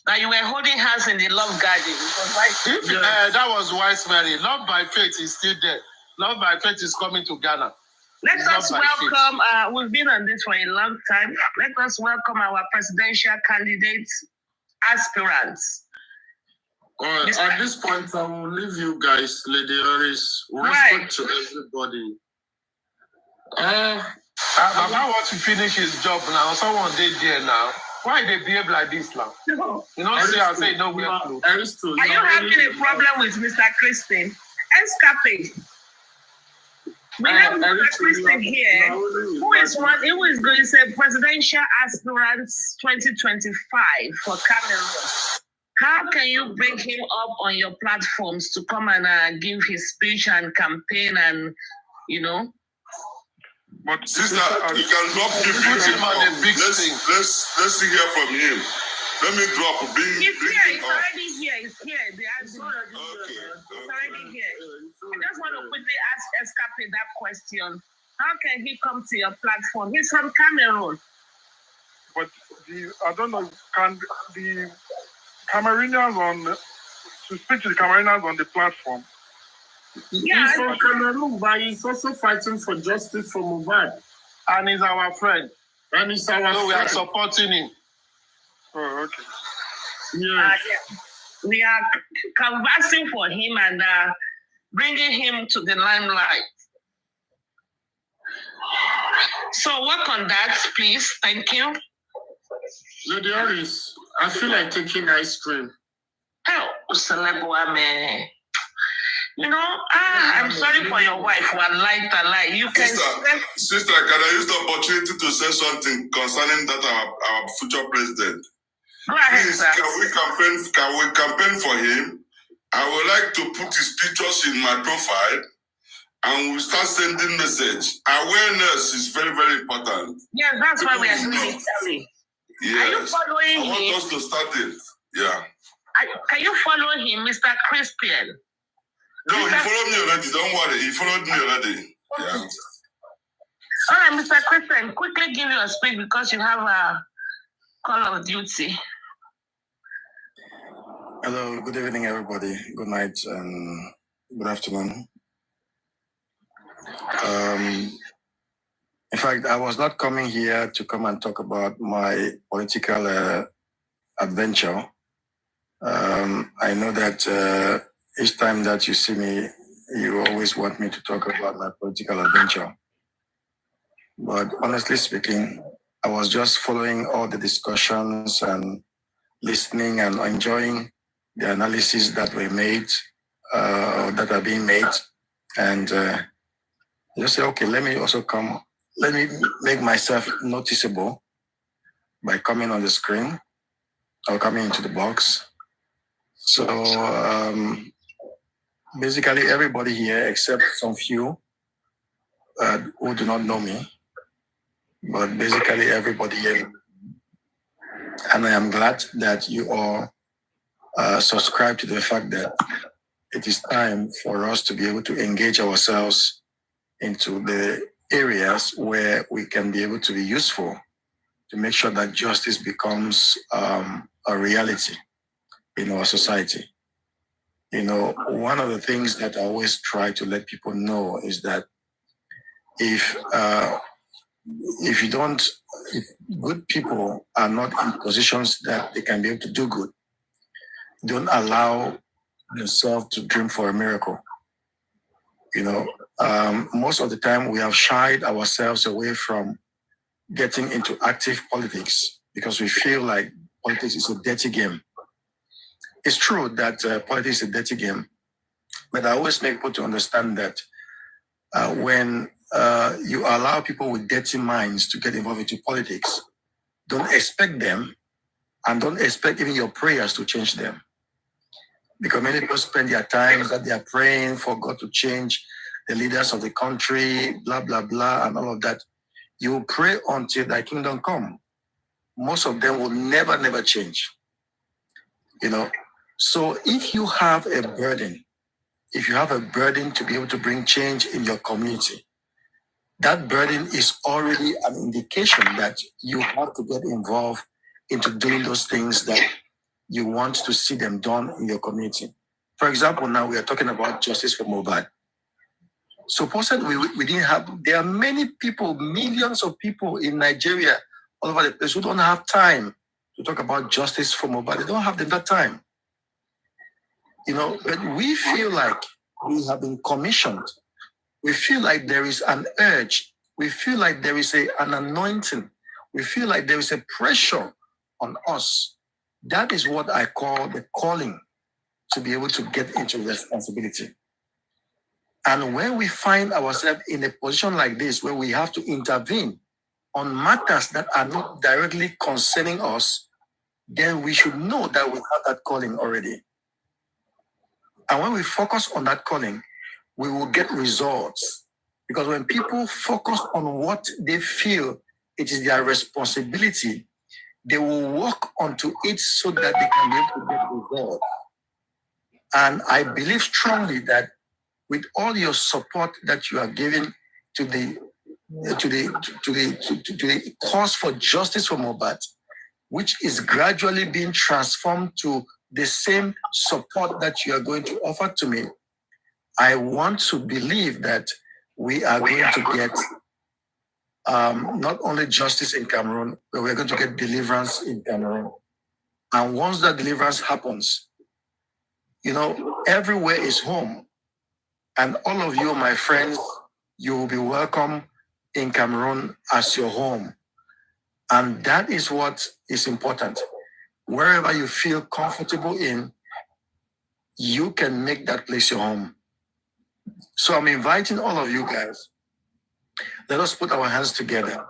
that you were holding hands in the love garden. It was that was wise Mary. Love by faith is still there. Love by faith is coming to Ghana. Let us welcome, we've been on this for a long time. Let us welcome our presidential candidates, aspirants. At this point, I will leave you guys, Lady Aries. Respect to everybody. Baba wants to finish his job now. Someone did there now. Why they behave like this now? You know, see, I say no, we are close. Are you having a problem with Mr. Christian? Escape. We have Mr. Christian here, who is going to say presidential aspirants 2025 for Cameroon. How can you bring him up on your platforms to come and give his speech and campaign and, But sister, you can drop the big thing. Let's hear from him. Let me drop. He's already here. He's here. He's already here. I just want to quickly ask Escape that question. How can he come to your platform? He's from Cameroon. But I don't know, can the Cameroonians to speak to the Cameroonians on the platform? Yeah, he's from Cameroon, but he's also fighting for justice for Mohbad. And he's our friend. So we are supporting him. Oh, okay. Yeah. We are conversing for him and bringing him to the limelight. So work on that, please. Thank you. Lady Aries, I feel like taking ice cream. Oh, I'm sorry for your wife. Wallahi. You can. Sister, can I use the opportunity to say something concerning that our future president? Go ahead, Please, sir. can we campaign for him? I would like to put his pictures in my profile and we'll start sending message. Awareness is very, very important. Yes, that's why we are doing it, Charlie. Yes. Are you following him? I want us to start it. Yeah. Can you follow him, Mr. Christian? No, he followed me already. Don't worry. He followed me already. Yeah. All right, Mr. Christian, quickly give your speech because you have a call of duty. Hello, good evening, everybody. Good night and good afternoon. In fact, I was not coming here to come and talk about my political adventure. I know that each time that you see me, you always want me to talk about my political adventure. But honestly speaking, I was just following all the discussions and listening and enjoying the analysis that were made, that are being made. And just say, okay, let me make myself noticeable by coming on the screen or coming into the box. So basically everybody here, except some few who do not know me, but basically everybody here. And I am glad that you all subscribe to the fact that it is time for us to be able to engage ourselves into the areas where we can be able to be useful to make sure that justice becomes a reality in our society. One of the things that I always try to let people know is that if good people are not in positions that they can be able to do good, don't allow themselves to dream for a miracle. Most of the time we have shied ourselves away from getting into active politics because we feel like politics is a dirty game. It's true that politics is a dirty game, but I always make people to understand that when you allow people with dirty minds to get involved into politics, don't expect them and don't expect even your prayers to change them. Because many people spend their time that they are praying for God to change the leaders of the country, blah, blah, blah, and all of that. You will pray until thy kingdom come. Most of them will never change. So if you have a burden to be able to bring change in your community, that burden is already an indication that you have to get involved into doing those things that you want to see them done in your community. For example, now we are talking about justice for Mohbad. Supposedly we didn't have, there are many people, millions of people in Nigeria, all over the place who don't have time to talk about justice for Mohbad. They don't have that time. But we feel like we have been commissioned. We feel like there is an urge. We feel like there is an anointing. We feel like there is a pressure on us. That is what I call the calling to be able to get into responsibility. And when we find ourselves in a position like this, where we have to intervene on matters that are not directly concerning us, then we should know that we have that calling already. And when we focus on that calling, we will get results. Because when people focus on what they feel it is their responsibility, they will work onto it so that they can be able to get results. And I believe strongly that with all your support that you are giving to the cause for justice for Mohbad, which is gradually being transformed to the same support that you are going to offer to me, I want to believe that we are going to get not only justice in Cameroon, but we're going to get deliverance in Cameroon. And once that deliverance happens, everywhere is home. And all of you, my friends, you will be welcome in Cameroon as your home. And that is what is important. Wherever you feel comfortable in, you can make that place your home. So I'm inviting all of you guys. Let us put our hands together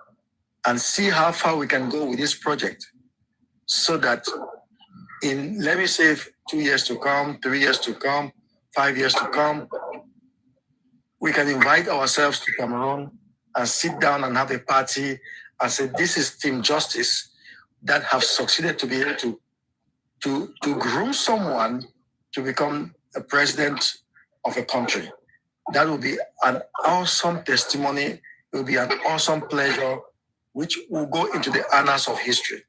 and see how far we can go with this project, so that in, let me say, 2 years to come, 3 years to come, 5 years to come, we can invite ourselves to Cameroon and sit down and have a party and say, this is Team Justice that have succeeded to be able to groom someone to become a president of a country. That will be an awesome testimony. It will be an awesome pleasure, which will go into the annals of history.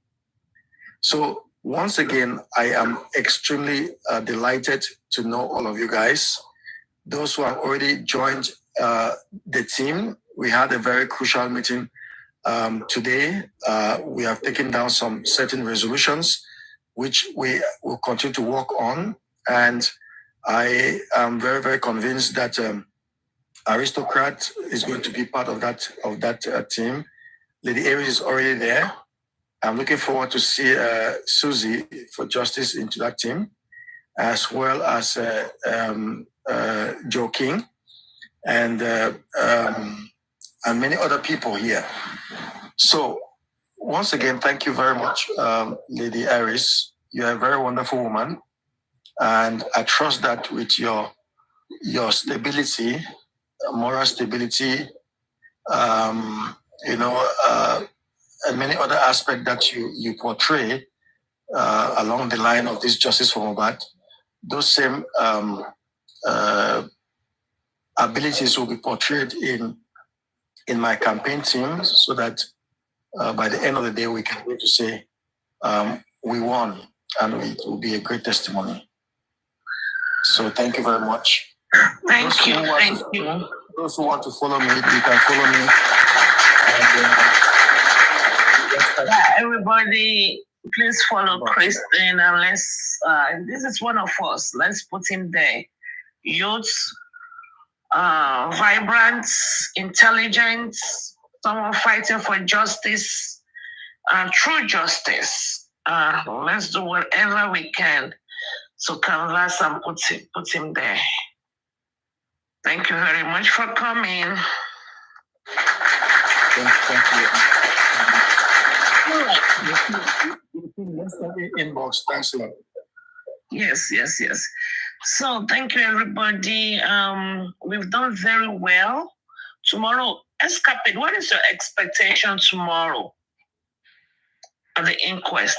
So once again, I am extremely delighted to know all of you guys. Those who have already joined the team, we had a very crucial meeting today. We have taken down some certain resolutions, which we will continue to work on. And I am very, very convinced that Aristocrat is going to be part of that team. Lady Aries is already there. I'm looking forward to see Susie for Justice into that team, as well as Joe King and many other people here. So once again, thank you very much, Lady Aries. You're a very wonderful woman, and I trust that with your stability, moral stability, and many other aspects that you portray along the line of this Justice for Mohbad, those same abilities will be portrayed in my campaign team, so that by the end of the day, we can be able to say we won, and it will be a great testimony. So thank you very much. Thank you. Those who want to follow me, you can follow me. Everybody, please follow Christine, and let's. This is one of us. Let's put him there. Youth, vibrant, intelligent, someone fighting for justice, true justice. Let's do whatever we can to canvas and put him there. Thank you very much for coming. Thank you. Inbox. Thanks a lot. Yes. So thank you, everybody. We've done very well. Tomorrow, Escapade, what is your expectation tomorrow at the inquest?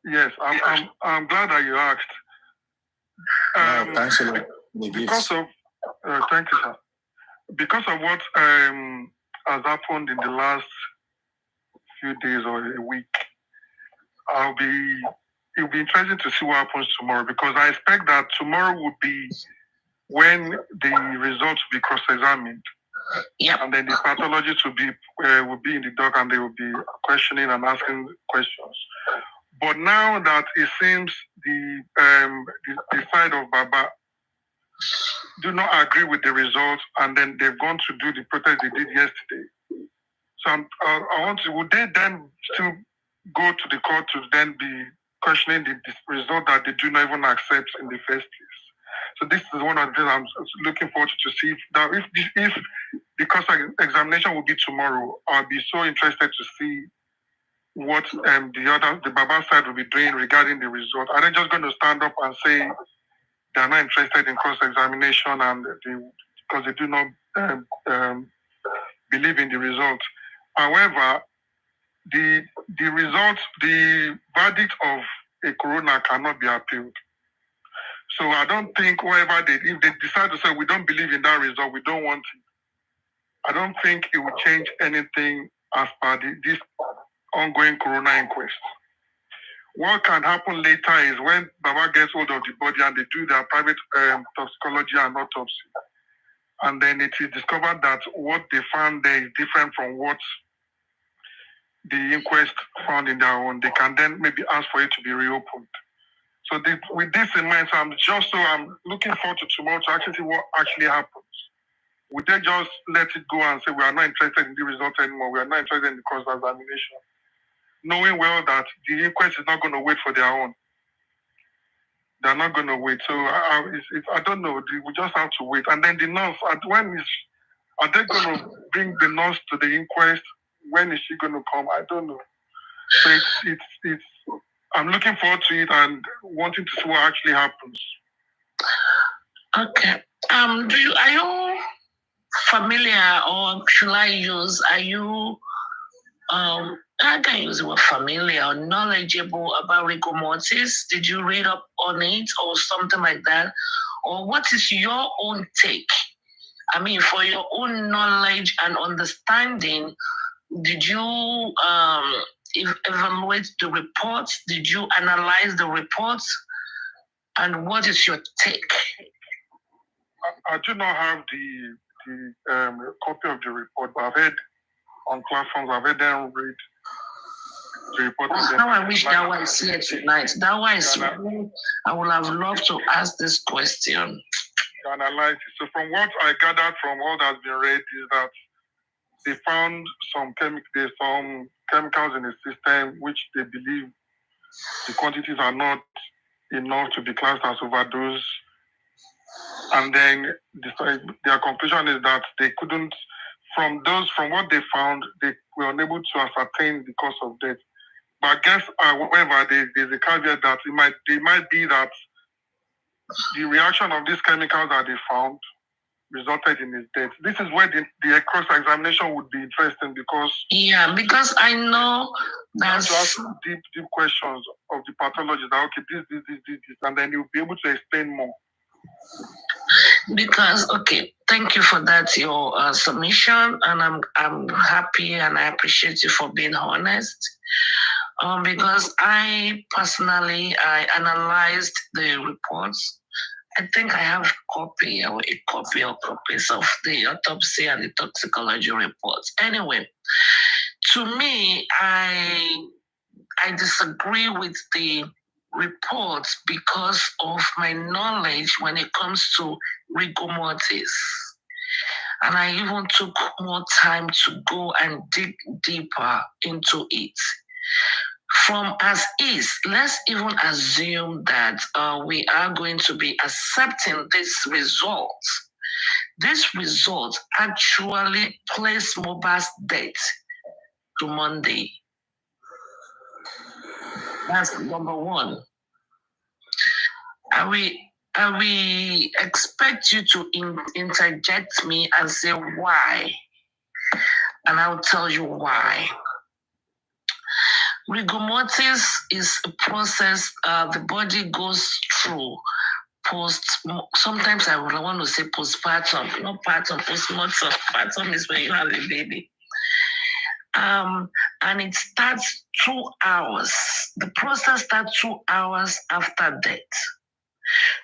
Yes, I'm glad that you asked. Thanks a lot. Because of thank you, sir. Because of what has happened in the last few days or a week, it'll be interesting to see what happens tomorrow, because I expect that tomorrow would be when the results will be cross-examined. Yeah. And then the pathologists will be in the dock, and they will be questioning and asking questions. But now that it seems the side of Baba do not agree with the results, and then they've gone to do the protest they did yesterday. So I want to, would they then still go to the court to then be questioning the result that they do not even accept in the first place? So this is one of the things I'm looking forward to see. Now, if the cross-examination will be tomorrow, I'll be so interested to see what the Baba side will be doing regarding the result. Are they just going to stand up and say they're not interested in cross-examination and because they do not believe in the result? However, the result, the verdict of a coroner cannot be appealed. So I don't think if they decide to say we don't believe in that result, we don't want it, I don't think it will change anything as per this ongoing coroner inquest. What can happen later is when Baba gets hold of the body and they do their private toxicology and autopsy, and then it is discovered that what they found there is different from what the inquest found in their own, they can then maybe ask for it to be reopened. So with this in mind, I'm looking forward to tomorrow to actually see what actually happens. Would they just let it go and say we are not interested in the result anymore, we are not interested in the cross-examination, knowing well that the inquest is not going to wait for their own? they're not going to wait. So I don't know. We just have to wait. And then the nurse, are they going to bring the nurse to the inquest? When is she going to come? I don't know. So it's I'm looking forward to it and wanting to see what actually happens. Okay. Are you familiar, or should I use? Are you I can use the word familiar or knowledgeable about rigor mortis? Did you read up on it or something like that? Or what is your own take? I mean, for your own knowledge and understanding, did you evaluate the reports? Did you analyze the reports? And what is your take? I do not have the copy of the report, but I've heard on platforms, I've heard them read the report. Now I wish that was here tonight. That was I would have loved to ask this question. Analyze. So from what I gathered from all that's been read is that they found some chemicals in the system which they believe the quantities are not enough to be classed as overdose. And then their conclusion is that they couldn't, from what they found, they were unable to ascertain the cause of death. But I guess, however, there's a caveat that it might be that the reaction of these chemicals that they found resulted in his death. This is where the cross-examination would be interesting because I know that's to ask deep questions of the pathologist that okay, this, and then you'll be able to explain more. Because thank you for that, your submission, and I'm happy and I appreciate you for being honest. Because I personally analyzed the reports. I think I have a copy or copies of the autopsy and the toxicology reports. Anyway, to me, I disagree with the reports because of my knowledge when it comes to rigor mortis. And I even took more time to go and dig deeper into it. From as is, let's even assume that we are going to be accepting this result. This result actually placed Mohbad's death to Monday. That's number one. I will expect you to interject me and say why, and I'll tell you why. Rigor mortis is a process the body goes through sometimes I would want to say postpartum, not partum, postmortem. Partum is when you have a baby. And it starts 2 hours. The process starts 2 hours after death,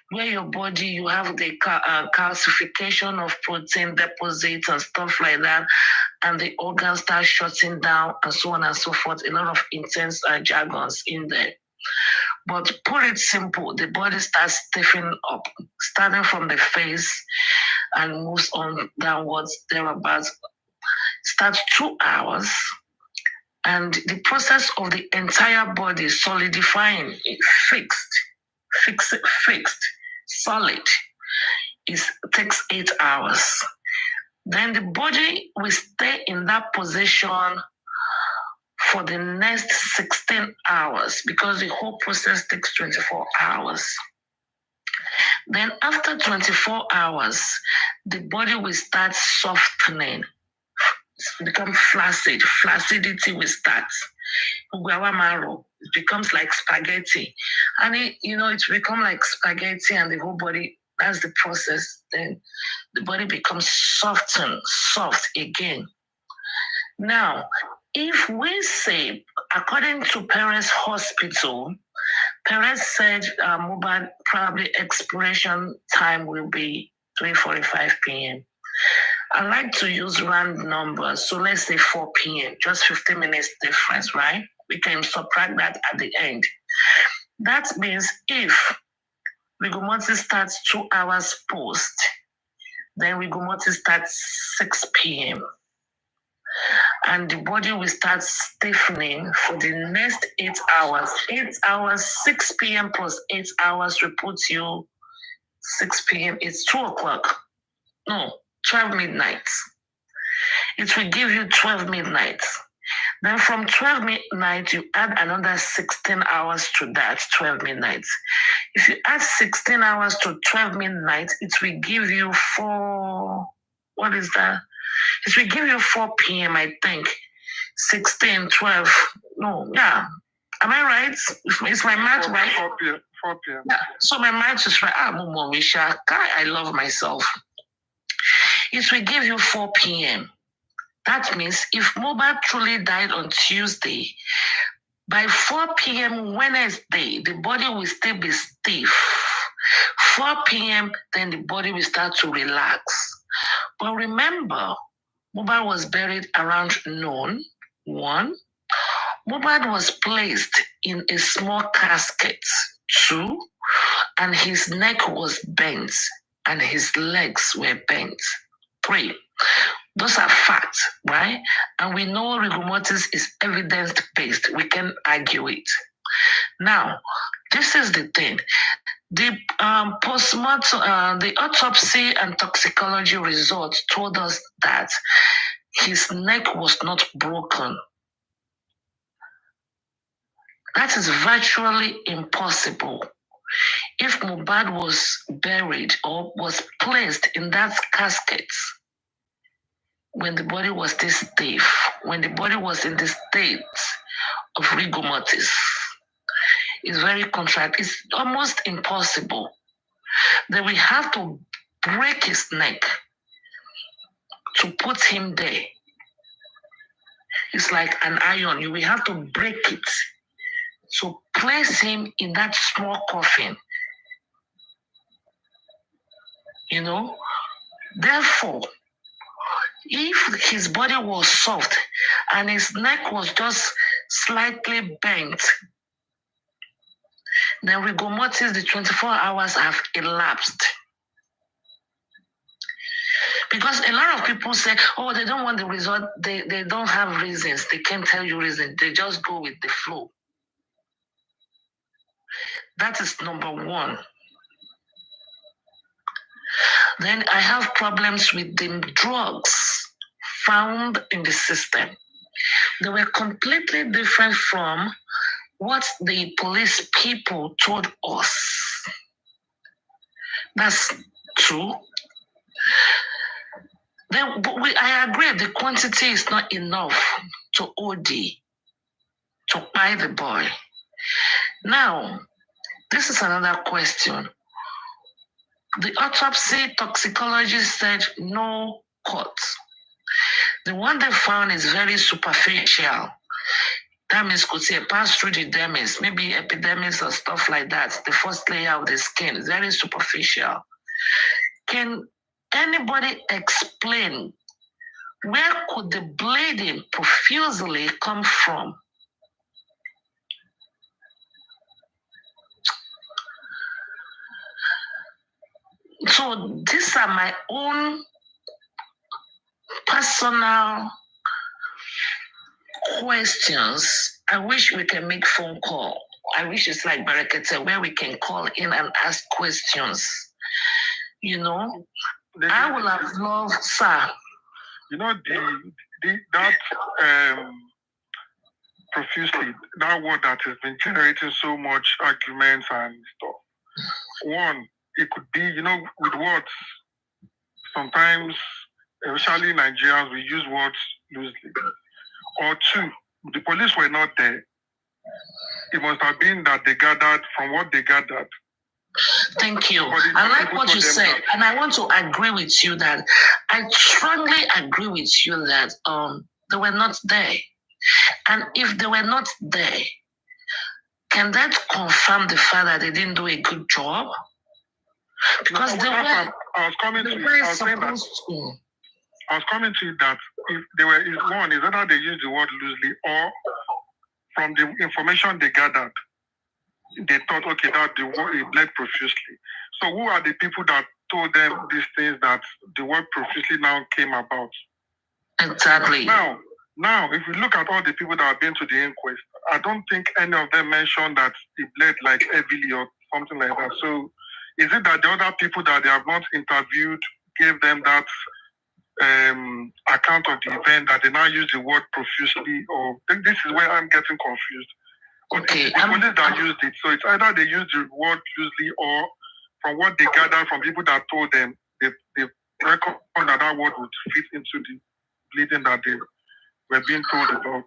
where your body, you have the calcification of protein deposits and stuff like that, and the organs start shutting down and so on and so forth. A lot of intense jargons in there. But put it simple, the body starts stiffening up, starting from the face and moves on downwards, thereabouts. Starts 2 hours, and the process of the entire body solidifying, fixed, solid, takes 8 hours. Then the body will stay in that position for the next 16 hours because the whole process takes 24 hours. Then after 24 hours, the body will start softening, become flaccid. Flaccidity will start. It becomes like spaghetti. And it becomes like spaghetti and the whole body, that's the process. Then the body becomes soft again. Now, if we say, according to Perez Hospital, Perez said Mohbad probably expiration time will be 3:45 p.m. I like to use round numbers, so let's say 4 p.m., just 15 minutes difference, right? We can subtract that at the end. That means if rigor mortis starts 2 hours post, then rigor mortis starts 6 p.m. and the body will start stiffening for the next 8 hours. 8 hours, 6 p.m. plus 8 hours will put you 6 p.m. It's 2 o'clock. No, 12 midnight. It will give you 12 midnight. Then from 12 midnight, you add another 16 hours to that 12 midnight. If you add 16 hours to 12 midnight, it will give you 4, what is that? It will give you 4 p.m., I think. 16, 12, no, yeah. Am I right? Is my math right? 4 p.m. 4 p.m. Yeah, so my math is right. I love myself. It will give you 4 p.m. That means if Mohbad truly died on Tuesday, by 4 p.m. Wednesday, the body will still be stiff. 4 p.m., then the body will start to relax. But remember, Mohbad was buried around noon, 1. Mohbad was placed in a small casket, 2, and his neck was bent and his legs were bent, 3. Those are facts, right? And we know rigor mortis is evidence-based. We can argue it. Now, this is the thing. The postmortem, the autopsy and toxicology results told us that his neck was not broken. That is virtually impossible. If Mohbad was buried or was placed in that casket when the body was this stiff, when the body was in the state of rigor mortis, it's very contract. It's almost impossible. Then we have to break his neck to put him there. It's like an iron. You will have to break it. So place him in that small coffin. You know? Therefore, if his body was soft and his neck was just slightly bent, then rigor mortis, the 24 hours have elapsed. Because a lot of people say, oh, they don't want the result. They don't have reasons. They can't tell you reasons. They just go with the flow. That is number 1. Then I have problems with the drugs found in the system. They were completely different from what the police people told us. That's true. Then I agree the quantity is not enough to OD, to buy the boy. Now, this is another question. The autopsy toxicologist said no cut. The one they found is very superficial. That means could say pass through the dermis, maybe epidermis or stuff like that. The first layer of the skin is very superficial. Can anybody explain where could the bleeding profusely come from? So these are my own personal questions. I wish we can make phone call. I wish it's like Barakete where we can call in and ask questions. You know, I would have loved, sir. You know, that profusely, that word that has been generating so much arguments and stuff. One, it could be, you know, with words, sometimes, especially Nigerians, we use words loosely. Or 2, the police were not there. It must have been that they gathered, from what they gathered. Thank you. I like what you said, and I want to agree with you that I strongly agree with you that they were not there. And if they were not there, can that confirm the fact that they didn't do a good job? Because they were. I was coming to you. I was coming to you that if they were, one is whether they use the word loosely or from the information they gathered, they thought, okay, that the word bled profusely. So who are the people that told them these things that the word profusely now came about? Exactly. Now, Now, if you look at all the people that have been to the inquest, I don't think any of them mentioned that he bled like heavily or something like that. So, is it that the other people that they have not interviewed gave them that account of the event that they now use the word profusely? Or this is where I'm getting confused. Okay, the police that used it. So it's either they used the word loosely or from what they gathered from people that told them, they reckon that word would fit into the bleeding that they were being told about.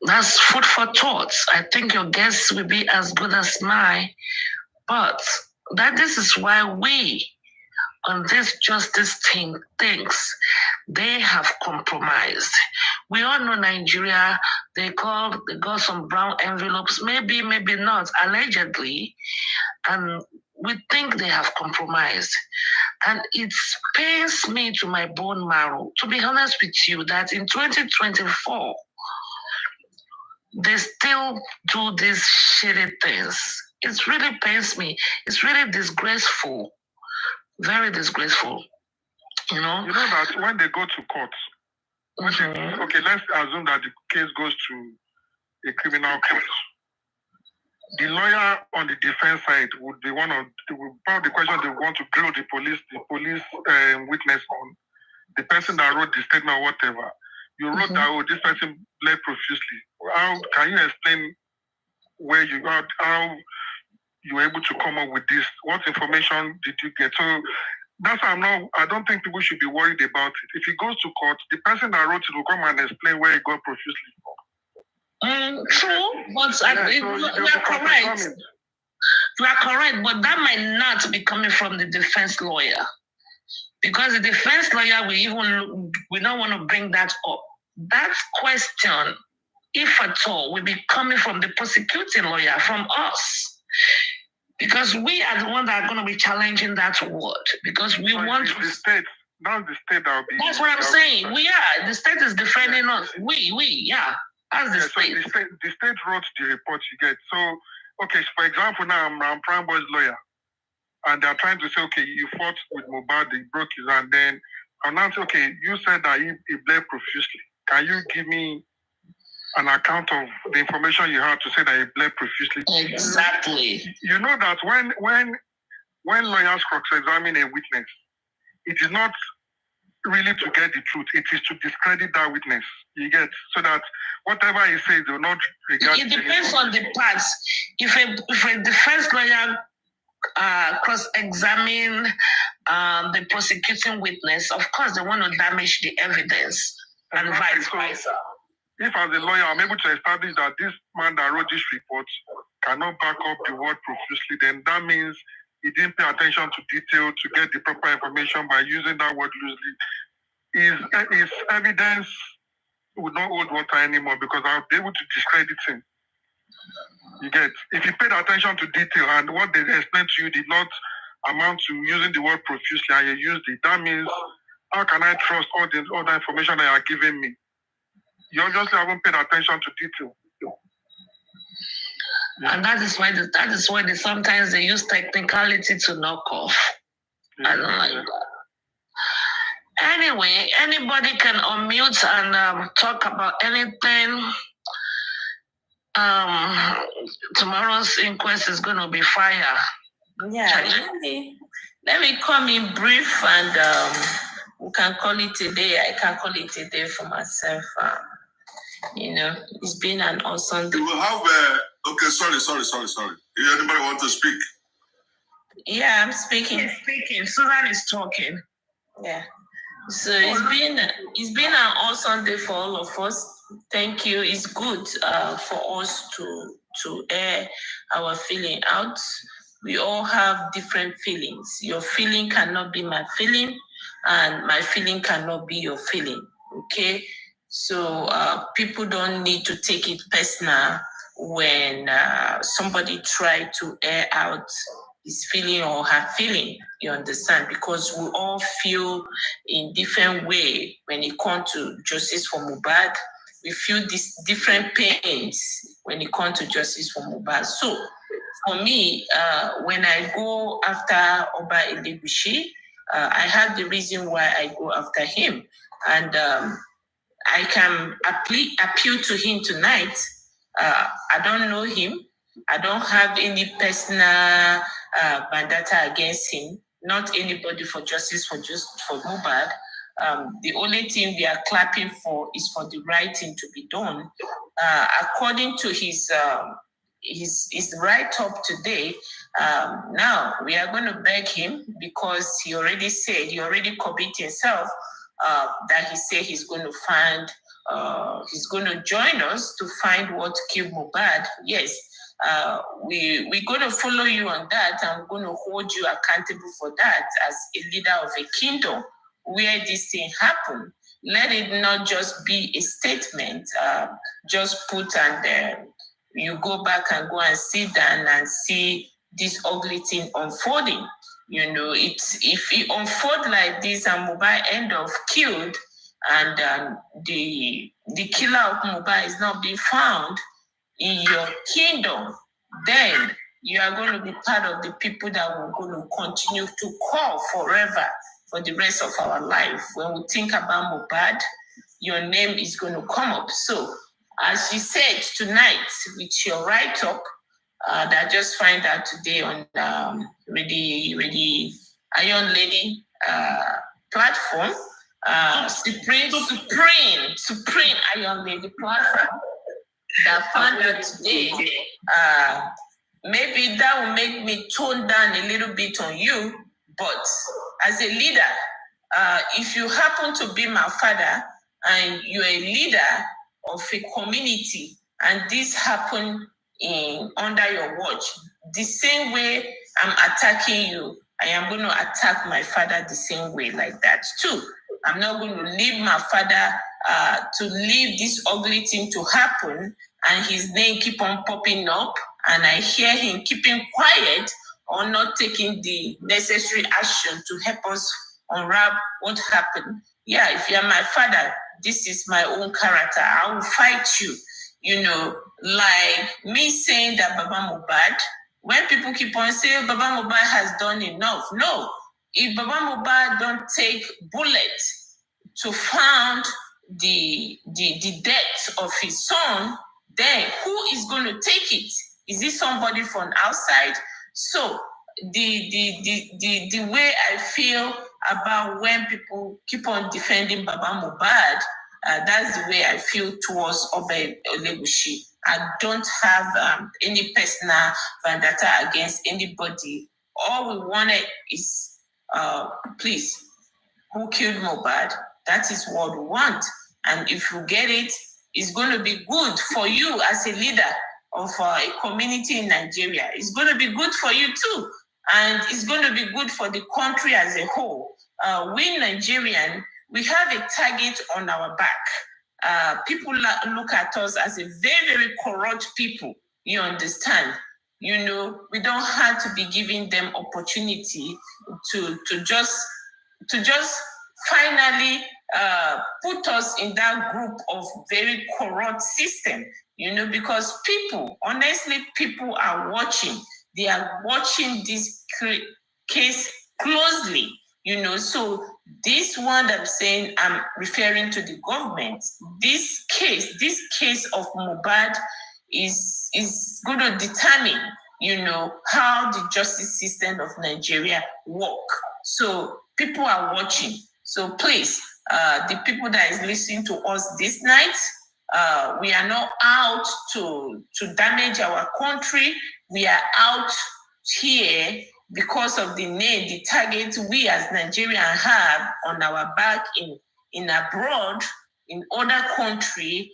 That's food for thought. I think your guess will be as good as mine. But this is why we on this justice team thinks they have compromised. We all know Nigeria, they got some brown envelopes, maybe not, allegedly, and we think they have compromised. And it pains me to my bone marrow, to be honest with you, that in 2024, they still do these shitty things. It really pains me. It's really disgraceful. Very disgraceful. You know that when they go to court, okay, let's assume that the case goes to a criminal court. The lawyer on the defense side would be one of the questions they want to grill the police witness on, the person that wrote the statement or whatever. You wrote that this person bled profusely. How can you explain how you were able to come up with this? What information did you get? So that's why I don't think people should be worried about it. If it goes to court, the person that wrote it will come and explain where he got profusely from. True, but you are correct. You are correct, but that might not be coming from the defense lawyer, because the defense lawyer we don't want to bring that up. That question, if at all, will be coming from the prosecuting lawyer, from us. Because we are the ones that are going to be challenging that word. Because we want the state. Now the state that will be. That's what I'm saying. We are. The state is defending us. Yeah. That's the state. So the state wrote the report you get. So, okay, for example, now I'm Prime Boy's lawyer. And they're trying to say, okay, you fought with Mohbad, they broke his hand. Then I'm now saying, okay, you said that he bled profusely. Can you give me an account of the information you had to say that he bled profusely? Exactly. You know that when lawyers cross-examine a witness, it is not really to get the truth. It is to discredit that witness. You get, so that whatever he says, they will not regard. It depends on the parts. If a defense lawyer cross-examine the prosecuting witness, of course they want to damage the evidence, and vice versa. If as a lawyer I'm able to establish that this man that wrote this report cannot back up the word profusely, then that means he didn't pay attention to detail to get the proper information by using that word loosely. His evidence would not hold water anymore, because I'll be able to discredit him. You get, if you paid attention to detail and what they explained to you did not amount to using the word profusely and you used it, that means how can I trust all the information that you are giving me? You obviously haven't paid attention to detail. And that is why they sometimes they use technicality to knock off. I don't like that. Anyway, anybody can unmute and talk about anything. Tomorrow's inquest is going to be fire. Yeah, let me come in brief, and we can call it a day. I can call it a day for myself. It's been an awesome day. You will have okay, sorry. Anybody want to speak? Yeah, I'm speaking. Susan is talking. Yeah. So it's been an awesome day for all of us. Thank you. It's good for us to air our feeling out. We all have different feelings. Your feeling cannot be my feeling, and my feeling cannot be your feeling. Okay? So people don't need to take it personal when somebody try to air out his feeling or her feeling, you understand? Because we all feel in different way when it comes to justice for Mohbad. We feel these different pains when it comes to justice for Mohbad. So for me, when I go after Oba Elegushi, I have the reason why I go after him. And I can appeal to him tonight. I don't know him. I don't have any personal vendetta against him. Not anybody for justice for Mohbad. The only thing we are clapping for is for the right thing to be done. According to his write-up today, now we are going to beg him, because he already committed himself, that he said he's going to find, he's going to join us to find what killed Mohbad. Yes, we're going to follow you on that, and we're going to hold you accountable for that as a leader of a kingdom where this thing happened. Let it not just be a statement, just put and you go back and go and sit down and see this ugly thing unfolding. You know, if it unfold like this and Mohbad end up killed, and the killer of Mohbad is not being found in your kingdom, then you are going to be part of the people that we're going to continue to call forever for the rest of our life. When we think about Mohbad, your name is going to come up. So, as you said tonight with your write-up, that I just find out today on Ready Iron Lady platform, Supreme Iron Lady platform, that found out today. Maybe that will make me tone down a little bit on you, but as a leader, if you happen to be my father and you're a leader of a community, and this happened under your watch, the same way I'm attacking you, I am going to attack my father the same way, like that too. I'm not going to leave my father to leave this ugly thing to happen, and his name keep on popping up, and I hear him keeping quiet or not taking the necessary action to help us unwrap what happened. Yeah, if you're my father, this is my own character. I will fight you. You know, like me saying that Baba Mohbad, when people keep on saying Baba Mohbad has done enough. No, if Baba Mohbad don't take bullets to find the death of his son, then who is going to take it? Is it somebody from outside? So the way I feel about when people keep on defending Baba Mohbad, that's the way I feel towards Obe Olegushi. I don't have any personal vendetta against anybody. All we wanted is, please, who killed Mohbad? That is what we want. And if you get it, it's going to be good for you as a leader of a community in Nigeria. It's going to be good for you too. And it's going to be good for the country as a whole. We Nigerians, we have a target on our back. People look at us as a very, very corrupt people. You understand? You know, we don't have to be giving them opportunity to just finally put us in that group of very corrupt system. You know, because people, honestly, people are watching. They are watching this case closely. You know, so this one that I'm saying, I'm referring to the government. This case of Mohbad is going to determine, you know, how the justice system of Nigeria work. So people are watching. So please, the people that is listening to us this night, we are not out to damage our country. We are out here because of the name, the target we as Nigerians have on our back in abroad, in other country.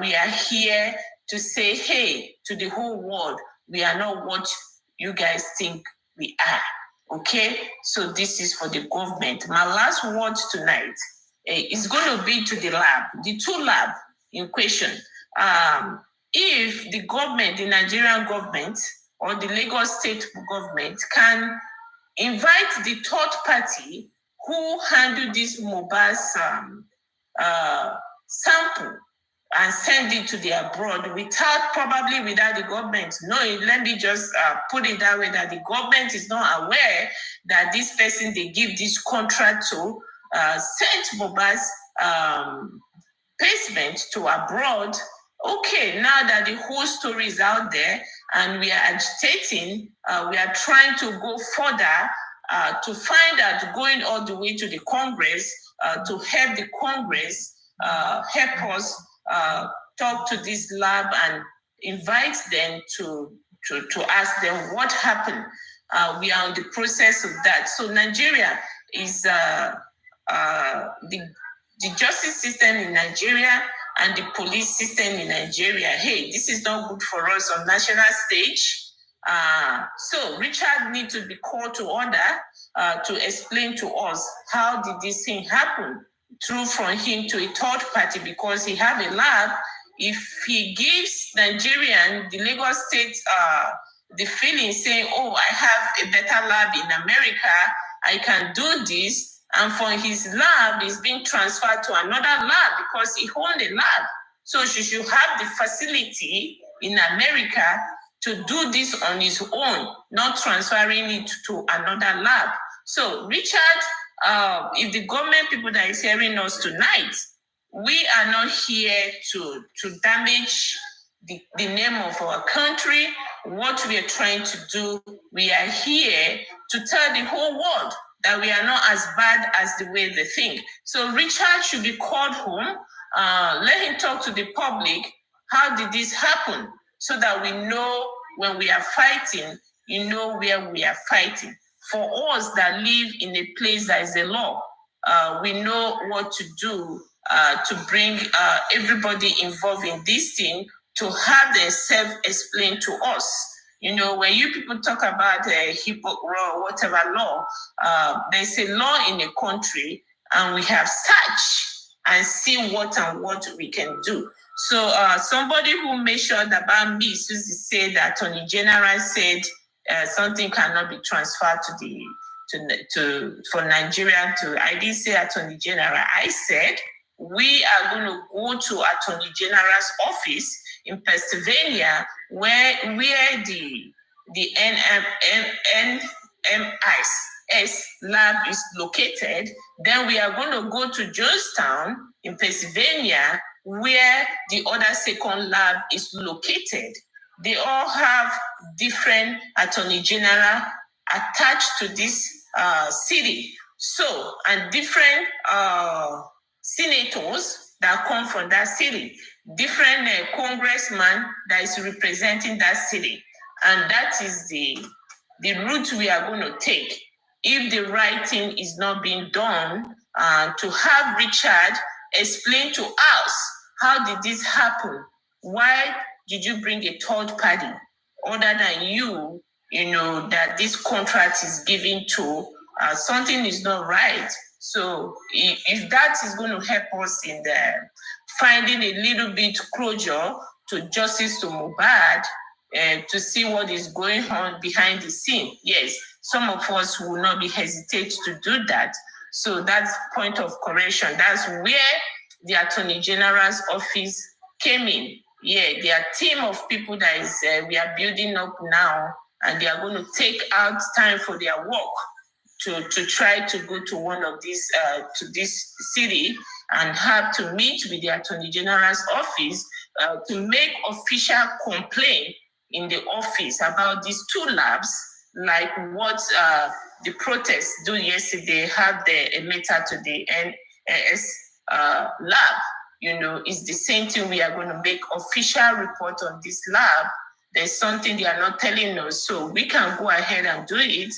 We are here to say, hey, to the whole world, we are not what you guys think we are. Okay? So this is for the government. My last word tonight is going to be to the lab, the two labs in question. If the government, the Nigerian government, or the Lagos state government can invite the third party who handle this mobile sample and send it to the abroad probably without the government knowing. Let me just put it that way, that the government is not aware that this person they give this contract to sent mobile's placement to abroad. Okay, now that the whole story is out there and we are agitating, we are trying to go further to find out, going all the way to the Congress to help the Congress help us talk to this lab and invite them to ask them what happened. We are in the process of that. So Nigeria is the justice system in Nigeria and the police system in Nigeria. Hey, this is not good for us on national stage. So Richard needs to be called to order to explain to us how did this thing happen through from him to a third party, because he have a lab. If he gives Nigerian, the Lagos state, the feeling saying, oh, I have a better lab in America, I can do this, and for his lab is being transferred to another lab because he owns a lab. So she should have the facility in America to do this on his own, not transferring it to another lab. So Richard, if the government people that is hearing us tonight, we are not here to damage the name of our country. What we are trying to do, we are here to tell the whole world that we are not as bad as the way they think. So Richard should be called home. Let him talk to the public. How did this happen? So that we know when we are fighting, you know where we are fighting. For us that live in a place that is the law, we know what to do to bring everybody involved in this thing to have themselves explained to us. You know, when you people talk about hip hop law, whatever law, there's a law in a country, and we have searched and see what we can do. So somebody who made sure that about me, Susie said that Attorney General said something cannot be transferred for Nigeria to. I didn't say Attorney General. I said we are going to go to Attorney General's office in Pennsylvania, where the NMIS lab is located. Then we are going to go to Georgetown in Pennsylvania, where the other second lab is located. They all have different Attorney General attached to this city. So, and different senators that come from that city, different congressmen that is representing that city. And that is the route we are going to take. If the right thing is not being done, to have Richard explain to us, how did this happen? Why did you bring a third party other than you, that this contract is given to? Something is not right. So if that is going to help us in finding a little bit closure to justice to Mohbad, to see what is going on behind the scene, yes, some of us will not be hesitate to do that. So that's point of correction. That's where the Attorney General's office came in. Yeah, there are a team of people that is we are building up now, and they are going to take out time for their work to try to go to one of these to this city and have to meet with the Attorney General's office to make official complaint in the office about these two labs, like what the protests do yesterday. Have a letter to the NS lab. It's the same thing. We are going to make official report on this lab. There's something they are not telling us, so we can go ahead and do it.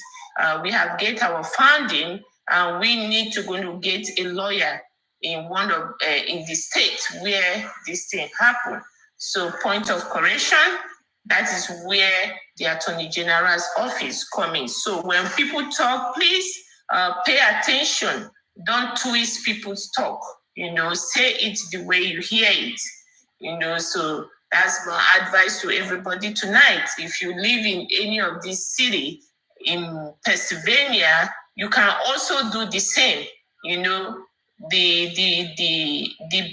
We have get our funding, and we need to go to get a lawyer in one of in the state where this thing happened. So point of correction, that is where the Attorney General's office coming. So when people talk, please pay attention. Don't twist people's talk. Say it the way you hear it. So that's my advice to everybody tonight. If you live in any of this city in Pennsylvania, you can also do the same. The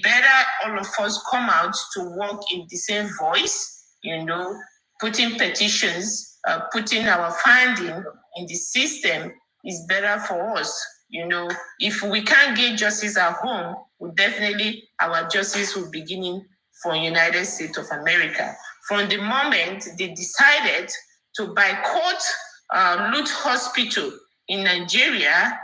better all of us come out to work in the same voice, putting petitions, putting our funding in the system is better for us. if we can't get justice at home, our justice will begin for United States of America. From the moment they decided to boycott Lute Hospital in Nigeria,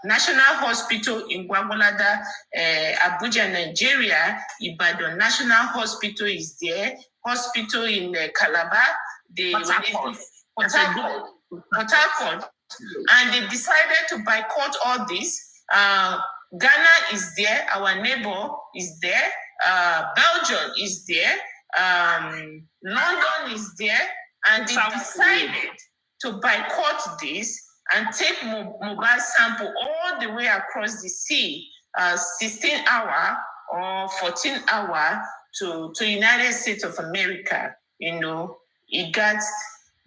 National Hospital in Gwagwalada, Abuja, Nigeria, Ibadan National Hospital is there, hospital in Calabar, Port Harcourt, and they decided to boycott all this. Ghana is there, our neighbor is there, Belgium is there, London is there, and they decided to boycott this and take mobile sample all the way across the sea, 16 hour or 14 hour to United States of America.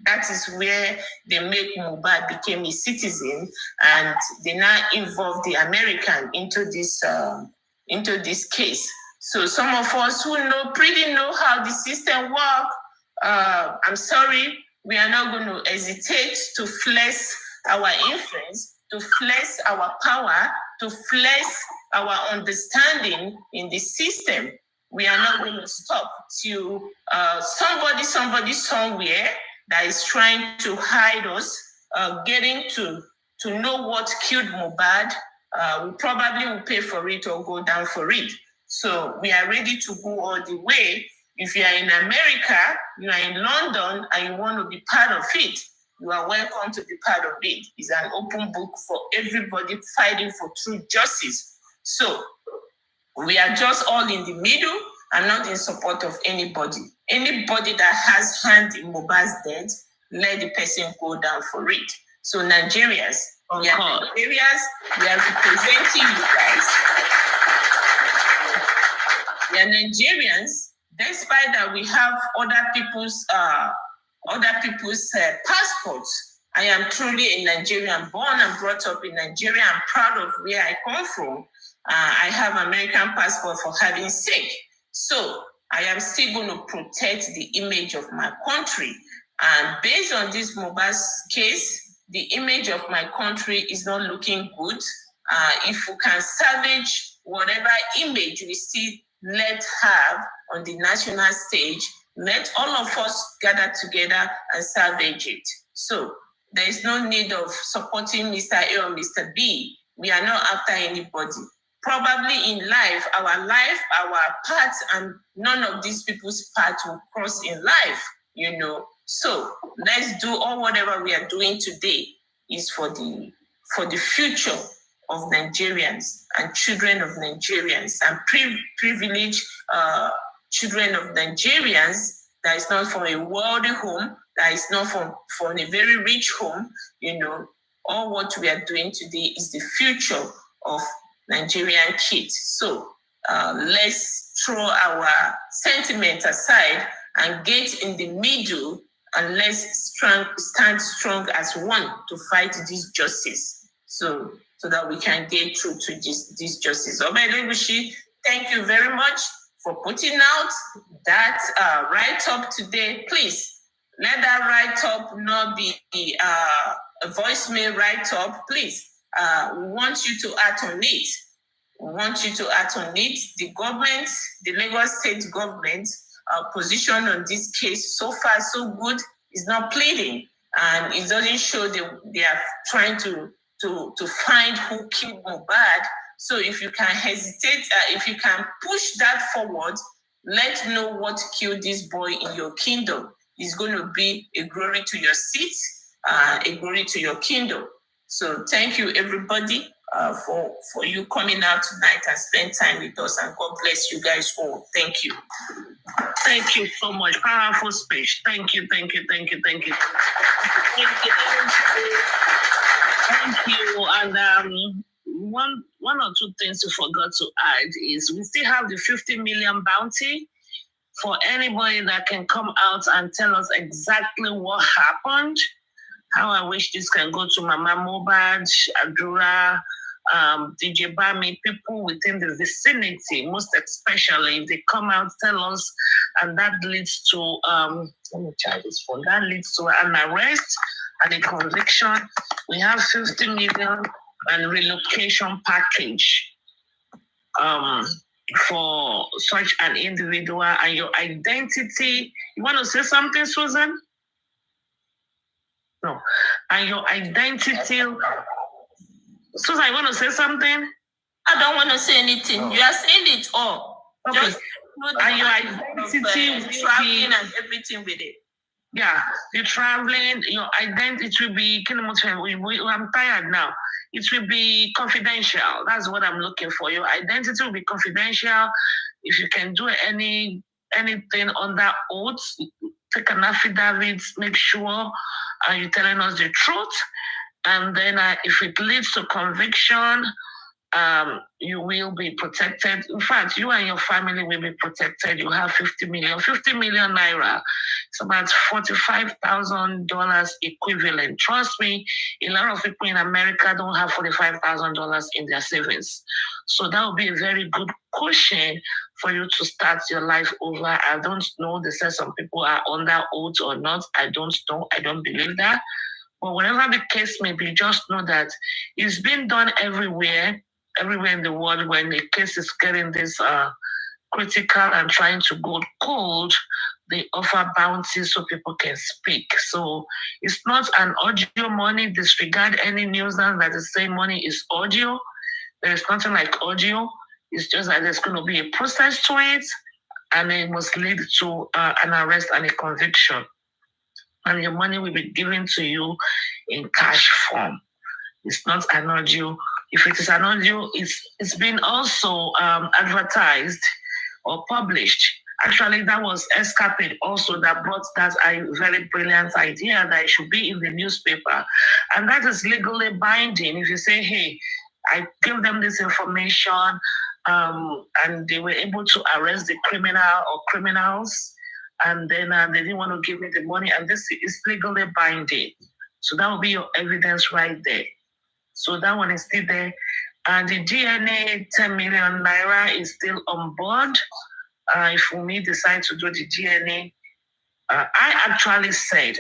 That is where they make Mohbad became a citizen, and they now involve the American into this case. So some of us who know how the system works, I'm sorry, we are not going to hesitate to flex our influence, to flex our power, to flex our understanding in the system. We are not going to stop till somebody somewhere that is trying to hide us, getting to know what killed Mohbad, we probably will pay for it or go down for it. So we are ready to go all the way. If you are in America, you are in London, and you want to be part of it, you are welcome to be part of it. It's an open book for everybody fighting for true justice. So we are just all in the middle and not in support of anybody. Anybody that has hand in Mohbad's death, let the person go down for it. So Nigerians, we are representing you guys. We are Nigerians, despite that we have other people's passports. I am truly a Nigerian, born and brought up in Nigeria. I'm proud of where I come from. I have American passport for having sake. So I am still going to protect the image of my country. And based on this Mohbad's case, the image of my country is not looking good. If we can salvage whatever image we still let have on the national stage, let all of us gather together and salvage it. So there is no need of supporting Mr. A or Mr. B. We are not after anybody. Probably in life, our paths, and none of these people's paths will cross in life, So let's do all whatever we are doing today is for the future of Nigerians and children of Nigerians and privileged children of Nigerians that is not from a wealthy home, that is not from a very rich home. All what we are doing today is the future of Nigerian kids. So let's throw our sentiments aside and get in the middle, and let's stand strong as one to fight this justice. So that we can get through to this justice. Obelegushi, thank you very much for putting out that write-up today. Please, let that write-up not be a voicemail write-up. Please, we want you to act on it. The government, the Lagos State government, position on this case so far so good is not pleading, and it doesn't show they are trying to find who killed Mohbad. So if you can hesitate, if you can push that forward, let's know what killed this boy in your kingdom. It's going to be a glory to your seat, a glory to your kingdom. So thank you, everybody, for you coming out tonight and spend time with us, and God bless you guys all. Thank you. Thank you so much. Powerful speech. Thank you. Thank you. And one or two things you forgot to add is we still have the 50 million bounty for anybody that can come out and tell us exactly what happened. How I wish this can go to Mama Mohbad, Adura, DJ Bami, people within the vicinity, most especially if they come out, tell us, and that leads to let me try this one. That leads to an arrest and a conviction We have 50 million and relocation package for such an individual, and your identity. You want to say something, Susan? No. And your identity. Susan, you want to say something? I don't want to say anything. No. You are saying it all. Okay. Just and your identity, traveling and everything with it. Yeah, the traveling, your identity will be. I'm tired now. It will be confidential. That's what I'm looking for. Your identity will be confidential. If you can do anything under oath, take an affidavit, make sure you're telling us the truth. And then if it leads to conviction, you will be protected. In fact, you and your family will be protected. You have 50 million naira. It's about $45,000 equivalent. Trust me, a lot of people in America don't have $45,000 in their savings. So that would be a very good cushion for you to start your life over. I don't know. They said some people are under oath or not. I don't know. I don't believe that. But whatever the case may be, just know that it's been done everywhere in the world. When the case is getting this critical and trying to go cold, they offer bounties so people can speak. So it's not an audio money. Disregard any news that is saying money is audio. There is nothing like audio. It's just that there's going to be a process to it, and it must lead to an arrest and a conviction. And your money will be given to you in cash form. It's not an audio. If it is an audio, it's been also advertised or published. Actually, that was Escapade also that brought that very brilliant idea that it should be in the newspaper. And that is legally binding. If you say, hey, I give them this information and they were able to arrest the criminal or criminals, and then they didn't want to give me the money, and this is legally binding. So that will be your evidence right there. So that one is still there. And the DNA 10 million naira is still on board. If we decide to do the DNA, I actually said,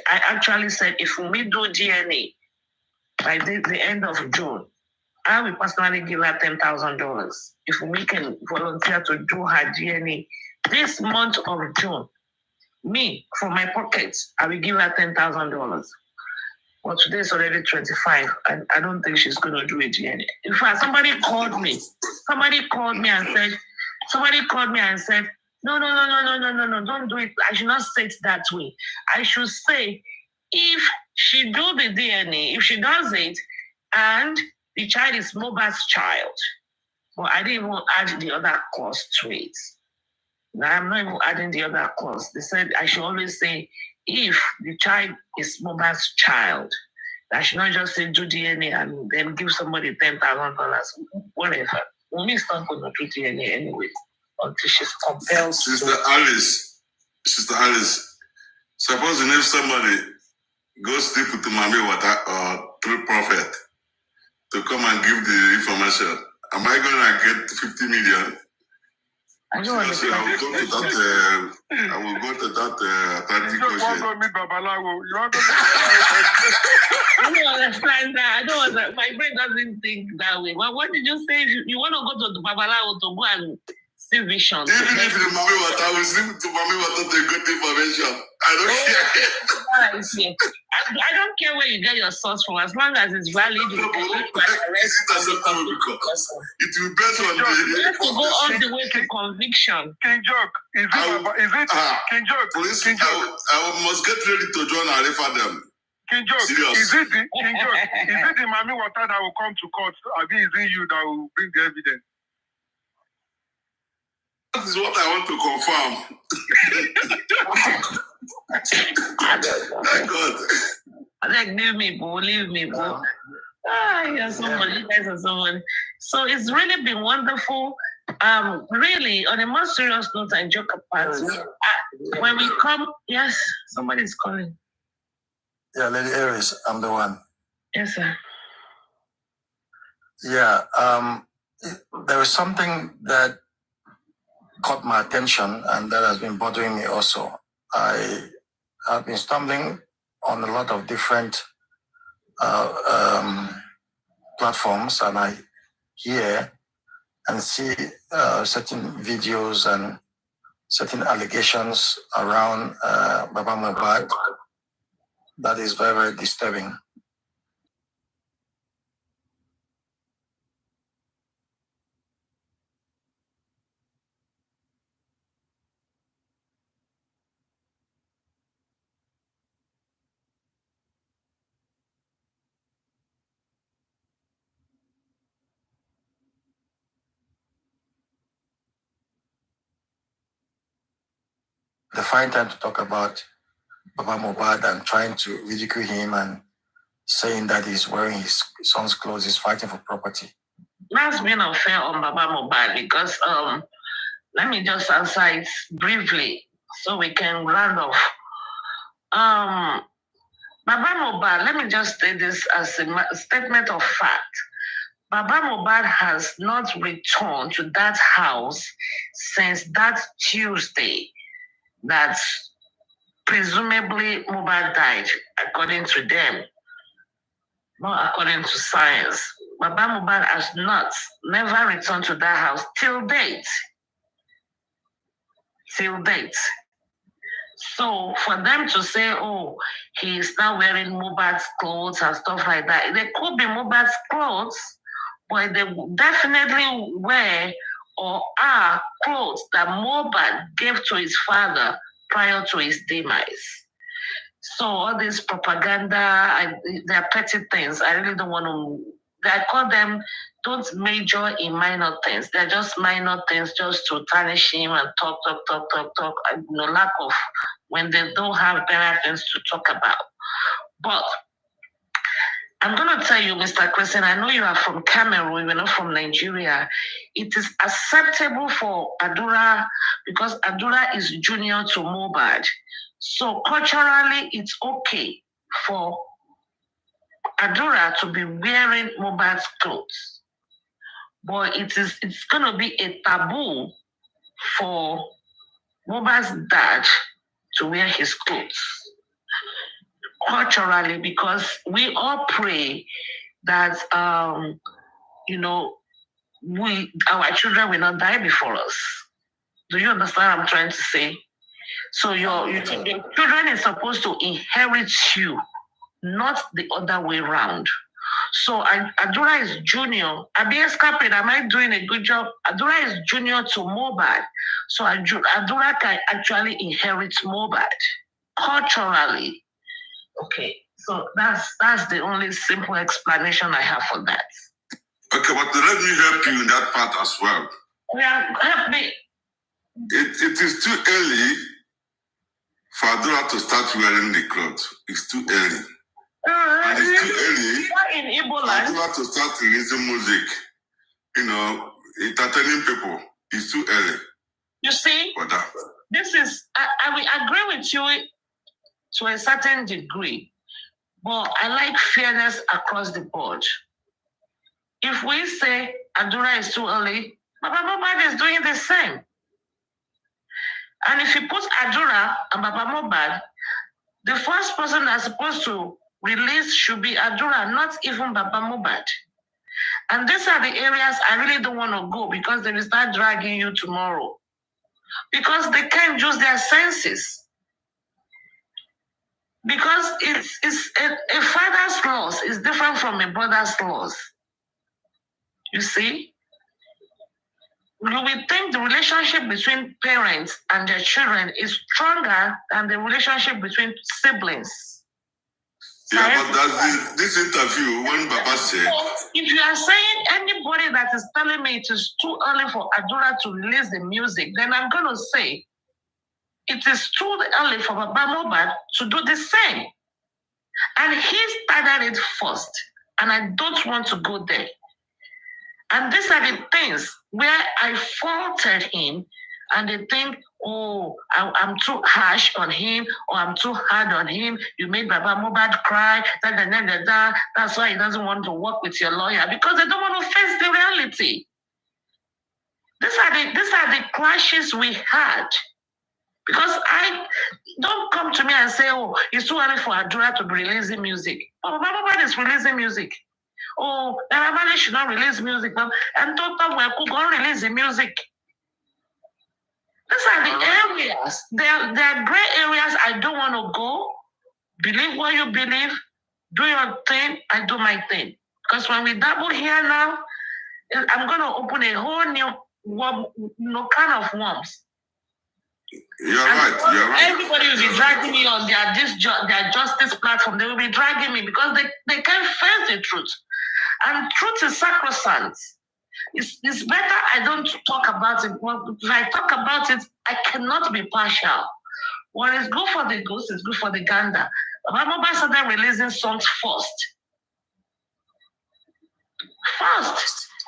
if we do DNA by the end of June, I will personally give her $10,000. If we can volunteer to do her DNA this month of June, me, from my pockets, I will give her $10,000. Well, today is already 25, and I don't think she's going to do it DNA. In fact, somebody called me and said, no, don't do it. I should not say it that way. I should say, if she do the DNA, if she does it, and the child is Moba's child, well, I didn't even add the other clause to it. Now, I'm not even adding the other clause. They said I should always say, if the child is Moba's child, I should not just say do DNA and then give somebody $10,000, whatever. Umi is not going to do DNA anyway until she's compelled. Sister Alice, supposing if somebody goes sleep with Mami Water or through Prophet to come and give the information, am I going to get 50 million? I don't understand. I will go to that Atlantic Ocean. I don't understand that. I don't understand. My brain doesn't think that way. Well, what did you say? You want to go to the Babalawo to go and see vision? Even if the Mami Water, I will sleep to Mami Water to get information. I don't care. I don't care where you get your source from, as long as it's valid. You can it will bet on you have to go all the way to conviction. King Joke, is it King Joke? Police, I must get ready to join Arifa them. King Joke, Serious. is it the Mami Water that will come to court? Or is it you that will bring the evidence? That is what I want to confirm. Thank God. Like, leave me, bro. You're someone. You guys are someone. So it's really been wonderful. Really, on a more serious note and joke apart, when we come, yes, somebody's calling. Yeah, Lady Aries, I'm the one. Yes, sir. Yeah, there is something that caught my attention, and that has been bothering me also. I have been stumbling on a lot of different platforms, and I hear and see certain videos and certain allegations around Baba Mohbad. That is very, very disturbing. They find time to talk about Baba Mohbad and trying to ridicule him and saying that he's wearing his son's clothes, he's fighting for property. That's been unfair on Baba Mohbad because let me just answer it briefly so we can round off. Baba Mohbad, let me just say this as a statement of fact. Baba Mohbad has not returned to that house since that Tuesday that presumably Mohbad died, according to them, not according to science. Baba Mohbad has never returned to that house till date. Till date. So for them to say, oh, he's now wearing Mohbad's clothes and stuff like that, they could be Mohbad's clothes, but they definitely wear or are clothes that Mohbad gave to his father prior to his demise. So all this propaganda, they're petty things. I really don't want to, I call them, don't major in minor things. They're just minor things just to tarnish him and talk. Lack of, when they don't have better things to talk about. But I'm going to tell you, Mr. Christian, I know you are from Cameroon, you're not from Nigeria. It is acceptable for Adura because Adura is junior to Mohbad. So culturally, it's okay for Adura to be wearing Mohbad's clothes. But it's going to be a taboo for Mohbad's dad to wear his clothes. Culturally, because we all pray that our children will not die before us. Do you understand what I'm trying to say? So your children is supposed to inherit you, not the other way around. So Adura is junior. Am I doing a good job? Adura is junior to Mohbad. So Adura can actually inherit Mohbad culturally. Okay, so that's the only simple explanation I have for that. Okay, but let me help you in that part as well. Yeah, help me. It is too early for Adura to start wearing the clothes. It's too early. And it's too early for Adura to start releasing music, entertaining people. It's too early. You see, this is, I will agree with you to a certain degree, but I like fairness across the board. If we say Adura is too early, Baba Mohbad is doing the same. And if you put Adura and Baba Mohbad, the first person that's supposed to release should be Adura, not even Baba Mohbad. And these are the areas I really don't want to go because they will start dragging you tomorrow. Because they can't use their senses. Because it's a father's loss is different from a brother's loss. You see? You will think the relationship between parents and their children is stronger than the relationship between siblings. Yeah, but that's this interview when Baba said... If you are saying anybody that is telling me it is too early for Adura to release the music, then I'm going to say it is too early for Baba Mohbad to do the same. And he started it first. And I don't want to go there. And these are the things where I faulted him and they think, oh, I'm too harsh on him or I'm too hard on him. You made Baba Mohbad cry. That's why he doesn't want to work with your lawyer because they don't want to face the reality. These are the clashes we had Because I don't come to me and say, oh, it's too early for Adura to be releasing music. Oh, Mama is releasing music. Oh, Mama should not release music. And Total will go release the music. These are the areas. There are gray areas I don't want to go. Believe what you believe. Do your thing. I do my thing. Because when we double here now, I'm going to open a whole new kind of worms. You're right. Everybody will be dragging me on their justice platform. They will be dragging me because they can't face the truth. And truth is sacrosanct. It's better I don't talk about it. If I talk about it, I cannot be partial. What is good for the goose is good for the gander. Mama started releasing songs first.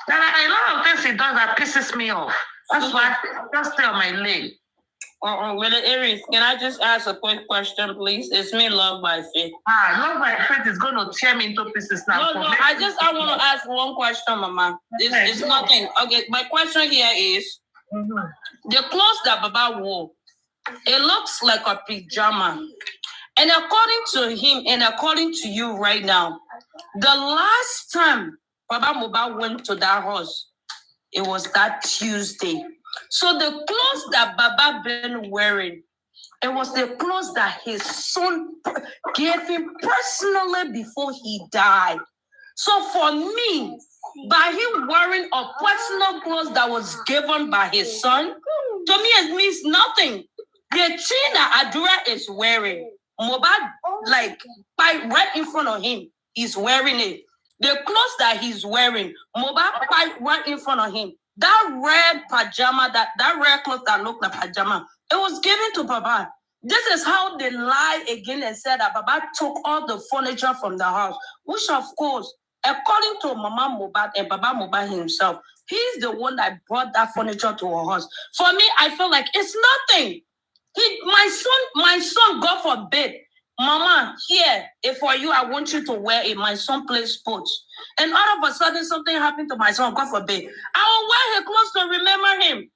There are a lot of things he does that pisses me off. That's why I just stay on my lane. With the Aries, can I just ask a quick question, please? It's me, Love by Faith. Love by Faith is going to tear me into pieces now. No, I want to ask one question, Mama. It's nothing. Okay, my question here is, the clothes that Baba wore, it looks like a pajama. And according to him, and according to you right now, the last time Baba Mohbad went to that house, it was that Tuesday. So the clothes that Baba been wearing, it was the clothes that his son gave him personally before he died. So for me, by him wearing a personal clothes that was given by his son, to me it means nothing. The chain that Adura is wearing, Mohbad, like right in front of him, he's wearing it. The clothes that he's wearing, Mohbad right in front of him. That red pajama, that red cloth that looked like pajama, it was given to Baba. This is how they lie again and said that Baba took all the furniture from the house, which of course, according to Mama Mohbad and Baba Mohbad himself, he's the one that brought that furniture to our house. For me, I feel like it's nothing. My son, God forbid, Mama, here, if for you, I want you to wear it. My son plays sports. And all of a sudden, something happened to my son, God forbid. I will wear his clothes to remember him.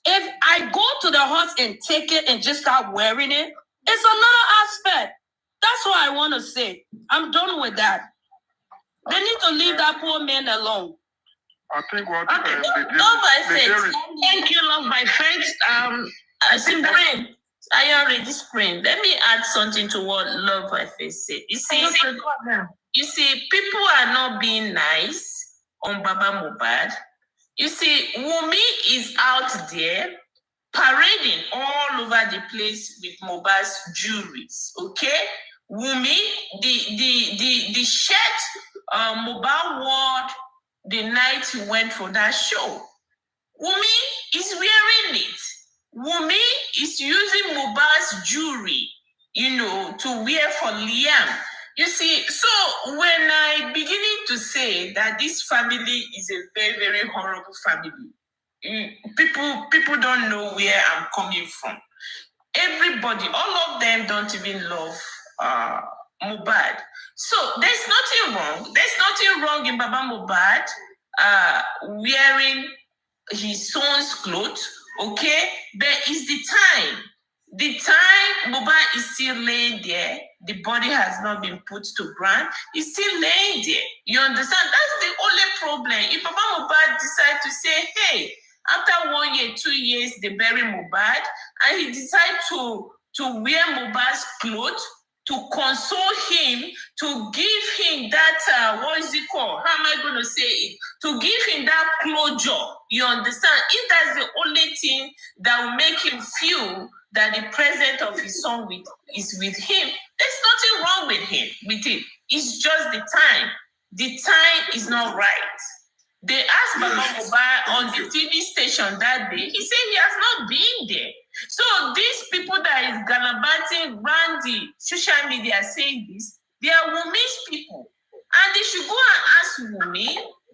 If I go to the house and take it and just start wearing it, it's another aspect. That's what I want to say. I'm done with that. They need to leave that poor man alone. I think what Love by Faith. Thank you, Love by Faith. I already screamed. Let me add something to what Love by Faith said. You see, people are not being nice on Baba Mohbad. You see, Wumi is out there parading all over the place with Mohbad's jewelries. Okay, Wumi, the shirt Mohbad wore the night he went for that show. Wumi is wearing it. Wumi is using Mohbad's jewelry, to wear for Liam. You see, so when I beginning to say that this family is a very, very horrible family, people don't know where I'm coming from. Everybody, all of them don't even love Mohbad. So there's nothing wrong. There's nothing wrong in Baba Mohbad wearing his son's clothes, okay? But it's the time. The time Mohbad is still laying there, the body has not been put to ground, it's still laying there. You understand? That's the only problem. If Baba Mohbad decide to say, hey, after 1 year, 2 years, they bury Mohbad, and he decide to wear Mohbad's clothes, to console him, to give him that, what is it called? How am I going to say it? To give him that closure. You understand? If that's the only thing that will make him feel that the presence of his son is with him, there's nothing wrong with it. It's just the time. The time is not right. They asked Baba Mohbad on the TV station that day. He said he has not been there. So these people that is gallivanting around the social media saying this, they are Wumi's people. And they should go and ask Wumi.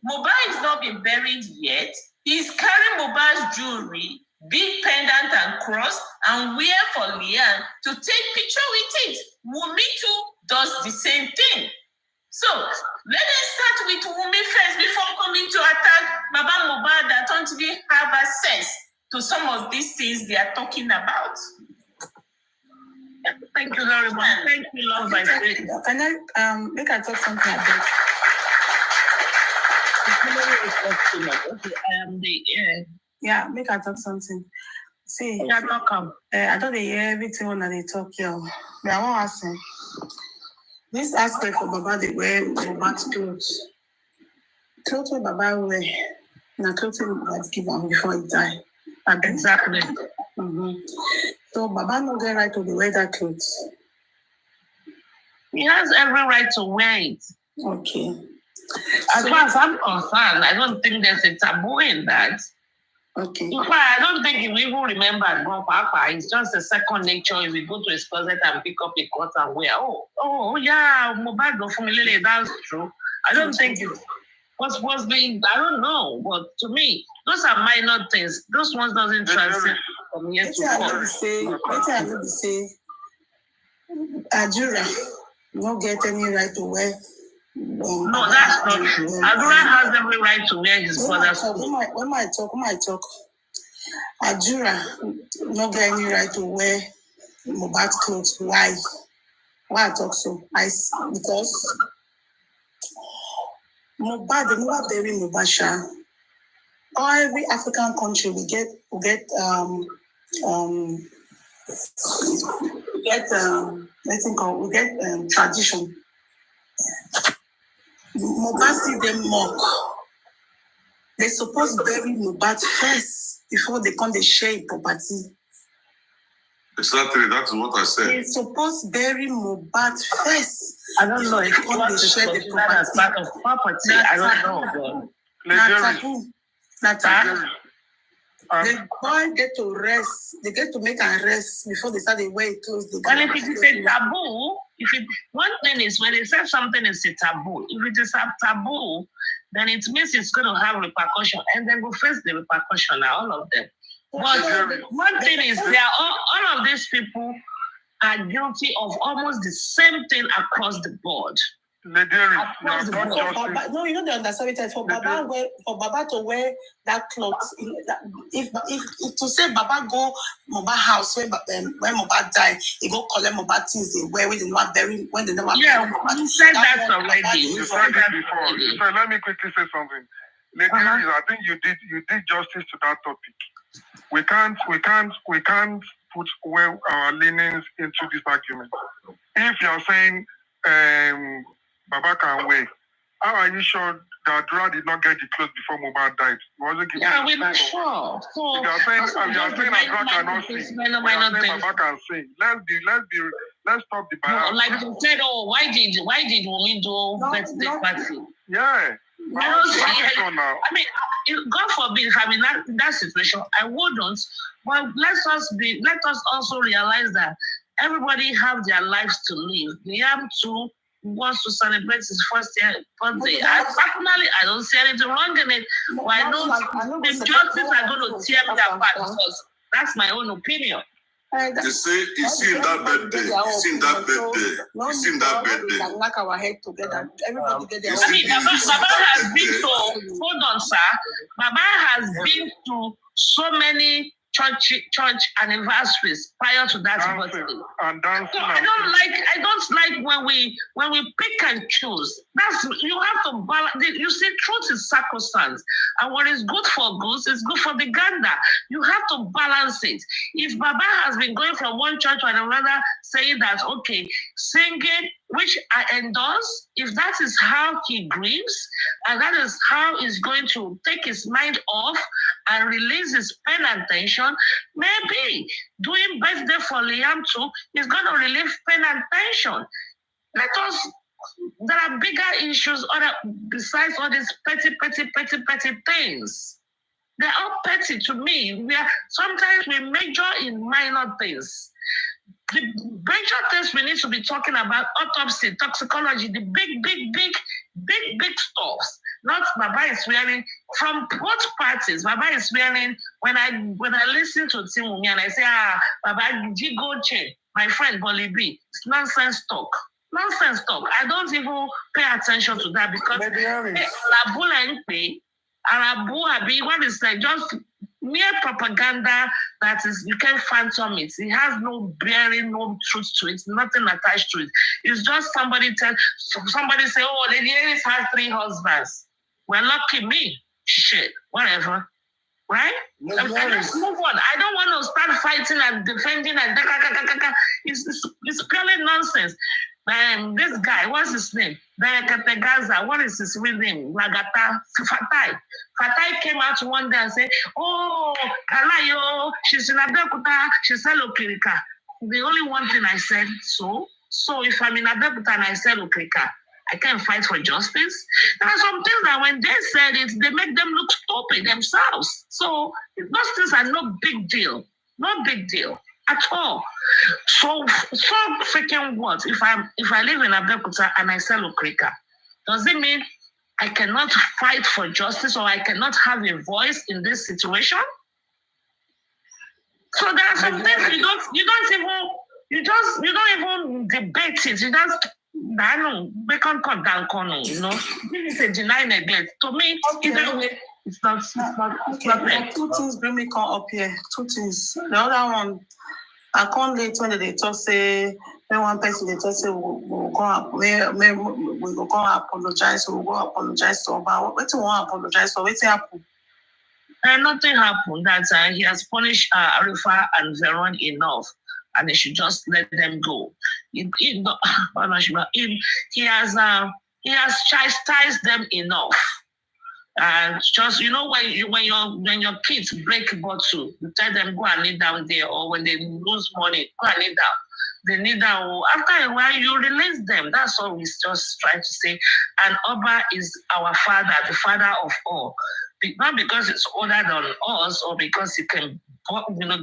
Mohbad has not been buried yet. He's carrying Mohbad's jewelry, big pendant and cross, and wear for Liam to take picture with it. Wumi too does the same thing. So let us start with Wumi first before coming to attack Baba Mohbad that don't even have access to some of these things they are talking about. Thank you very much. Thank you, love my friend. Can I make I talk something about? Okay, I am the Yeah, make I talk something. See, yeah, welcome. I don't hear everything when they talk here. But I want to say this aspect for Baba they wear Baba clothes. Clothes where Baba wear. Now clothes that give him before he die. Exactly. Mm-hmm. So Baba no get right to wear that clothes. He has every right to wear it. Okay. As far as I'm concerned, I don't think there's a taboo in that. Okay. In fact, I don't think he will even remember Go Papa. It's just a second nature if you go to his closet and pick up a coat and wear. Oh, yeah, Mobile go for me, that's true. I don't think it was being, I don't know, but to me, those are minor things. Those ones doesn't transcend from here to I know the say, Ajura not get any right to wear. No, that's not true. Adura has every right to wear his brother's clothes. When I talk, Ajura not get any right to wear Mohbad's clothes. Why? Why I talk so? Because Mohbad, they never bury Mohbad. Every African country we get tradition. Mohbad see them mock. They supposed to bury Mohbad first before they come they share property. Exactly, that's what I said. They supposed to bury Mohbad first. I don't know if you want to share the property as part of property. I don't know. Not taboo. The boy get to rest. They get to make a rest before they start the way close the. Well, if it is a taboo, one thing is when they say something is a taboo, if it is a taboo, then it means it's going to have repercussion, and then go face the repercussion. All of them. But one thing is, they are all of these people are guilty of almost the same thing across the board. No, you don't understand it. For Baba to wear that clothes, if to say Baba go Mohbad house when Mohbad die, he go collect Mohbad things they wear when they not bury when they never. Yeah, you said that already. You said that before. So let me quickly say something. Lady Aries, I think you did justice to that topic. We can't put our leanings into this argument. If you're saying Baba can wear, how are you sure that Dra did not get the clothes before Mohbad died? He wasn't given. Yeah, we're not sure. So you're saying that Dra cannot sing. Baba can sing. Let's stop the bias. No, like you said, why did we do birthday party? Yeah. I mean, God forbid if I'm in that situation, I wouldn't. But let us also realize that everybody have their lives to live. Liam too wants to celebrate his first birthday. Personally, I don't see anything wrong in it. But I know the judges are going to tear me apart because that's my own opinion. They say it's in that birthday. It's in that birthday. It's in that birthday. Knock our head together. Everybody get their I mean, Baba has been to, hold on, sir. Baba has been to so many church anniversaries prior to that birthday. So I don't like when we pick and choose. You have to balance. You see, truth is sacrosanct, and what is good for goose is good for the gander. You have to balance it. If Baba has been going from one church to another, saying that singing, which I endorse, if that is how he grieves, and that is how he's going to take his mind off and release his pain and tension, maybe doing birthday for Liam too is going to relieve pain and tension. There are bigger issues besides all these petty things. They're all petty to me. Sometimes we major in minor things. The major things we need to be talking about, autopsy, toxicology, the big stuff. Not Baba is wearing from both parties. Baba is wearing when I listen to Timumi and I say, Baba Jigo Che, my friend Bolly B, it's nonsense talk. I don't even pay attention to that because Arabu Abi, what is like just mere propaganda that is, you can't phantom it. It has no bearing, no truth to it, nothing attached to it. It's just somebody say, oh, Lady Aries has 3 husbands. Well, lucky me. Shit, whatever. Right? I just move on. I don't want to start fighting and defending and it's purely nonsense. This guy, what's his name? Gaza, what is his real name? Lagata Fatai came out one day and said, oh, Kalayo, she's in Abeokuta, she's Hello Kirika. The only one thing I said, so if I'm in Abeokuta and I say Kirika, I can't fight for justice. There are some things that when they said it, they make them look stupid themselves. So those things are no big deal. No big deal at all. So freaking what? If I live in Abeokuta and I sell Okrika, does it mean I cannot fight for justice or I cannot have a voice in this situation? So there are some things you don't even debate it. You just I know we can't cut down corner, you know. This is a deny neglect. To me, either way, it's not okay. 2 things bring me come up here. 2 things. The other one, I can't late when they talk say when one person they talk say we'll go up, we will go apologize, we'll go apologize to about what you want to apologize for, what's happened? Nothing happened. That he has punished Arifa and Veron enough. And they should just let them go. He has chastised them enough. And just when your kids break a bottle, you tell them go and kneel down there, or when they lose money, go and kneel down. They kneel down. After a while, you release them. That's all we just try to say. And Oba is our father, the father of all. Not because it's older than us, or because he can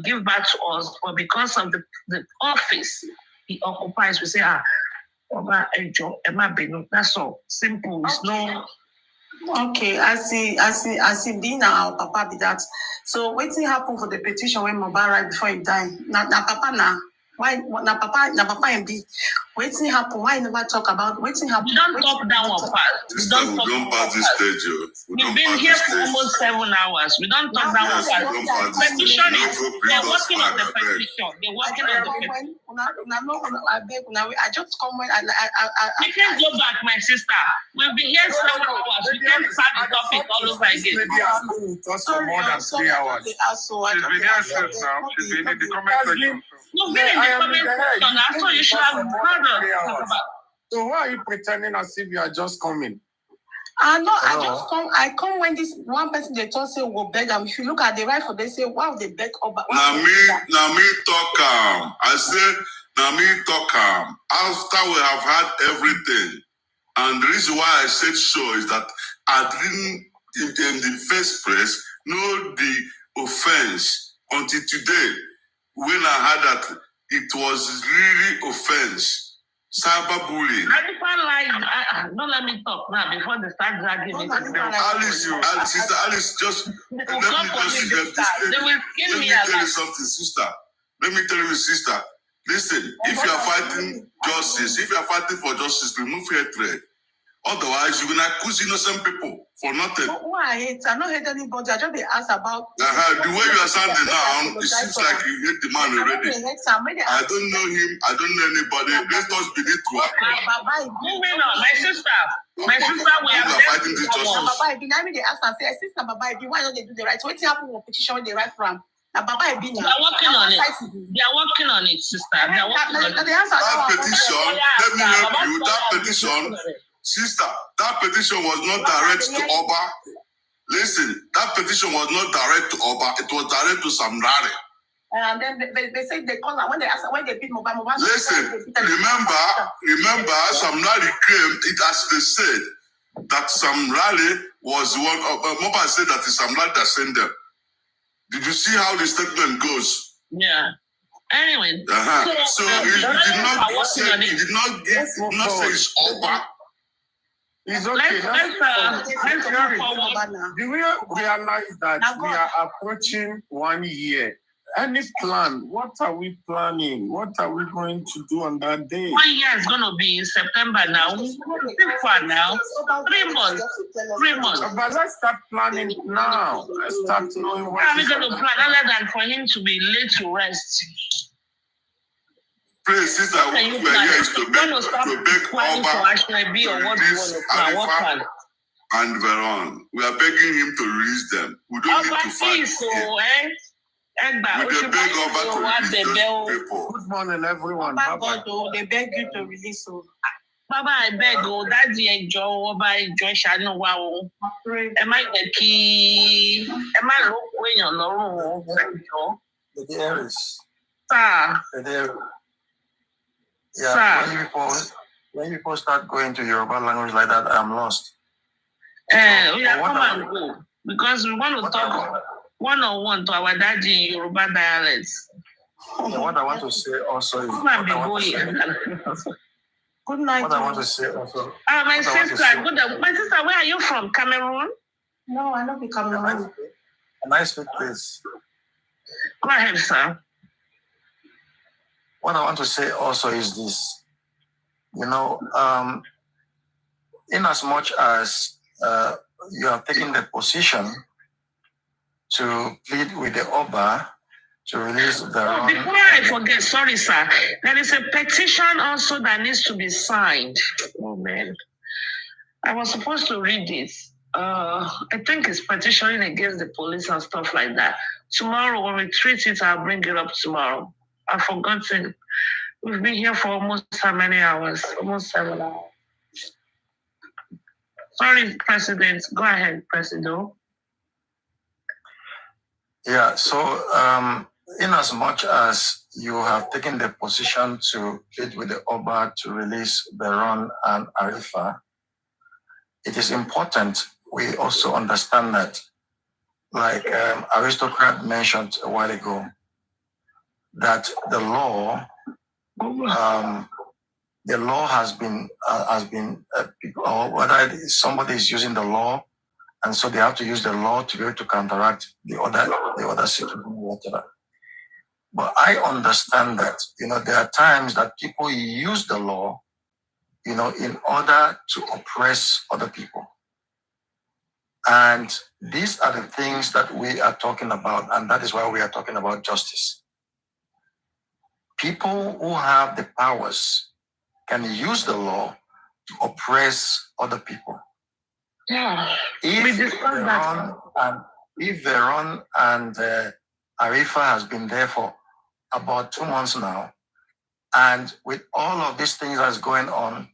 give back to us, or because of the office he occupies. We say, Oba Ejo, Emma Benu. That's all. Simple. It's no. Okay, I see. Being our papa be that. So what's happened for the petition when Mohbad right before he died? Now papa now. Why na papa and be waiting happen? Why never talk about waiting happen? We don't talk that one part. We don't pass this stage. We've been here for almost 7 hours. We don't talk that one part. Petition is they're working on the petition. They're working on the petition. I just come when you can't go back, my sister. We've been here 7 hours. We can't start the topic all over again. For more than 3 hours. She's been here since now. She's been in the comment section. You've been in the comment section. So you should have heard us. So why are you pretending as if you are just coming? I come when this one person they talk say will beg them. If you look at the rifle, they say, wow, they beg over. Now me talk. I said, now me talk. After we have had everything, and the reason why I said so is that I didn't in the first place know the offense until today when I heard that it was really offense. Cyberbullying. Don't let me talk now before they start dragging me. Sister Alice, just let me tell you something, sister. Let me tell you, sister. Listen, if you are fighting justice, if you are fighting for justice, remove hatred. Otherwise, you're gonna accuse innocent people for nothing. Who I hate? I don't hate anybody. I just be asked about. The way you are sounding now, it seems like you hate the man already. I don't know him. I don't know anybody. Let us be the truth. Moving on, my sister. My sister, we are fighting the justice. Baba, now they ask and say, sister, Baba, why don't they do the right? What's happening with petition when they write from? They are working on it. They are working on it, sister. They are working on it. That petition, let me help you. That petition. Sister, that petition was not direct to Oba. Listen, that petition was not direct to Oba. It was direct to Samrari. And then they say they call when they ask when they beat Mohbad. Listen, remember, Samrari claimed it as they said that Samrari was one of Mohbad said that it's Samrari that sent them. Did you see how the statement goes? Yeah. Anyway, so he did not say it's Oba. It's okay. Do we realize that we are approaching 1 year Any plan? What are we planning? What are we going to do on that day? 1 year is going to be in September now. Far now. 3 months. 3 months. But let's start planning now. Let's start knowing what are we going to plan other than for him to be laid to rest? Please, sister, what we are here is to beg Arifa and Veron. We are begging him to release them. We don't need to fight him. We can beg Oba to release those people. Good morning, everyone. Baba, they beg you to release them. Baba, I beg you, Daddy, enjoy Oba, enjoy Shano Wow. Am I the key? Am I look when you're not? The Aries. Sir. Yeah, when people start going to Yoruba language like that, I'm lost. We are come and go because we want to talk one-on-one to our daddy in Yoruba dialects. Yeah, what I want to say also is. Good night. What I want to say also. My sister, where are you from? Cameroon? No, I don't be Cameroon. Can I speak, please? Go ahead, sir. What I want to say also is this, in as much as you have taken the position to plead with the Oba to release the... before I forget, sorry, sir, there is a petition also that needs to be signed. Oh, man. I was supposed to read this. I think it's petitioning against the police and stuff like that. Tomorrow, when we treat it, I'll bring it up tomorrow. I've forgotten. We've been here for almost how many hours? Almost 7 hours. Sorry, President. Go ahead, President. Yeah, so in as much as you have taken the position to plead with the Oba to release Veron and Arifa, it is important we also understand that, like Aristocrat mentioned a while ago, that the law has been or whether somebody is using the law, and so they have to use the law to be able to counteract the other situation, whatever. But I understand that there are times that people use the law, in order to oppress other people. And these are the things that we are talking about, and that is why we are talking about justice. People who have the powers can use the law to oppress other people. Yeah. If Veron and Arifa has been there for about 2 months now, and with all of these things that's going on,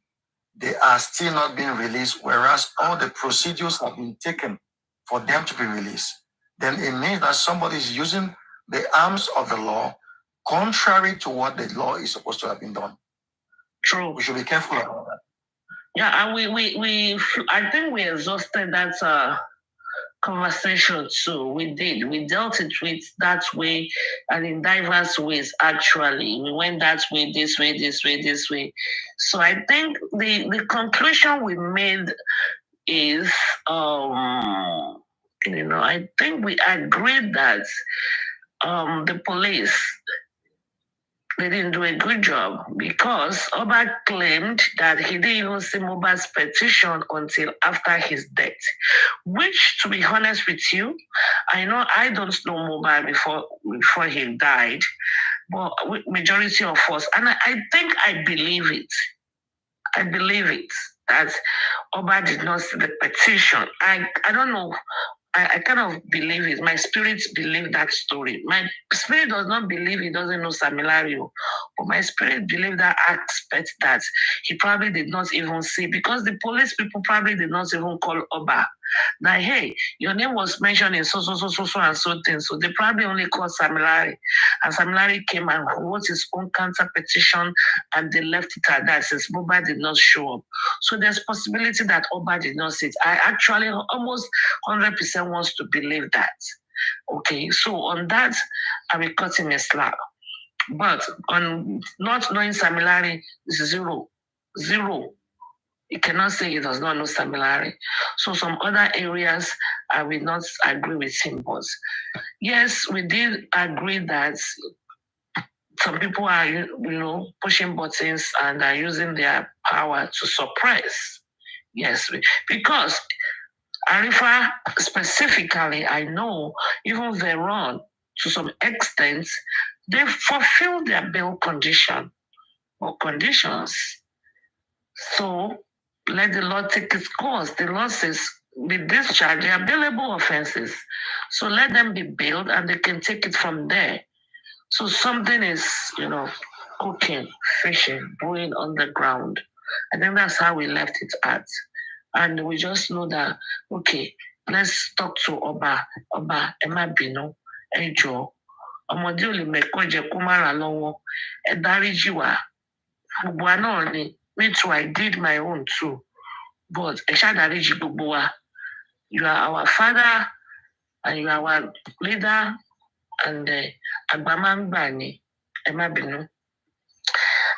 they are still not being released, whereas all the procedures have been taken for them to be released, then it means that somebody is using the arms of the law contrary to what the law is supposed to have been done. True. We should be careful about that. Yeah, and I think we exhausted that conversation too. We did. We dealt it with that way and in diverse ways, actually. We went that way, this way, this way, this way. So I think the conclusion we made is, I think we agreed that the police, they didn't do a good job because Oba claimed that he didn't even see Mohbad's petition until after his death, which, to be honest with you, I know I don't know Mohbad before he died, but majority of us, and I think I believe it. I believe it, that Oba did not see the petition. I don't know. I kind of believe it. My spirit believes that story. My spirit does not believe he doesn't know Samilario, but my spirit believes that aspect that he probably did not even see, because the police people probably did not even call Oba. That, hey, your name was mentioned in so and so thing. So they probably only called Samilari. And Samilari came and wrote his own counter petition, and they left it at that since Oba did not show up. So there's possibility that Oba did not see it. I actually almost 100% wants to believe that. Okay, so on that, I will cut him a slap. But on not knowing Samilari, is zero. You cannot say he does not know Samilari. So some other areas, I will not agree with him. But yes, we did agree that some people are, pushing buttons and are using their power to suppress. Yes, because Arifa specifically, I know, even Veron, to some extent, they fulfill their bail condition or conditions. So let the law take its course. The law says with discharge, they are bailable offenses. So let them be bailed and they can take it from there. So something is, cooking, fishing, brewing on the ground. I think that's how we left it at. And we just know that, okay, let's talk to Oba, Emma Bino, Ejo. Ọmọdé ò lè mẹ́kọ́ jẹ kó má ra lọ́wọ́. Ẹ dáríjì wá. Gbogbo wa náà ni. Me too, I did my own too. But ẹ ṣáà dáríjì gbogbo wa. You are our father and you are our leader and àgbà máa ń gbà ni. Emma Bino.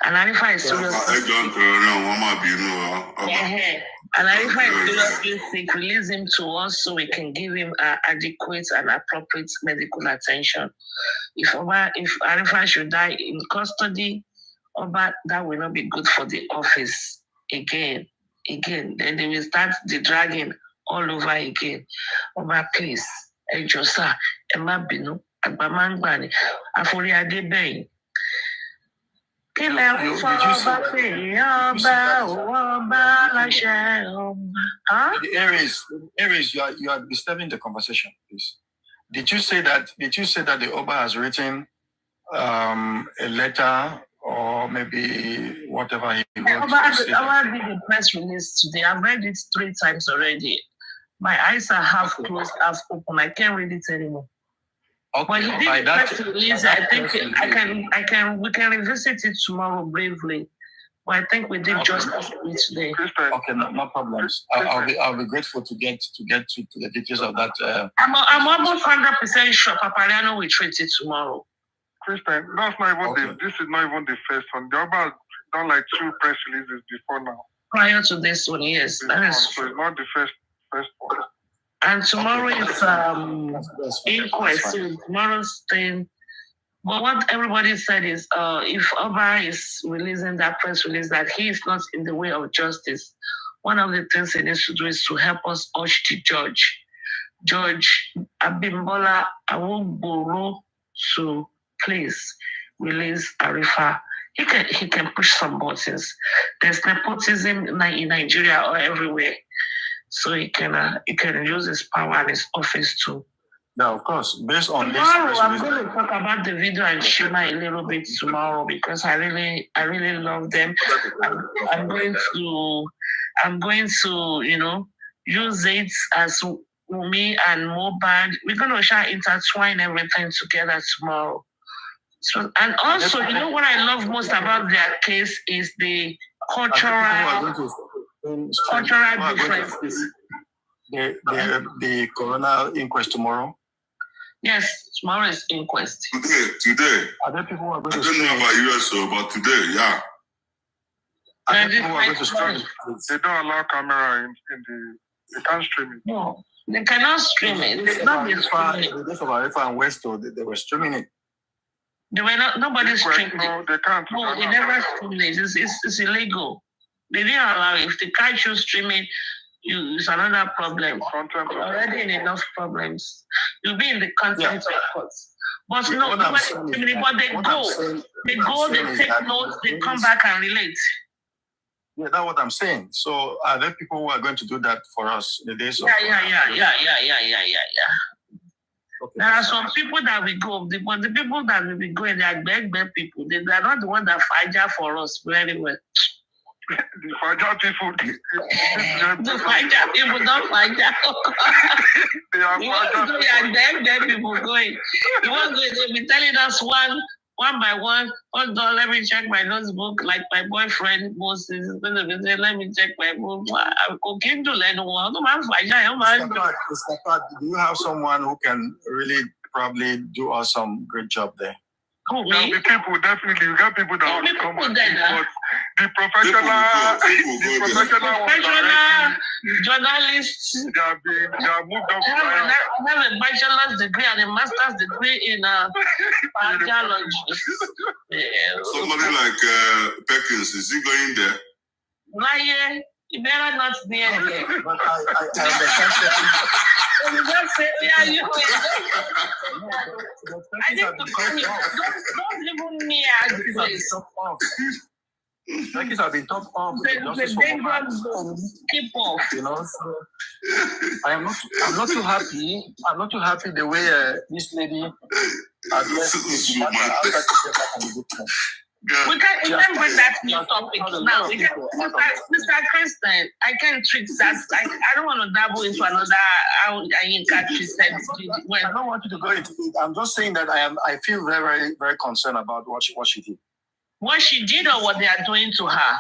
And Arifa is seriously and Arifa is seriously sick. Release him to us so we can give him adequate and appropriate medical attention. If Arifa should die in custody, that will not be good for the office again. Then they will start the dragging all over again. Please, Ejosa, Emma Binu, Agbamangbani, Afori Adebeyin. Aries, you are disturbing the conversation, please. Did you say that the Oba has written a letter or maybe whatever he wrote? Oba did a press release today. I've read it 3 times already. My eyes are half closed, half open. I can't read it anymore. Okay. But he did press release. I think we can revisit it tomorrow bravely. But I think we did justice today. Okay, no problems. I'll be grateful to get to the details of that. I'm almost 100% sure Papariano will treat it tomorrow. Christian, that's not even this is not even the first one. The other done like 2 press releases before now. Prior to this one, yes. So it's not the first one. And tomorrow is inquest. So tomorrow's thing. But what everybody said is, if Oba is releasing that press release that he is not in the way of justice, one of the things he needs to do is to help us urge the Judge Abimbola Awugboro, to please release Arifa. He can push some buttons. There's nepotism in Nigeria or everywhere. So he can use his power and his office too. Yeah, of course. Based on tomorrow, this, I'm going to talk about the video and Shima a little bit tomorrow because I really love them. I'm going to use it as Umi and Mobad. We're going to intertwine everything together tomorrow. So, and also, what I love most about their case is the cultural differences. The coroner inquest tomorrow? Yes, tomorrow is inquest. Today. Are there people who are going I don't know about US, but today, yeah. Are there people who are going to stream it? They don't allow camera in they can't stream it. No, they cannot stream it. It's not the streaming. The days of Arifa and Westo, they were streaming it. They were not. Nobody streamed it. No, they can't. No, they never streamed it. It's illegal. They didn't allow it. If the catch you streaming, it's another problem. You're already in enough problems. You'll be in the content of course. But no, but they go, they take notes, they come back and relate. Yeah, that's what I'm saying. So are there people who are going to do that for us in the days of Yeah. Okay, there are some people that will go, but the people that will be going, they are bad people. They are not the ones that fight for us very well. The Faja people. The Faja people don't fight. They are dead people going. The ones they'll be telling us one by one. Hold on, let me check my notebook. Like my boyfriend Moses is going to be saying, let me check my book. I'm going to learn one. Do you have someone who can really probably do us some great job there? There'll be people, definitely. You got people that will come and The professional journalists. They have moved up. I have a bachelor's degree and a master's degree in biology. Somebody like Perkins, is he going there? You better not be okay, but I understand. You just say, yeah, you I need to come here. Don't even near the place. Turkeys have been top off. Keep off. You know, so I'm not too happy. I'm not too happy the way this lady addressed this matter. We can bring that new topic now. Mr. Christian, I can't treat that. I don't want to dabble into another. I don't want you to go into it. I'm just saying that I feel very, very, very concerned about what she did. What she did or what they are doing to her?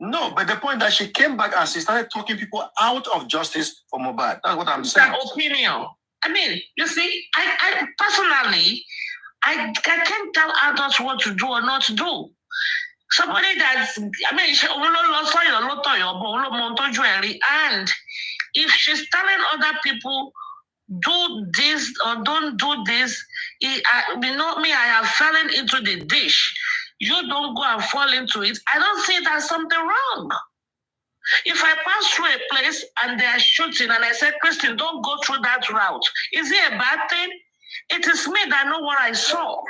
No, but the point that she came back and she started talking people out of justice for Mohbad. That's what I'm saying. That opinion. I mean, you see, I personally, I can't tell adults what to do or not to do. Somebody that's, I mean, and if she's telling other people, do this or don't do this, you know me, I have fallen into the dish. You don't go and fall into it. I don't see there's something wrong. If I pass through a place and they are shooting and I say, Christine, don't go through that route, is it a bad thing? It is me that know what I saw.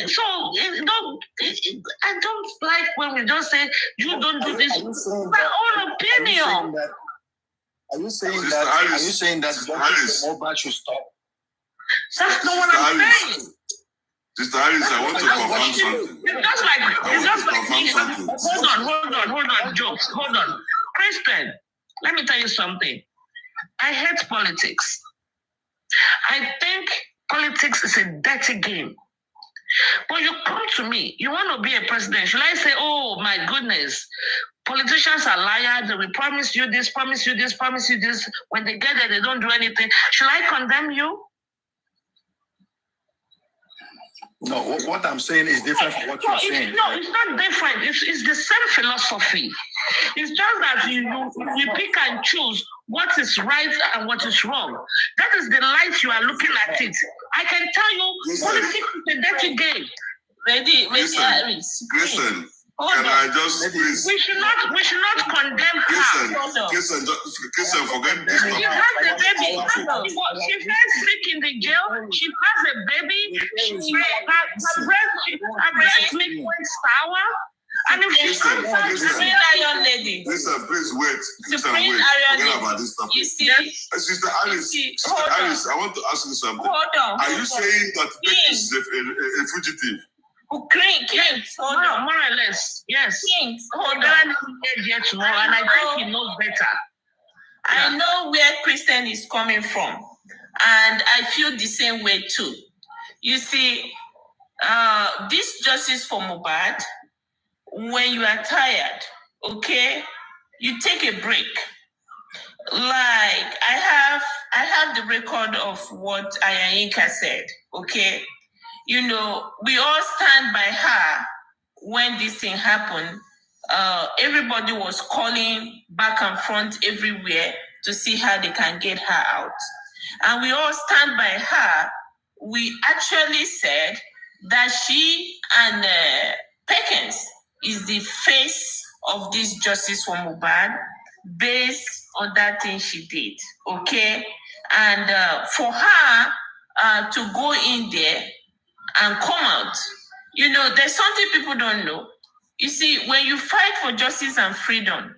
So I don't like when we just say, you don't do this. My own opinion. Are you saying that Mohbad should stop? That's not what I'm saying. Sister Aries, I want to confirm something. It's just like hold on, jokes. Hold on. Kristen, let me tell you something. I hate politics. I think politics is a dirty game. But you come to me, you want to be a president. Should I say, oh my goodness, politicians are liars, they will promise you this, promise you this, promise you this. When they get there, they don't do anything. Should I condemn you? No, what I'm saying is different from what you're saying. No, it's not different. It's the same philosophy. It's just that you pick and choose what is right and what is wrong. That is the light you are looking at it. I can tell you, politics is a dirty game. Ready, Aries. Listen. Can I just please? We should not condemn her. Christian, forget this. She has a baby. She fell sick in the jail. She has a baby. Her breast milk went sour. And if she comes out, Supreme Iron Lady. Listen, please wait. Supreme Iron Lady. About this topic. You see, Sister Alice, I want to ask you something. Hold on. Are you saying that this is a fugitive? Kings, hold on. More or less, yes. Kings, hold on. And I think he knows better. I know where Christian is coming from, and I feel the same way too. You see, this justice for Mohbad, when you are tired, okay, you take a break. Like I have the record of what Ayayinka said, okay. You know, we all stand by her when this thing happened. Everybody was calling back and front everywhere to see how they can get her out. And we all stand by her. We actually said that she and Perkins is the face of this justice for Mohbad based on that thing she did, okay? And for her to go in there and come out. You know, there's something people don't know. You see, when you fight for justice and freedom,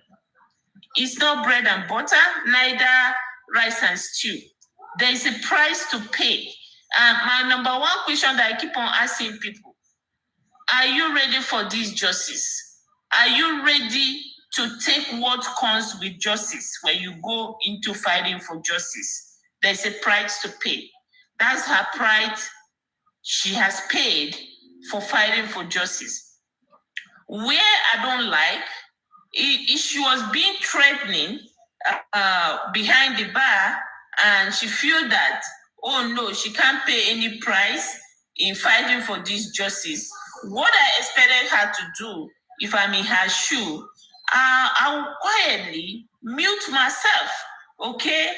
it's not bread and butter, neither rice and stew. There is a price to pay. My number one question that I keep on asking people, are you ready for this justice? Are you ready to take what comes with justice when you go into fighting for justice? There's a price to pay. That's her pride she has paid for fighting for justice. Where I don't like, she was being threatening behind the bar, and she feel that, oh no, she can't pay any price in fighting for this justice what I expected her to do, if I'm in her shoe, I will quietly mute myself, okay?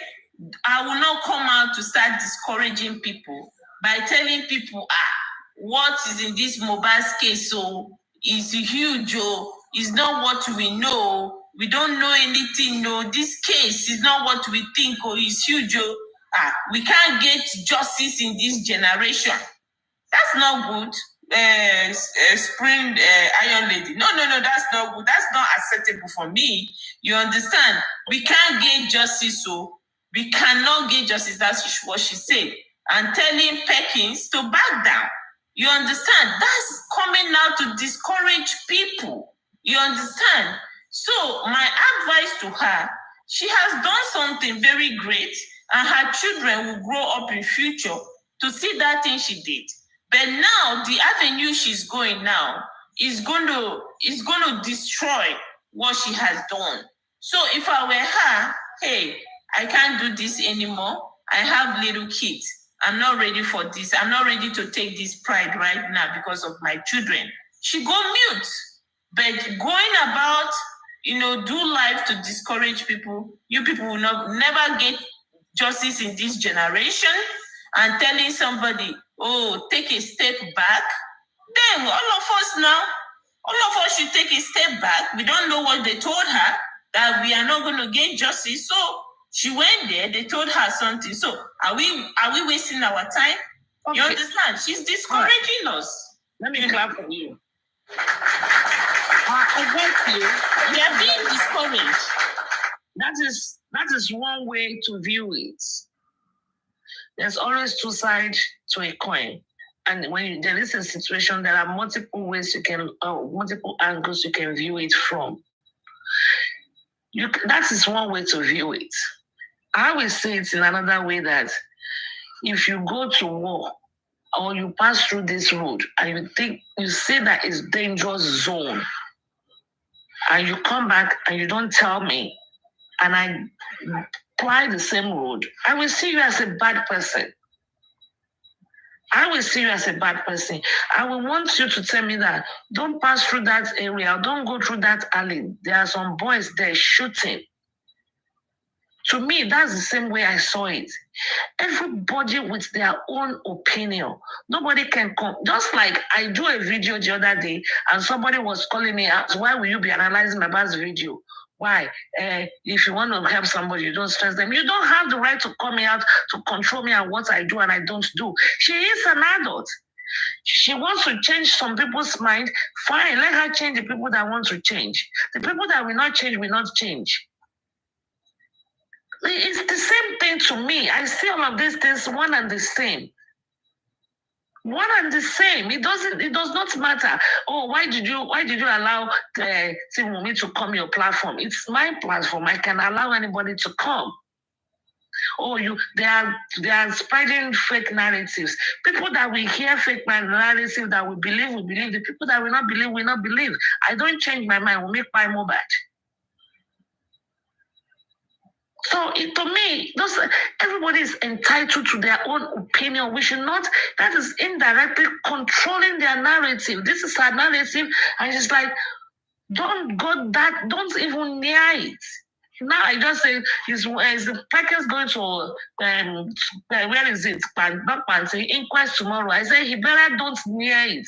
I will not come out to start discouraging people by telling people, what is in this mobile's case, so is huge, is not what we know. We don't know anything, no. This case is not what we think, is huge, we can't get justice in this generation. That's not good. Spring Iron Lady. No, that's not good. That's not acceptable for me. You understand? We can't get justice, so we cannot get justice. That's what she said. And telling Perkins to back down. You understand? That's coming out to discourage people. You understand? So my advice to her, she has done something very great, and her children will grow up in future to see that thing she did. But now the avenue she's going now is going to destroy what she has done. So if I were her, hey, I can't do this anymore. I have little kids. I'm not ready for this. I'm not ready to take this pride right now because of my children. She go mute. But going about, do life to discourage people, you people will never get justice in this generation. And telling somebody, take a step back. Then all of us should take a step back. We don't know what they told her, that we are not going to get justice. So she went there, they told her something. So are we wasting our time? Okay. You understand? She's discouraging us. Let me clap for you. Exactly. We are being discouraged. That is one way to view it. There's always two sides to a coin. And when there is a situation, there are multiple ways multiple angles you can view it from. That is one way to view it. I will say it in another way, that if you go to war or you pass through this road and you say that it's dangerous zone, and you come back and you don't tell me, and I ply the same road, I will see you as a bad person. I will see you as a bad person. I will want you to tell me that don't pass through that area, don't go through that alley. There are some boys there shooting. To me, that's the same way I saw it. Everybody with their own opinion. Nobody can come. Just like I do a video the other day, and somebody was calling me out, why will you be analyzing my past video? Why? If you want to help somebody, you don't stress them. You don't have the right to call me out, to control me and what I do and I don't do. She is an adult. She wants to change some people's mind. Fine, let her change the people that want to change. The people that will not change will not change. It's the same thing to me. I see all of these things one and the same. One and the same. It does not matter. Why did you allow Timumi to come your platform? It's my platform. I can allow anybody to come. They are spreading fake narratives. People that will hear fake narratives that will believe. The people that will not believe. I don't change my mind. We'll make my more bad. So to me, everybody is entitled to their own opinion. We should not, that is indirectly controlling their narrative. This is her narrative, and it's like, don't even near it. Now I just say, is the Perkins going to, where is it? Inquest tomorrow. I say, he better don't near it.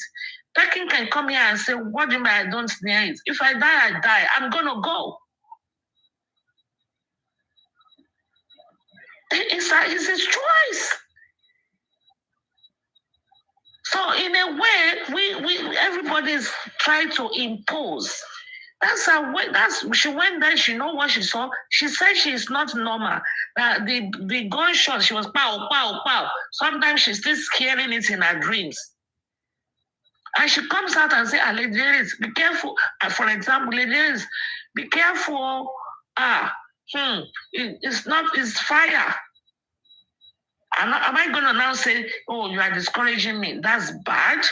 Perkins can come here and say, what do you mean I don't near it? If I die, I die. I'm going to go. It's his choice. So in a way, we everybody's trying to impose. That's her way. She went there. She know what she saw. She said she is not normal. The gunshot, she was pow pow pow. Sometimes she's still hearing it in her dreams. And she comes out and say, Lady Aries, be careful. For example, Lady Aries, be careful. It's fire. Am I going to now say, you are discouraging me? That's bad.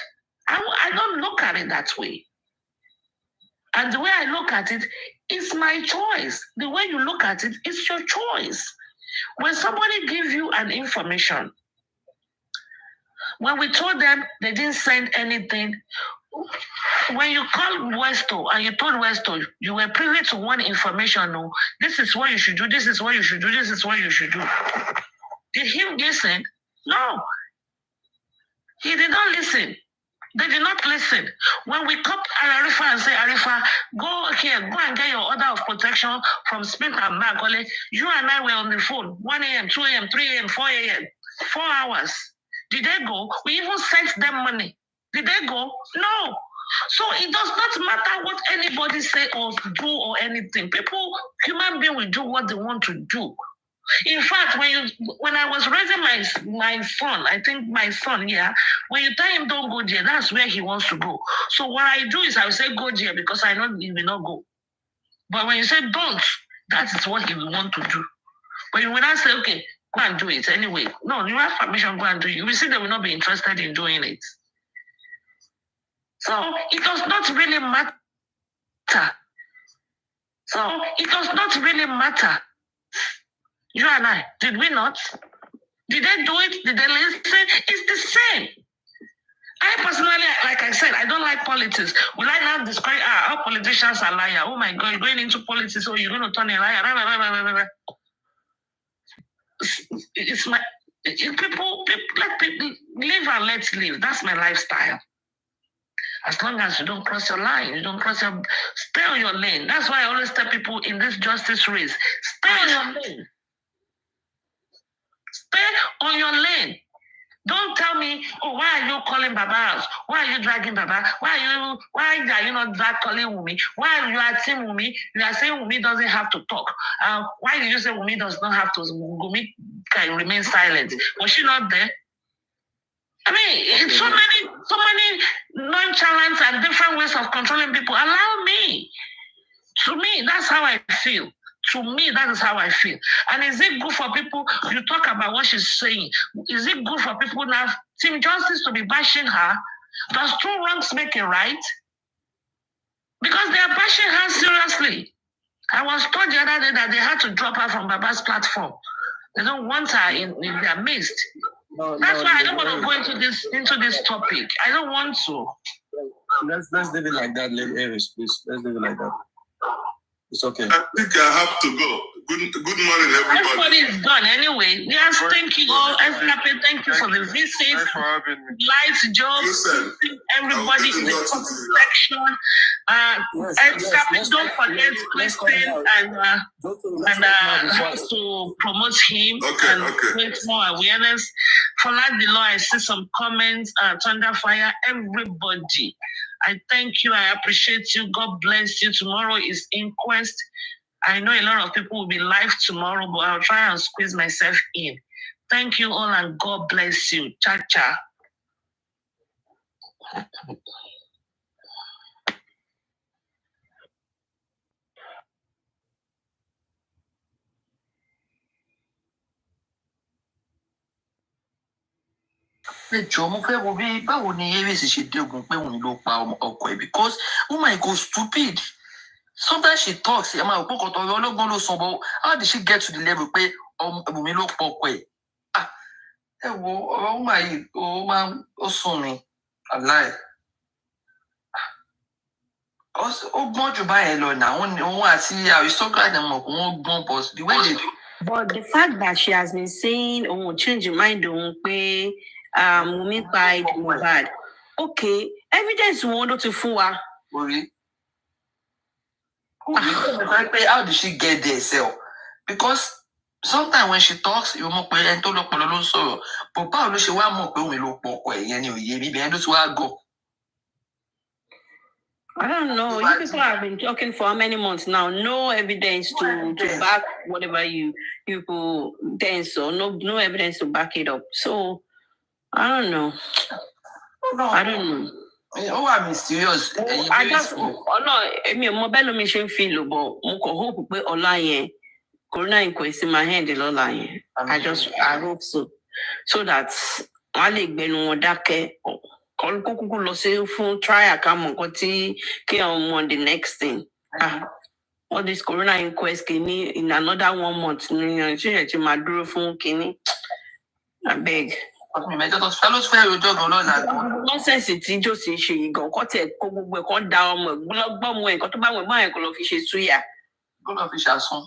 I don't look at it that way. And the way I look at it, it's my choice. The way you look at it, it's your choice. When somebody gives you an information, when we told them they didn't send anything, when you called Westo and you told Westo you were privy to one information, no, this is what you should do, this is what you should do, this is what you should do. Did he listen? No. He did not listen. They did not listen. When we called Arifa and say, Arifa, go here, go and get your order of protection from Smith and Magole. You and I were on the phone, 1 a.m., 2 a.m., 3 a.m., 4 a.m., 4 hours. Did they go? We even sent them money. Did they go? No. So it does not matter what anybody say or do or anything. People, human beings will do what they want to do. In fact, when I was raising my son, I think my son, yeah, when you tell him don't go there, that's where he wants to go. So what I do is I will say go there because I know he will not go. But when you say don't, that is what he will want to do. But when I say, okay, go and do it anyway. No, you have permission, go and do it. You will see they will not be interested in doing it. So it does not really matter. So it does not really matter. You and I, did we not? Did they do it? Did they listen? It's the same. I personally, like I said, I don't like politics. Will I not describe all politicians are liars? Oh my God, you're going into politics, so you're going to turn a liar. It's my people let people live and let live. That's my lifestyle. As long as you don't cross your line, you don't cross your, stay on your lane. That's why I always tell people in this justice race, stay on your lane. Stay on your lane. Don't tell me, oh, why are you calling Baba out? Why are you dragging Baba? Why are you not drag calling Wumi? Why are you asking Wumi? You are saying Wumi doesn't have to talk. Why did you say Wumi does not have to? Wumi can remain silent. Was she not there? I mean, it's so many nonchalance and different ways of controlling people. Allow me. To me, that's how I feel. To me, that is how I feel. And is it good for people? You talk about what she's saying. Is it good for people now, Team Justice, to be bashing her? Does two wrongs make a right? Because they are bashing her seriously. I was told the other day that they had to drop her from Baba's platform. They don't want her in their midst. That's why I don't want to go into this topic. I don't want to. Let's leave it like that, Aries, please. Let's leave it like that. It's okay. I think I have to go. Good morning, everybody. Everybody is gone anyway. Yes, thank you all. Thank you for the visit. Thanks for having me. Lights, Jones, everybody in the comment section. Don't forget Kristen and to promote him and create more awareness. For that, the law, I see some comments. Thunderfire, everybody. I thank you. I appreciate you. God bless you. Tomorrow is inquest. I know a lot of people will be live tomorrow, but I'll try and squeeze myself in. Thank you all and God bless you. Cha-cha. Mo fẹ́ wo bí báwo ni Aries ṣe dẹ́gun pé òun ló pa ọkọ ẹ̀ because woman go stupid. Sometimes she talks, ẹ máa rò pé ọkọ ọlọ́gbọ́n ló sọ, but how did she get to the level pé Wùmí ló pa ọkọ ẹ̀? Ẹ wo ọ̀rọ̀ woman yìí ó sùn ni, aláì. Ó gbọ́n jù báyẹn lọ náà, òun àti aristocrat mọ̀ pé wọ́n gbọ́n, but the way they. But the fact that she has been saying, oh, change your mind, don't pay, Wùmí pa Mohbad. Okay, evidence wọ́n ló ti fún wa. How did she get there, self? Because sometimes when she talks, you mọ̀ pé ẹni tó lọ́pọlọ ló ń sọ̀rọ̀. But báwo ló ṣe wá mọ̀ pé òun ló pọ̀ ọkọ ẹ̀ yẹn ni òye bíbí ẹni tó ti wá gọ̀? I don't know. You people have been talking for how many months now? No evidence to back whatever you people dance or no evidence to back it up. So I don't know. I don't know. Oh, I'm mysterious. I just mobile machine feel but hope pé ọ̀la yẹn corona inquest in my hand ọ̀la yẹn. I hope so. So that wọ́n lè gbẹnu wọn dákẹ́. Kọ́kúkú lọ sí fún trial ká mọ̀ nǹkan tí kí on the next thing. All this corona inquest kìíní in another 1 month ní ṣé ẹ̀ ti máa dúró fún kìíní. I beg. Nonsense tí Josie ṣe yìí gan kọ́ tẹ̀ kó gbogbo ẹ̀ kan da ọmọ ẹ̀ gbọ́mọ ẹ̀ nǹkan tó bá wọn ẹ̀ máa ẹ̀ kó lọ fi ṣe súyà. Kó lọ fi ṣàsún.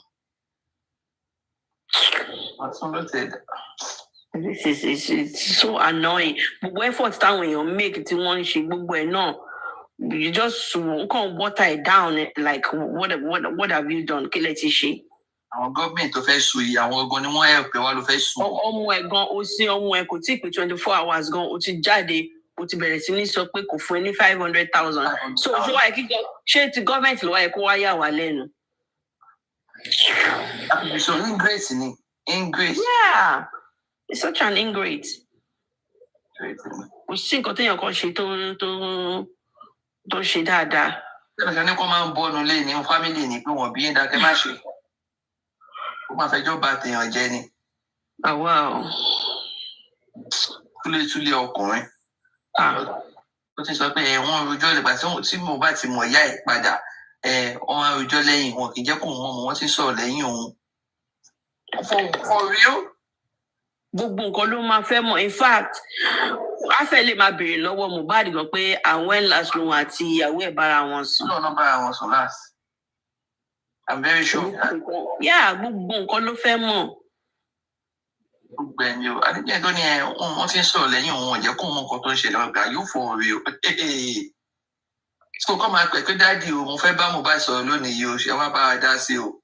This is it's so annoying. Gbogbo effort táwọn èèyàn make tí wọ́n ń ṣe gbogbo ẹ̀ náà. You just can't water it down like what have you done? Kí lẹ ti ṣe? Àwọn gọ́ọ̀mẹ̀ntì tó fẹ́ sùn yìí, àwọn ọgbọ́n ni wọ́n help wá ló fẹ́ sùn. Ọmọ ẹ̀ gan, ó sí ọmọ ẹ̀ kò tí ì pé 24 hours gan, ó ti jáde, ó ti bẹ̀rẹ̀ sí ní sọ pé kò fún ẹ ní 500,000. So ṣé wàá kí ṣé ti gọ́ọ̀mẹ̀ntì ló wáyé kó wá yà wá lẹ́nu? So ingrate ni, ingrate. Yeah, it's such an ingrate. Kò sí nǹkan téèyàn kan ṣe tó ṣe dáadáa. Ṣé ní kó máa ń bọ́nu lé ní fámìlì ní pé wọ́n bí ń dákẹ́ má ṣe? Ó máa fẹjọ́ bà tèèyàn jẹ́ ni. Wow. Túlétúlé ọkùnrin. Ó ti sọ pé wọ́n rojọ́ lè pàṣẹ tí mo bá ti mọ̀ ìyá ẹ̀ padà wọ́n á rojọ́ lẹ́yìn wọn kì í jẹ́ kó wọ́n ti sọ̀rọ̀ lẹ́yìn òun. For real? Gbogbo nǹkan ló máa fẹ́ mọ̀. In fact, a fẹ́ lè máa béèrè lọ́wọ́ Mohbad gan pé àwọn ẹ̀ last lòun àti ìyàwó ẹ̀ bára wọn sùn. Náà bára wọn sùn last. I'm very sure. Yeah, gbogbo nǹkan ló fẹ́ mọ̀. Gbogbo ẹni o, àdéjẹ́ tó ní wọ́n ti ń sọ̀rọ̀ lẹ́yìn òun ọ̀jẹ́ kó mọ nǹkan tó ń ṣẹlẹ̀ ọ̀gá yóò for real. So kọ́ máa pẹ̀ pé dáàdi o, mo fẹ́ bá Mohbad sọ̀rọ̀ lónìí yìí o, ṣe wá bá wa dá sí o.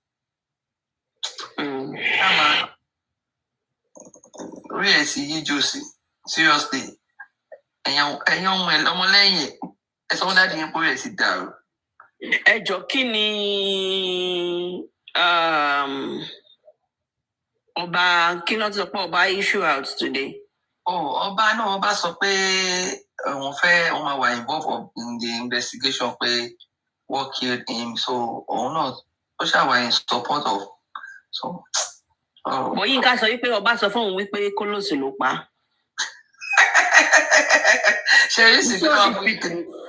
Orí ẹ̀ sì yí Josie, seriously. Ẹ̀yin ọmọlẹ́yìn ẹ sọ fún dáàdi yẹn pé orí ẹ̀ sì dàrú. Ẹ jọ kí ni ọba kí ló ti sọ pé ọba issue out today? Ọba sọ pé wọ́n máa wà involved in the investigation pé what killed him, so òun náà ó ṣàwà in support of so. Bọ̀yìn ká sọ wípé ọba sọ fún òun wípé Kólósì ló pa. Ṣé sì bí wọ́n fi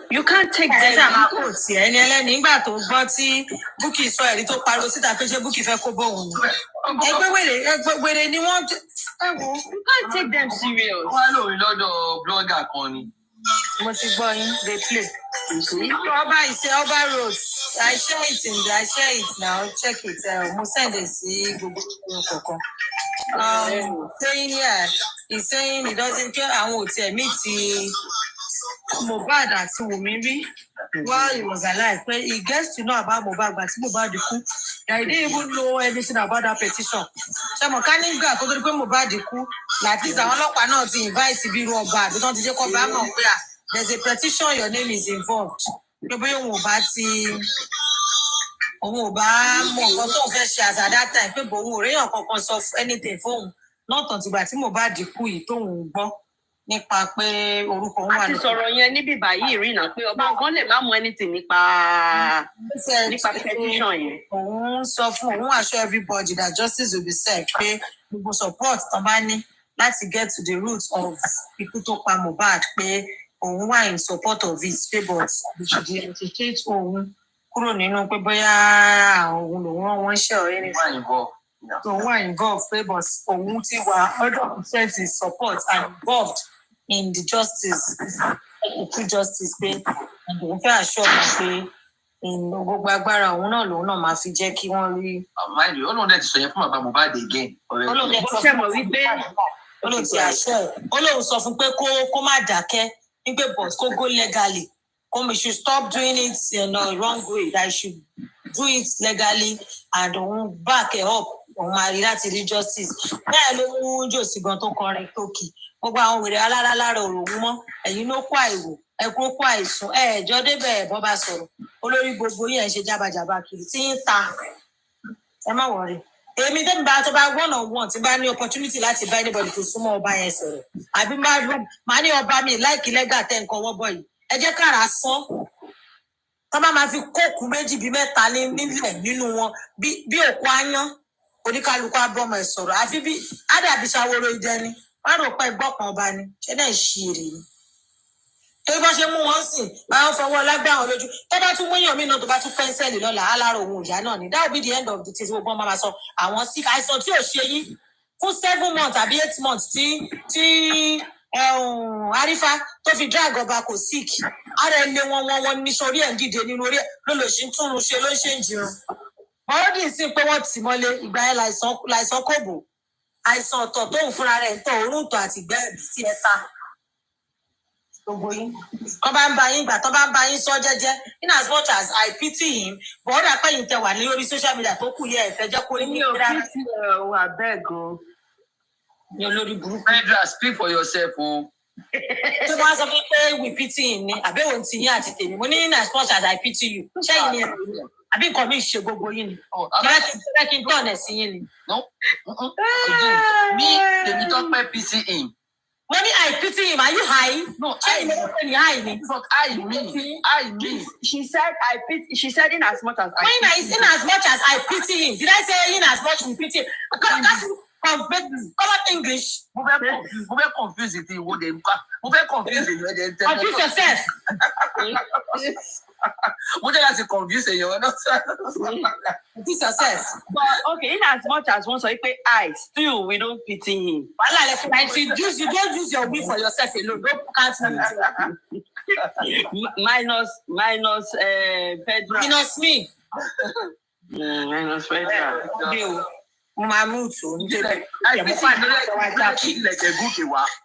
you can't take that. Ẹ̀sà máa kò tí ẹni ẹlẹ́ni nígbà tó gbọ́ tí Bukky sọ ẹ̀rí tó pariwo síta pé ṣé Bukky fẹ́ kó bóun ni. Ẹgbẹ́ wèrè ni wọ́n you can't take them serious. Wọ́n á lòun lọ́dọ̀ blogger kan ni. Mo ti gbọ́ yín, they play. Ọba Road, I share it now, check it. Mo send it sí gbogbo kọ̀ọ̀kan. He's saying he doesn't care àwọn òtí ẹ̀mí ti Mohbad àti Wùmí rí while he was alive. But he gets to know about Mohbad, but Mohbad kú. He didn't even know anything about that petition. Ṣé mo ká nígbà kó tó di pé Mohbad kú, láti àwọn ọlọ́pàá náà ti invite bí irú ọba àbí tó ti jẹ́ kó bá mọ̀ pé there's a petition, your name is involved. Pé bóyá òun ò bá mọ̀ nǹkan tó ń fẹ́ ṣe as at that time pé bòun ò réyàn kankan sọ anything fóun náà tàn tìgbà tí Mohbad kú yìí tóun gbọ́ nípa pé orúkọ òun wà lókè. Àti sọ̀rọ̀ yẹn níbí báyìí rí náà pé ọba kan lè má mọ anything nípa petition yẹn. Òun sọ fún òun assure everybody that justice will be served pé gbogbo support tán bá ní láti get to the root of ikú tó pa Mohbad pé òun wà in support of it pé but we should differentiate òun kúrò nínú pé bóyá òun lòun wọ́n ṣe ọ̀rẹ́ ní òun wà involved pé but òun ti wà 100% in support and involved in the justice true justice pé òun fẹ́ assure wọn pé gbogbo agbára òun náà lòun náà máa fi jẹ́ kí wọ́n rí. Máìlì Ọlọ́run dẹ̀ ti sọ yẹn fún bàbá Mohbad again. Ọlọ́run dẹ̀ sọ fún wípé Ọlọ́run ti assure Ọlọ́run sọ fún pé kó má dákẹ́ nígbè but kó go legally. We should stop doing it in a wrong way. I should do it legally and back it up. Máa rí láti rí justice. Bẹ́ẹ̀ ló mú Josie gan tó kọrin tókì. Gbogbo àwọn wèrè alára òròwú mọ́. Ẹ̀yin ló kó àìwò. Ẹ̀kú ó kó àìsùn. Ẹ̀jọ́ débẹ̀ ẹ̀bọ́ bá sọ̀rọ̀. Olórí gbogbo yẹn ṣe jábàjábà kiri. Tí ń ta. Ẹ má wọrí. Èmi tẹ́mi bá tó bá one on one tí bá ní opportunity láti bá anybody tó súnmọ́ ọba yẹn sọ̀rọ̀. Àbí máa ní ọba mi láìkí lẹ́gà tẹ́ nǹkan wọ́bọ̀ yìí. Ẹ jẹ́ kára sán. Tọ́ bá máa fi kóòkù méjì bí mẹ́ta nílẹ̀ nínú wọn bí òkú áyán oníkálukú abọ́mọ ẹ̀ sọ̀rọ̀ àfi bí ádàbí ṣàwòrò ìjẹ ni wọ́n rò pé gbọ́kàn ọba ni ṣé náà ṣì èrè ni. Tó bá ṣe mú wọn sìn báwọn fọwọ́ lágbá àwọn lójú tó bá tún múyàn mí náà tó bá tún pẹ́ńsẹ́lì lọ́la alára òun ìyá náà ni that will be the end of the thing gbogbo ọmọ máa sọ àwọn sí àìsàn tí ò ṣe yín For 7 months, àbí 8 months, tí Arifa tó fi drag ọba kò sick. Ara ẹni wọn ní sórí ẹ̀ ń dìde nínú orí ẹ̀ ló lò sí ń túnrun ṣe ló ń ṣe ń jìrun. Bọ́ọ̀dì sì pé wọ́n tì mọ́lé ìgbà ẹ̀ láìsàn kòbò. Àìsàn ọ̀tọ̀ tóun fúnra rẹ̀ ń tọ̀ òórùn tọ̀ àti ìgbẹ́ ẹ̀bí tí ẹ ta. Gbogbo yín. Tó bá ń ba yín gbà, tó bá ń ba yín sọ jẹ́jẹ́. In as much as I pity him, bọ́ọ̀dà pẹ́yìn tẹ wà ní orí social media tó kù yẹ ẹ̀fẹ́ jẹ́ kó rí ní ìlera. Mi ò pity wà bẹ́ẹ̀ gan. Ní olórí burúkú. Pedra, speak for yourself, oh. Tó bá sọ fún pé we pity him ni, àbẹ̀wò ti yín àti tèmi. Mo ní in as much as I pity you. Ṣẹ́yìn ni ẹ̀rọ yẹn. Àbí nǹkan mi ṣe gbogbo yín ni. Kẹ́rẹ́ kí n tọ̀nà sí yín ni. No. Me, tèmi tó pẹ́ pity him. Mo ní I pity him. Are you high? No, Ṣẹ́yìn ni high ni. I mean. She said I pity. She said in as much as I pity. In as much as I pity him. Did I say in as much we pity him? That's common English. Mo fẹ́ confuse it wo de nka. Mo fẹ́ confuse it de. Confuse yourself. Mo jẹ́ láti confuse èèyàn náà. Confuse yourself. But okay, in as much as one say I still we don't pity him. You don't use your will for yourself alone. Don't count me. Minus Pedra. Minus me. Minus Pedra. Mamutu.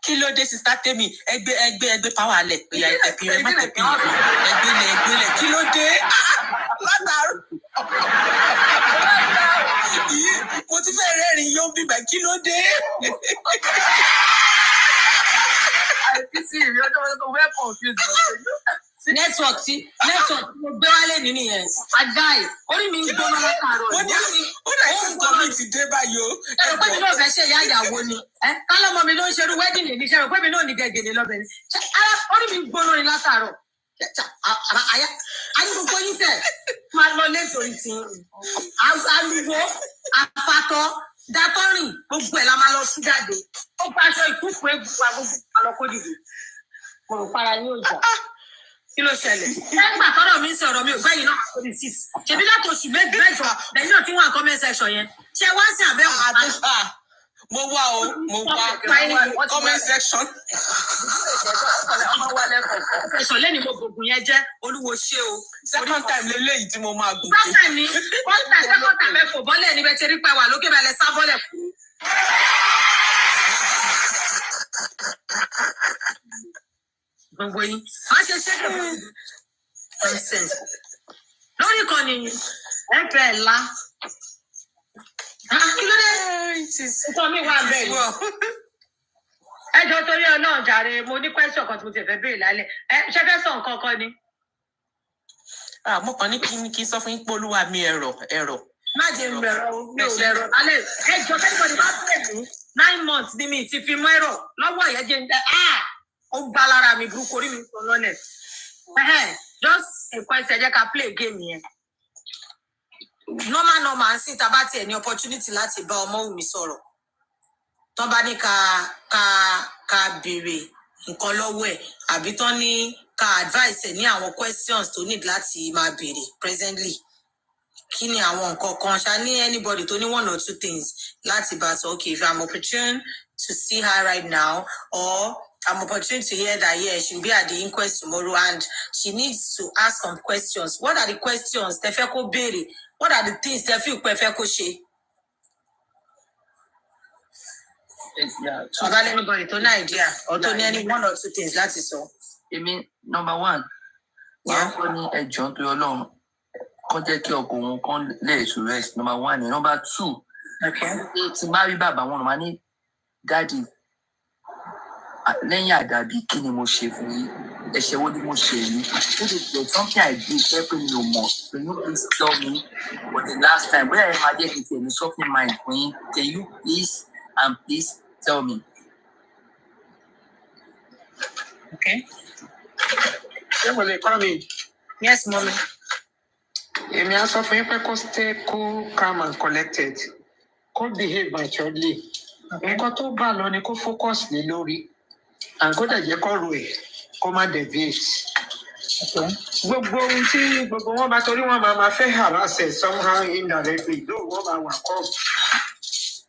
Kí ló dé sister Temi? Ẹgbẹ́ power alẹ̀. Ẹgbẹ́ kí ló dé? Látàrú. Mo ti fẹ́ rẹ́rìn yóò bíbẹ̀ kí ló dé? Network mo gbé wálé nínú yẹn. Àgáì, orí mi ń gbóná látàárọ̀. Ó dà nǹkan mi ti dé báyìí o. Ẹ̀rọ pé mi náà fẹ́ ṣe ìyá ìyàwó ni. Kálọ́mọ mi ló ń ṣerú wedding ní iṣẹ́ rẹ̀ pé mi náà ní gẹ̀gẹ̀dẹ̀ lọ́bẹ̀ ni. Orí mi ń gbóná ni látàárọ̀. Ayé gbogbo yín sẹ̀ máa lọ lẹ́tọ̀ọ́ ti àlùwò àfàtọ́ dátọ́rìn gbogbo ẹ̀ la máa lọ sí jáde. Ó gba aṣọ ìkúkú egbò agbègbè àlọ́kọ́ dìbò. Mo rò para ní òjà. Kí ló ṣẹlẹ̀? Nígbà tọ́rọ̀ mi ń sọ̀rọ̀ mi ò gbẹ́yìn náà kò ní 6. Ṣèbí láti oṣù mẹ́jọ lẹ́yìn náà tí wọ́n comment section yẹn. Ṣé wá sí àbẹ̀wò àtúnṣe? Mo wá comment section. Ẹ̀sọ̀ lẹ́ni mo gbogbo yẹn jẹ́ olúwo ṣé o. Second time lélẹ́yìí tí mo máa gùn. Second time ẹ̀fọ́ bọ́lẹ̀ níbẹ̀ tí rí pẹ́ wà lókè balẹ̀ sá bọ́lẹ̀ kú. Gbogbo yín. Má ṣe ṣẹ́gun. Lórí ìkànnì ẹ̀fẹ̀ ńlá. Kí ló dé? Ìtọ́ mi wà bẹ́ẹ̀ ni. Ẹjọ́ torí Ọlọ́run jàre, mo ní question kan tí mo ti fẹ́ béèrè lálẹ́. Ṣé fẹ́ sọ nǹkan kan ni? Mo kàn ní kí n sọ fún yín pé olúwa mi ẹ̀rọ. Má jẹ́ mi ẹ̀rọ lálẹ́. Ẹjọ́ kẹ́kọ̀ọ́ bá bẹ̀rẹ̀ ní 9 months ní mi ti fi mọ́ ẹ̀rọ lọ́wọ́ ìyẹn jẹ́ ń tẹ́. Ó gbá lára mi burúkú orí mi sọ lọ́lẹ̀. Just a question, jẹ́ ká play game yẹn. Normal sí tá bá tiẹ̀ ní opportunity láti bá ọmọ mi sọ̀rọ̀. Tán bá ní ká béèrè nǹkan lọ́wọ́ ẹ̀ àbí tán ní ká advice ẹ̀ ní àwọn questions tó need láti máa béèrè presently. Kí ni àwọn nǹkan kan ṣá ní anybody tó ní 1 or 2 things láti bá sọ okay if I'm opportune to see her right now or I'm opportune to hear that she'll be at the inquest tomorrow and she needs to ask some questions. What are the questions? Tẹ́ fẹ́ kó béèrè. What are the things tẹ́ feel pé fẹ́ kó ṣe? About anybody to know idea or to any 1 or 2 things láti sọ. Èmi number 1. Wọ́n kọ́ ní ẹjọ́ tó Ọlọ́run kọ́ jẹ́ kí ọkọ òun kan lè to rest. Number 1 ni. Number 2. Okay. Tí bá rí bàbá wọn máa ní daddy lẹ́yìn àdàbí kí ni mo ṣe fún yín ẹ̀ṣẹ̀ wo ni mo ṣe yín there's something I did pé mi ò mọ̀ can you please tell me for the last time bóyá ẹ máa jẹ́ kí n tiẹ̀ ní something mind fún yín can you please tell me. Okay. Ṣé mo lè kọ́ mi? Yes, mommy. Èmi á sọ fún yín pé kó stay cool, calm and collected. Kó behave maturely. Nǹkan tó bá lọ ni kó focus lé lórí. And kó dẹ̀ jẹ́ kó ro ẹ̀ kó má deviate. Gbogbo ohun tí gbogbo wọn bá torí wọn máa fẹ́ harass ẹ̀ somehow indirectly ló wọ́n máa wà kọ́.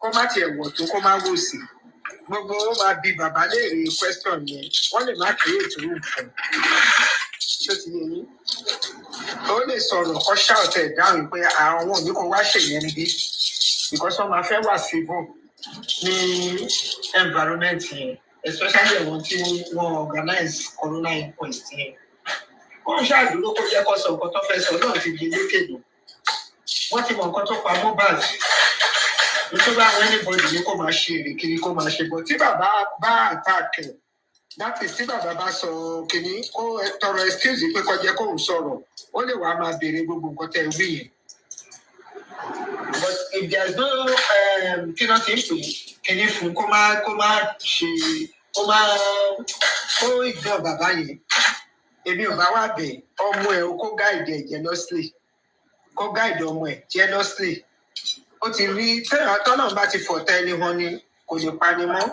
kó má tiẹ̀ wọ̀ tó kó má wò sí gbogbo ó máa bi bàbá léèrè question yẹn wọ́n lè má create room fún ṣó ti yẹ yín ó lè sọ̀rọ̀ kọ́ ṣáàtẹ̀ dáhùn pé àwọn òní kò wá ṣèyẹn níbí because wọ́n máa fẹ́ wà civil ní environment yẹn especially àwọn tí wọ́n organize corona inquest yẹn wọ́n ṣàdúró kó jẹ́ kó sọ nǹkan tó fẹ́ sọ náà ti di lékèdè wọ́n ti mọ nǹkan tó pa Mohbad nítorí àwọn anybody ní kó máa ṣe èrè kiri kó máa ṣe bọ̀ tí bàbá bá attack ẹ̀ láti tí bàbá bá sọ kìíní kó tọrọ excuse pé kó jẹ́ kóun sọ̀rọ̀ ó lè wàá máa béèrè gbogbo nǹkan tẹ́ wí yẹn but if there is no kí náà ti ń pè kìíní fún kó má ṣe kó ìgbọ́n bàbá yẹn èmi ò bá wà bẹ̀ ọmọ ẹ̀ kó gáìdì ẹ̀ jealously kó gáìdì ọmọ ẹ̀ jealously ó ti rí tọ́nà bá ti fọ̀tá ẹni hàn ni kò lè pani mọ́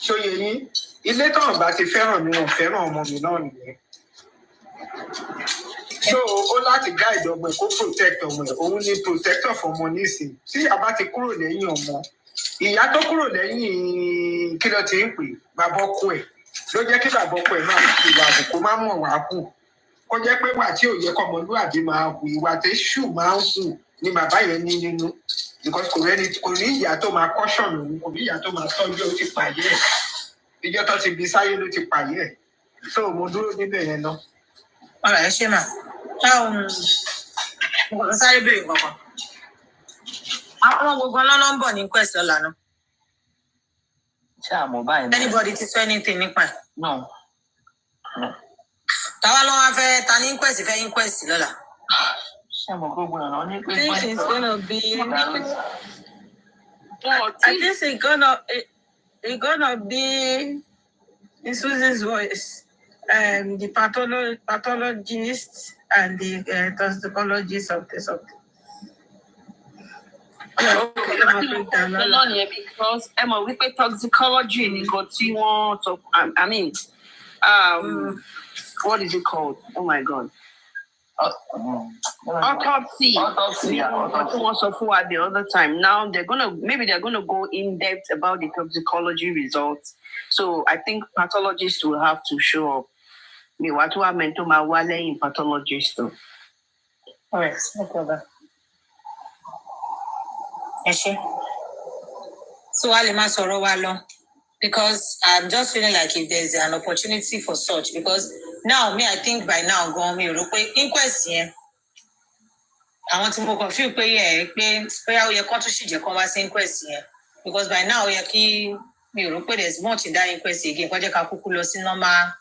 ṣóye yín ilé tọ́nà bá ti fẹ́ràn mi wọn fẹ́ràn ọmọ mi náà nìyẹn so ó láti gáìdì ọmọ ẹ̀ kó protect ọmọ ẹ̀ òun ni protector fọmọ nísìnyí tí ìyá bá ti kúrò lẹ́yìn ọmọ ìyá tó kúrò lẹ́yìn kí ló ti ń pè bàbá ọkọ ẹ̀ ló jẹ́ kí bàbá ọkọ ẹ̀ máa fi ìwà àbùkù máa mọ̀ wá kù kó jẹ́ pé wà tí ò yẹ kọ́mọlúwàbí máa hù ìwà tẹ́ṣù máa ń hù ni bàbá yẹn ní nínú because kò ní ìyá tó máa caution òun kò ní ìyá tó máa tọ́jú ó ti pààyẹ́ ẹ̀ ìjọ tó ti bí sáyé ló ti pààyẹ́ ẹ̀ so mo dúró níbẹ̀ yẹn náà. ọ̀rọ̀ ẹ ṣe mà mo sáré béèrè kankan àwọn gbogbo ọlọ́lọ́ ń bọ̀ ní inquest ọ̀la náà. ṣé àmọ́ báyìí náà. anybody ti sọ anything nípa ẹ̀. no. táwa ló wá fẹ́ ta ní inquest lọ́la. ṣé àmọ́ gbogbo ọ̀nà ní pé. I think it's gonna be. I think it's gonna be in Susie's voice. The pathologist and the toxicologist of the subject. Because Emma, we pay toxicology in got so I mean, what is it called? Oh my god. Autopsy. Autopsy. Autopsy. The other time. Now they're gonna go in depth about the toxicology results. So I think pathologists will have to show up. Me what I meant to my wale in pathologists too. All right, no problem. So Alima Sorowalo, because I'm just feeling like if there's an opportunity for such, because now I think by now go me inquest here. I want to more confused pay inquest here. Because by now there's much in that inquest again. Normal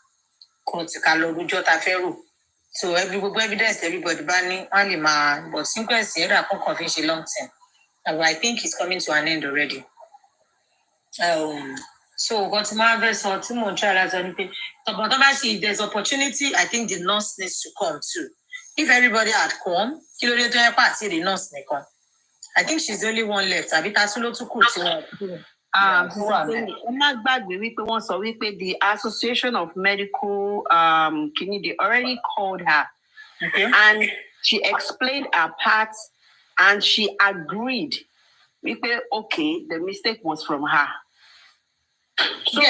so evidence everybody banning only man, but inquest here I can't convince a long term. I think it's coming to an end already. So what to marvelous or two more trials and but obviously if there's opportunity, I think the nurse needs to come too. If everybody had come, the nurse may come. I think she's the only one left. I the Association of Medical they already called her. Okay. And she explained her part and she agreed. We say, okay, the mistake was from her. So,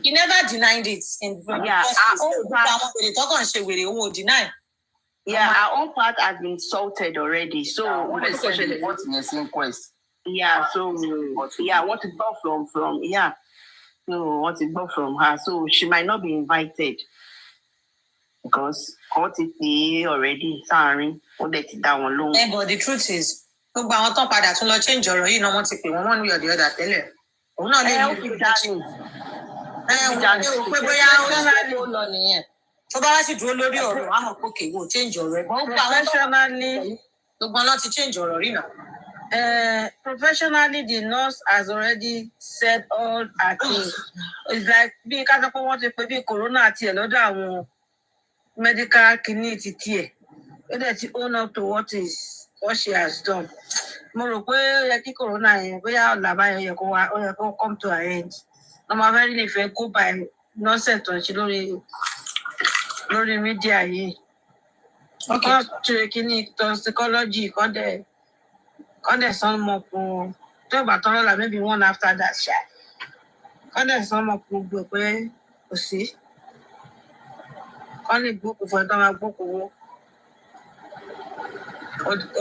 he never denied it. Our own part has been sorted already. So, what's in this inquest? Yeah, so what it got from So what it got from her. So she might not be invited. Because court is already sorry. But the truth is, change one way or the other. Professionally, the nurse has already said all her things. It's like being corona medical clinic. Let it own up to what she has done. Corona come to her end. I'm very if I go by nonsense on Lori media. Okay. To toxicology, some more talk about like maybe one after that shot. Some more where you see. Only book for the book or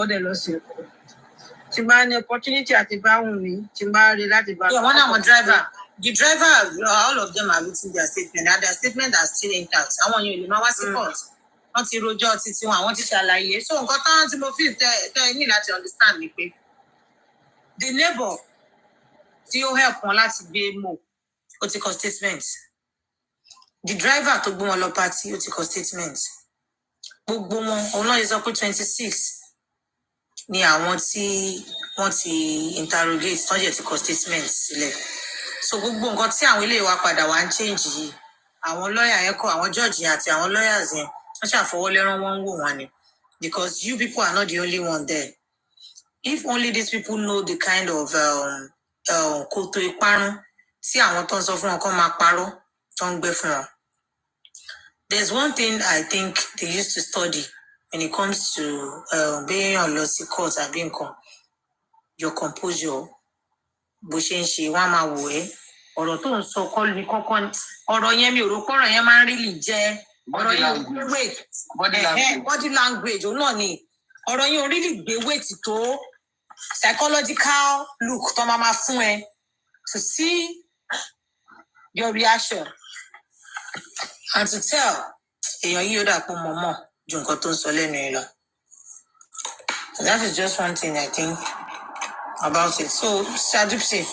the lawsuit. Timba opportunity at the bound Timba related. Yeah, one I'm a driver. The driver, all of them are written their statement, and their statement are still intact. I want you to know what's the cause. Not the road, I want to tell you. So, got on to feel tell me that you understand me. The neighbor still help on that be more. What you call statements. The driver to go on the party, what you call statements. Book boom, on is up to 26. Ni àwọn tí wọ́n ti interrogate tọ́jú ẹ̀ ti kọ statement sílẹ̀. So gbogbo nǹkan tí àwọn ilé wa padà wá ń change yìí, àwọn lọ́ọ̀yà yẹn kọ́ àwọn judge yẹn àti àwọn lawyers yẹn wọ́n ṣàfọwọ́lẹ́rán wọn ń wò wọ́n ni. Because you people are not the only one there. If only these people know the kind of kòtò ìparun tí àwọn tó ń sọ fún wọn kó máa parọ́ tó ń gbé fún wọn. There's one thing I think they used to study when it comes to being on lossy court and being your composure, bó ṣe ń ṣe wọ́n á máa wò ẹ́. Ọ̀rọ̀ tó ń sọ kọ́ ni kọ́kọ́ ọ̀rọ̀ yẹn mi ò rò pọ̀rọ̀ yẹn máa ń really jẹ́ ọ̀rọ̀ yẹn ò gbé weight body language òun náà ni ọ̀rọ̀ yẹn ò really gbé weight tó psychological look tó máa fún ẹ to see your reaction and to tell èèyàn yìí ó dà pọ̀ mọ̀mọ́ ju nǹkan tó ń sọ lẹ́nu yìí lọ. That is just one thing I think about it. So, Sadupsi,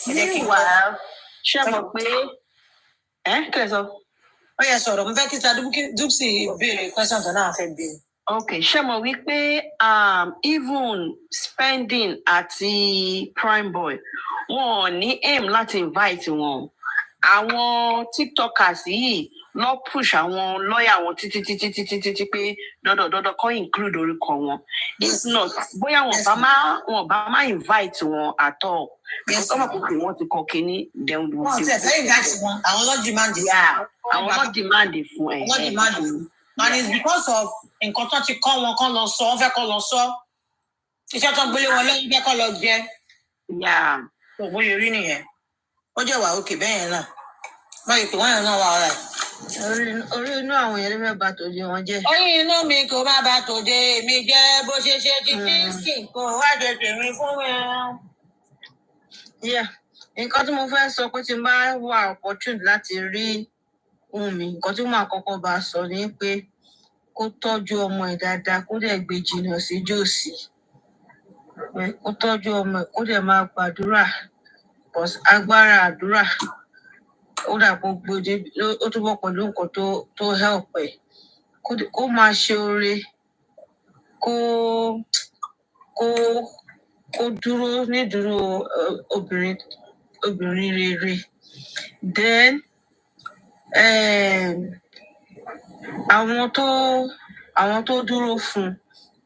meanwhile, Shemo pé kẹsọ. Ó yẹ sọ̀rọ̀ mo fẹ́ kí Sadupsi béèrè question tó náà fẹ́ béèrè. Okay, Shemo wípé even spending àti prime boy wọn ò ní aim láti invite wọn. Àwọn TikTokers yìí lọ push àwọn lawyer wọn títí pé dọdọ kọ include orúkọ wọn. If not, bóyá wọn bá má invite wọn at all. Because ọmọ kòkè wọn ti kọ kíní then we will see. Àwọn lọ demand fún. Yeah, àwọn lọ demand fún ẹ. Wọ́n demand fún. And it's because of nǹkan tó ti kọ́ wọn kọ́ lọ sọ, wọ́n fẹ́ kọ́ lọ sọ. Iṣẹ́ tó gbélé wọn lẹ́yìn fẹ́ kọ́ lọ jẹ. Yeah. Ògbó yẹn rí nìyẹn. Ó jẹ́ wà òkè bẹ́ẹ̀ yẹn náà. Báyìí pé wọ́n yẹn náà wà ọ̀rẹ́. Orí inú àwọn yẹn ló fẹ́ bà tòde wọn jẹ́. Orí inú mi kò má bà tòde mi jẹ́ bó ṣe ṣe ti dínsìn kò wá jẹ tèmi fún mi. Yeah, nǹkan tí mo fẹ́ sọ pé tí n bá wà opportunity láti rí ohun mi, nǹkan tí mo máa kọ́kọ́ bá sọ ni pé kó tọ́jú ọmọ ẹ̀ dáadáa kó dẹ̀ gbé jìnnà sí jòsì. Kó tọ́jú ọmọ ẹ̀ kó dẹ̀ máa gbàdúrà. Because agbára àdúrà ó dà kó gbòde ó túbọ̀ pẹ̀lú nǹkan tó help ẹ̀. Kó máa ṣe oore kó dúró nídúró obìnrin rere. Then àwọn tó dúró fún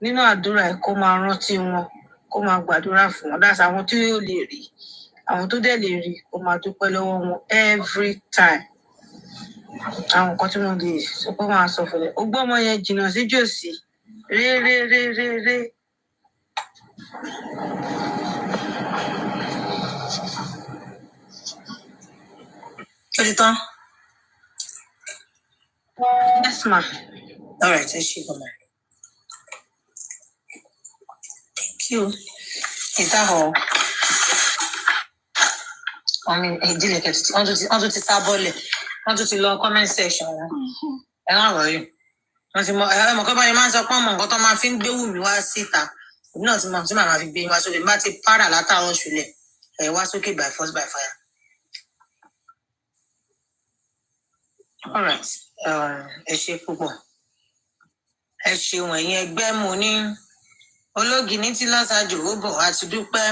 nínú àdúrà ẹ̀ kó máa rántí wọn kó máa gbàdúrà fún wọn. That's àwọn tí yóò lè rí àwọn tó dẹ̀ lè rí kó máa dúpẹ́ lọ́wọ́ wọn every time. Àwọn nǹkan tí mo lè sọ pé máa sọ fún ẹ. Ó gbọ́ ọmọ yẹn jìnnà sí jòsì ré. Editor? Yes, ma'am. All right, let's see. Thank you. Is that all? I mean, didn't get it. On to the sabole. On to the long comment section. And how are you? Wọ́n ti mọ ẹ̀rọ kọ́ báyìí máa ń sọ pé ọmọ nǹkan tó máa fi ń gbé wù mí wá síta. Èmi náà ti mọ tí màmá fi gbé wá sókè. Bá ti para látàárọ̀ ṣùlẹ̀. Wá sókè by force by fire. All right. Ẹ ṣe púpọ̀. Ẹ ṣeun ẹ̀yin ẹgbẹ́ mo ní ológìní tí lọ́sàájò ó bọ̀ wá ti dúpẹ́.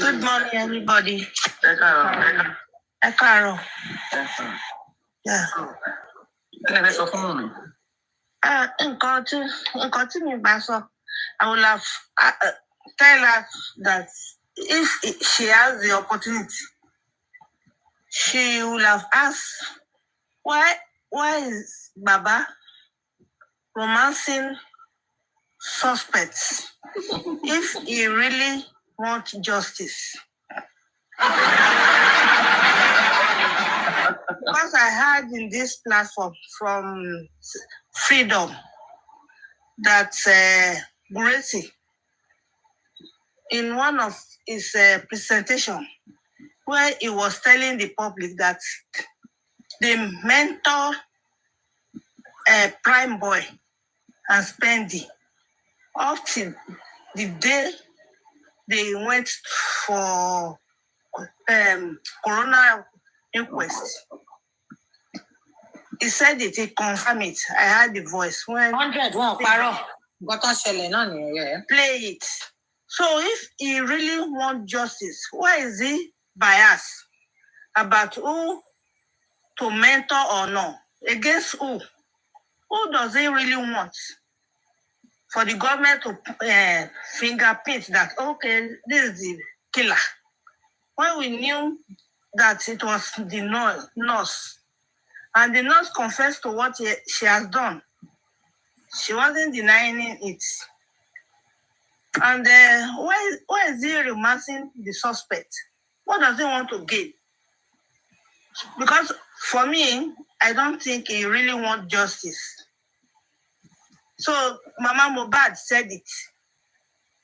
Good morning, everybody. Ẹ káàárọ̀. Yeah. Nǹkan tí mi bá sọ, I will have tell her that if she has the opportunity, she will have asked Why is Baba romancing suspects if he really wants justice? Because I heard in this platform from Freedom that Gracie, in one of his presentation, where he was telling the public that they mentor Prime Boy and Spendy often the day they went for corona inquest. He said it, he confirmed it. I heard the voice when 100 play it. So if he really wants justice, why is he biased about who to mentor or no? Against who? Who does he really want? For the government to fingerprint that, okay, this is the killer. When we knew that it was the nurse, and the nurse confessed to what she has done. She wasn't denying it. And why is he romancing the suspect? What does he want to gain? Because for me, I don't think he really wants justice. So Mama Mohbad said it.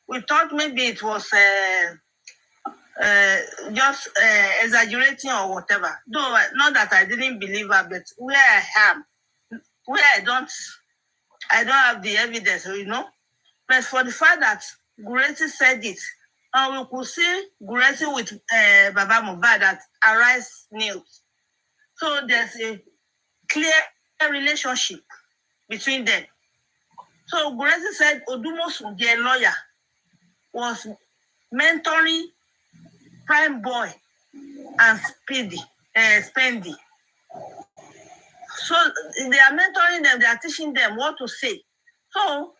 We thought maybe it was just exaggerating or whatever. Though not that I didn't believe her, but where I am, where I don't have the evidence, But for the fact that Gracie said it, and we could see Gracie with Baba Mohbad at Aries News. So there's a clear relationship between them. So Gracie said Odumos, their lawyer, was mentoring Prime Boy and Spendy. So they are mentoring them, they are teaching them what to say. So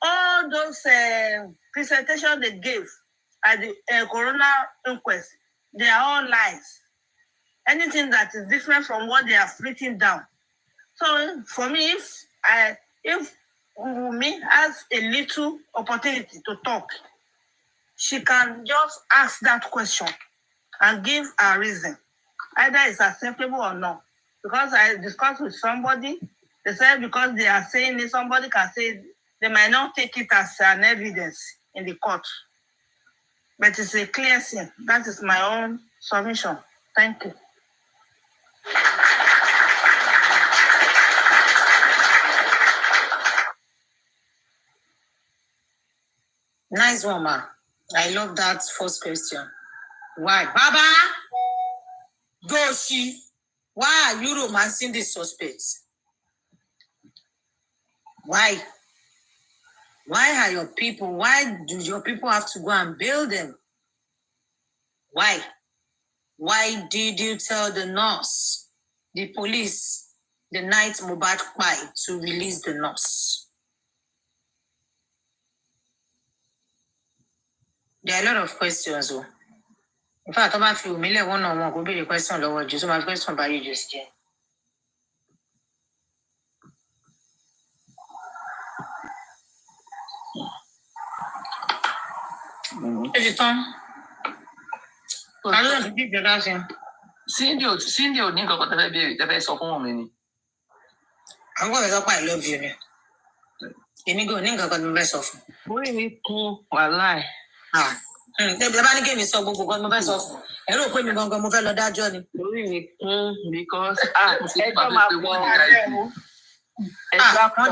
all those presentations they gave at the corona inquest, they are all lies. Anything that is different from what they have written down. So for me, if Wunmi has a little opportunity to talk, she can just ask that question and give a reason. Either it's acceptable or not. Because I discussed with somebody, they said because they are saying it, somebody can say they might not take it as an evidence in the court. But it's a clear sin. That is my own submission. Thank you. Nice one, ma. I love that first question. Why? Baba Goshi, why are you romancing the suspects? Why? Why are your people, why do your people have to go and bail them? Why? Why did you tell the nurse, the police, the night Mohbad died to release the nurse? There are a lot of questions. In fact, I'm after you, one-on-one, go be the question, Lord, just my question by you just yet. Is it on? I don't think you're asking. Cindy, ò ní nǹkan kan tẹ́fẹ́ béèrè tẹ́fẹ́ sọ fún wọn mi ni. Àwọn ọ̀rẹ́ sọ pé I love you ni. Èmi gan ò ní nǹkan kan tí mo fẹ́ sọ fún. Orí mi kún wàhálà ẹ̀. Tẹ́bí bá ní kí èmi sọ gbogbo kan tí mo fẹ́ sọ fún. Ẹ rò pé mi gangan mo fẹ́ lọ dájọ́ ni. Orí mi kún because ẹjọ́ máa pọ̀ ẹjọ́ pọ̀.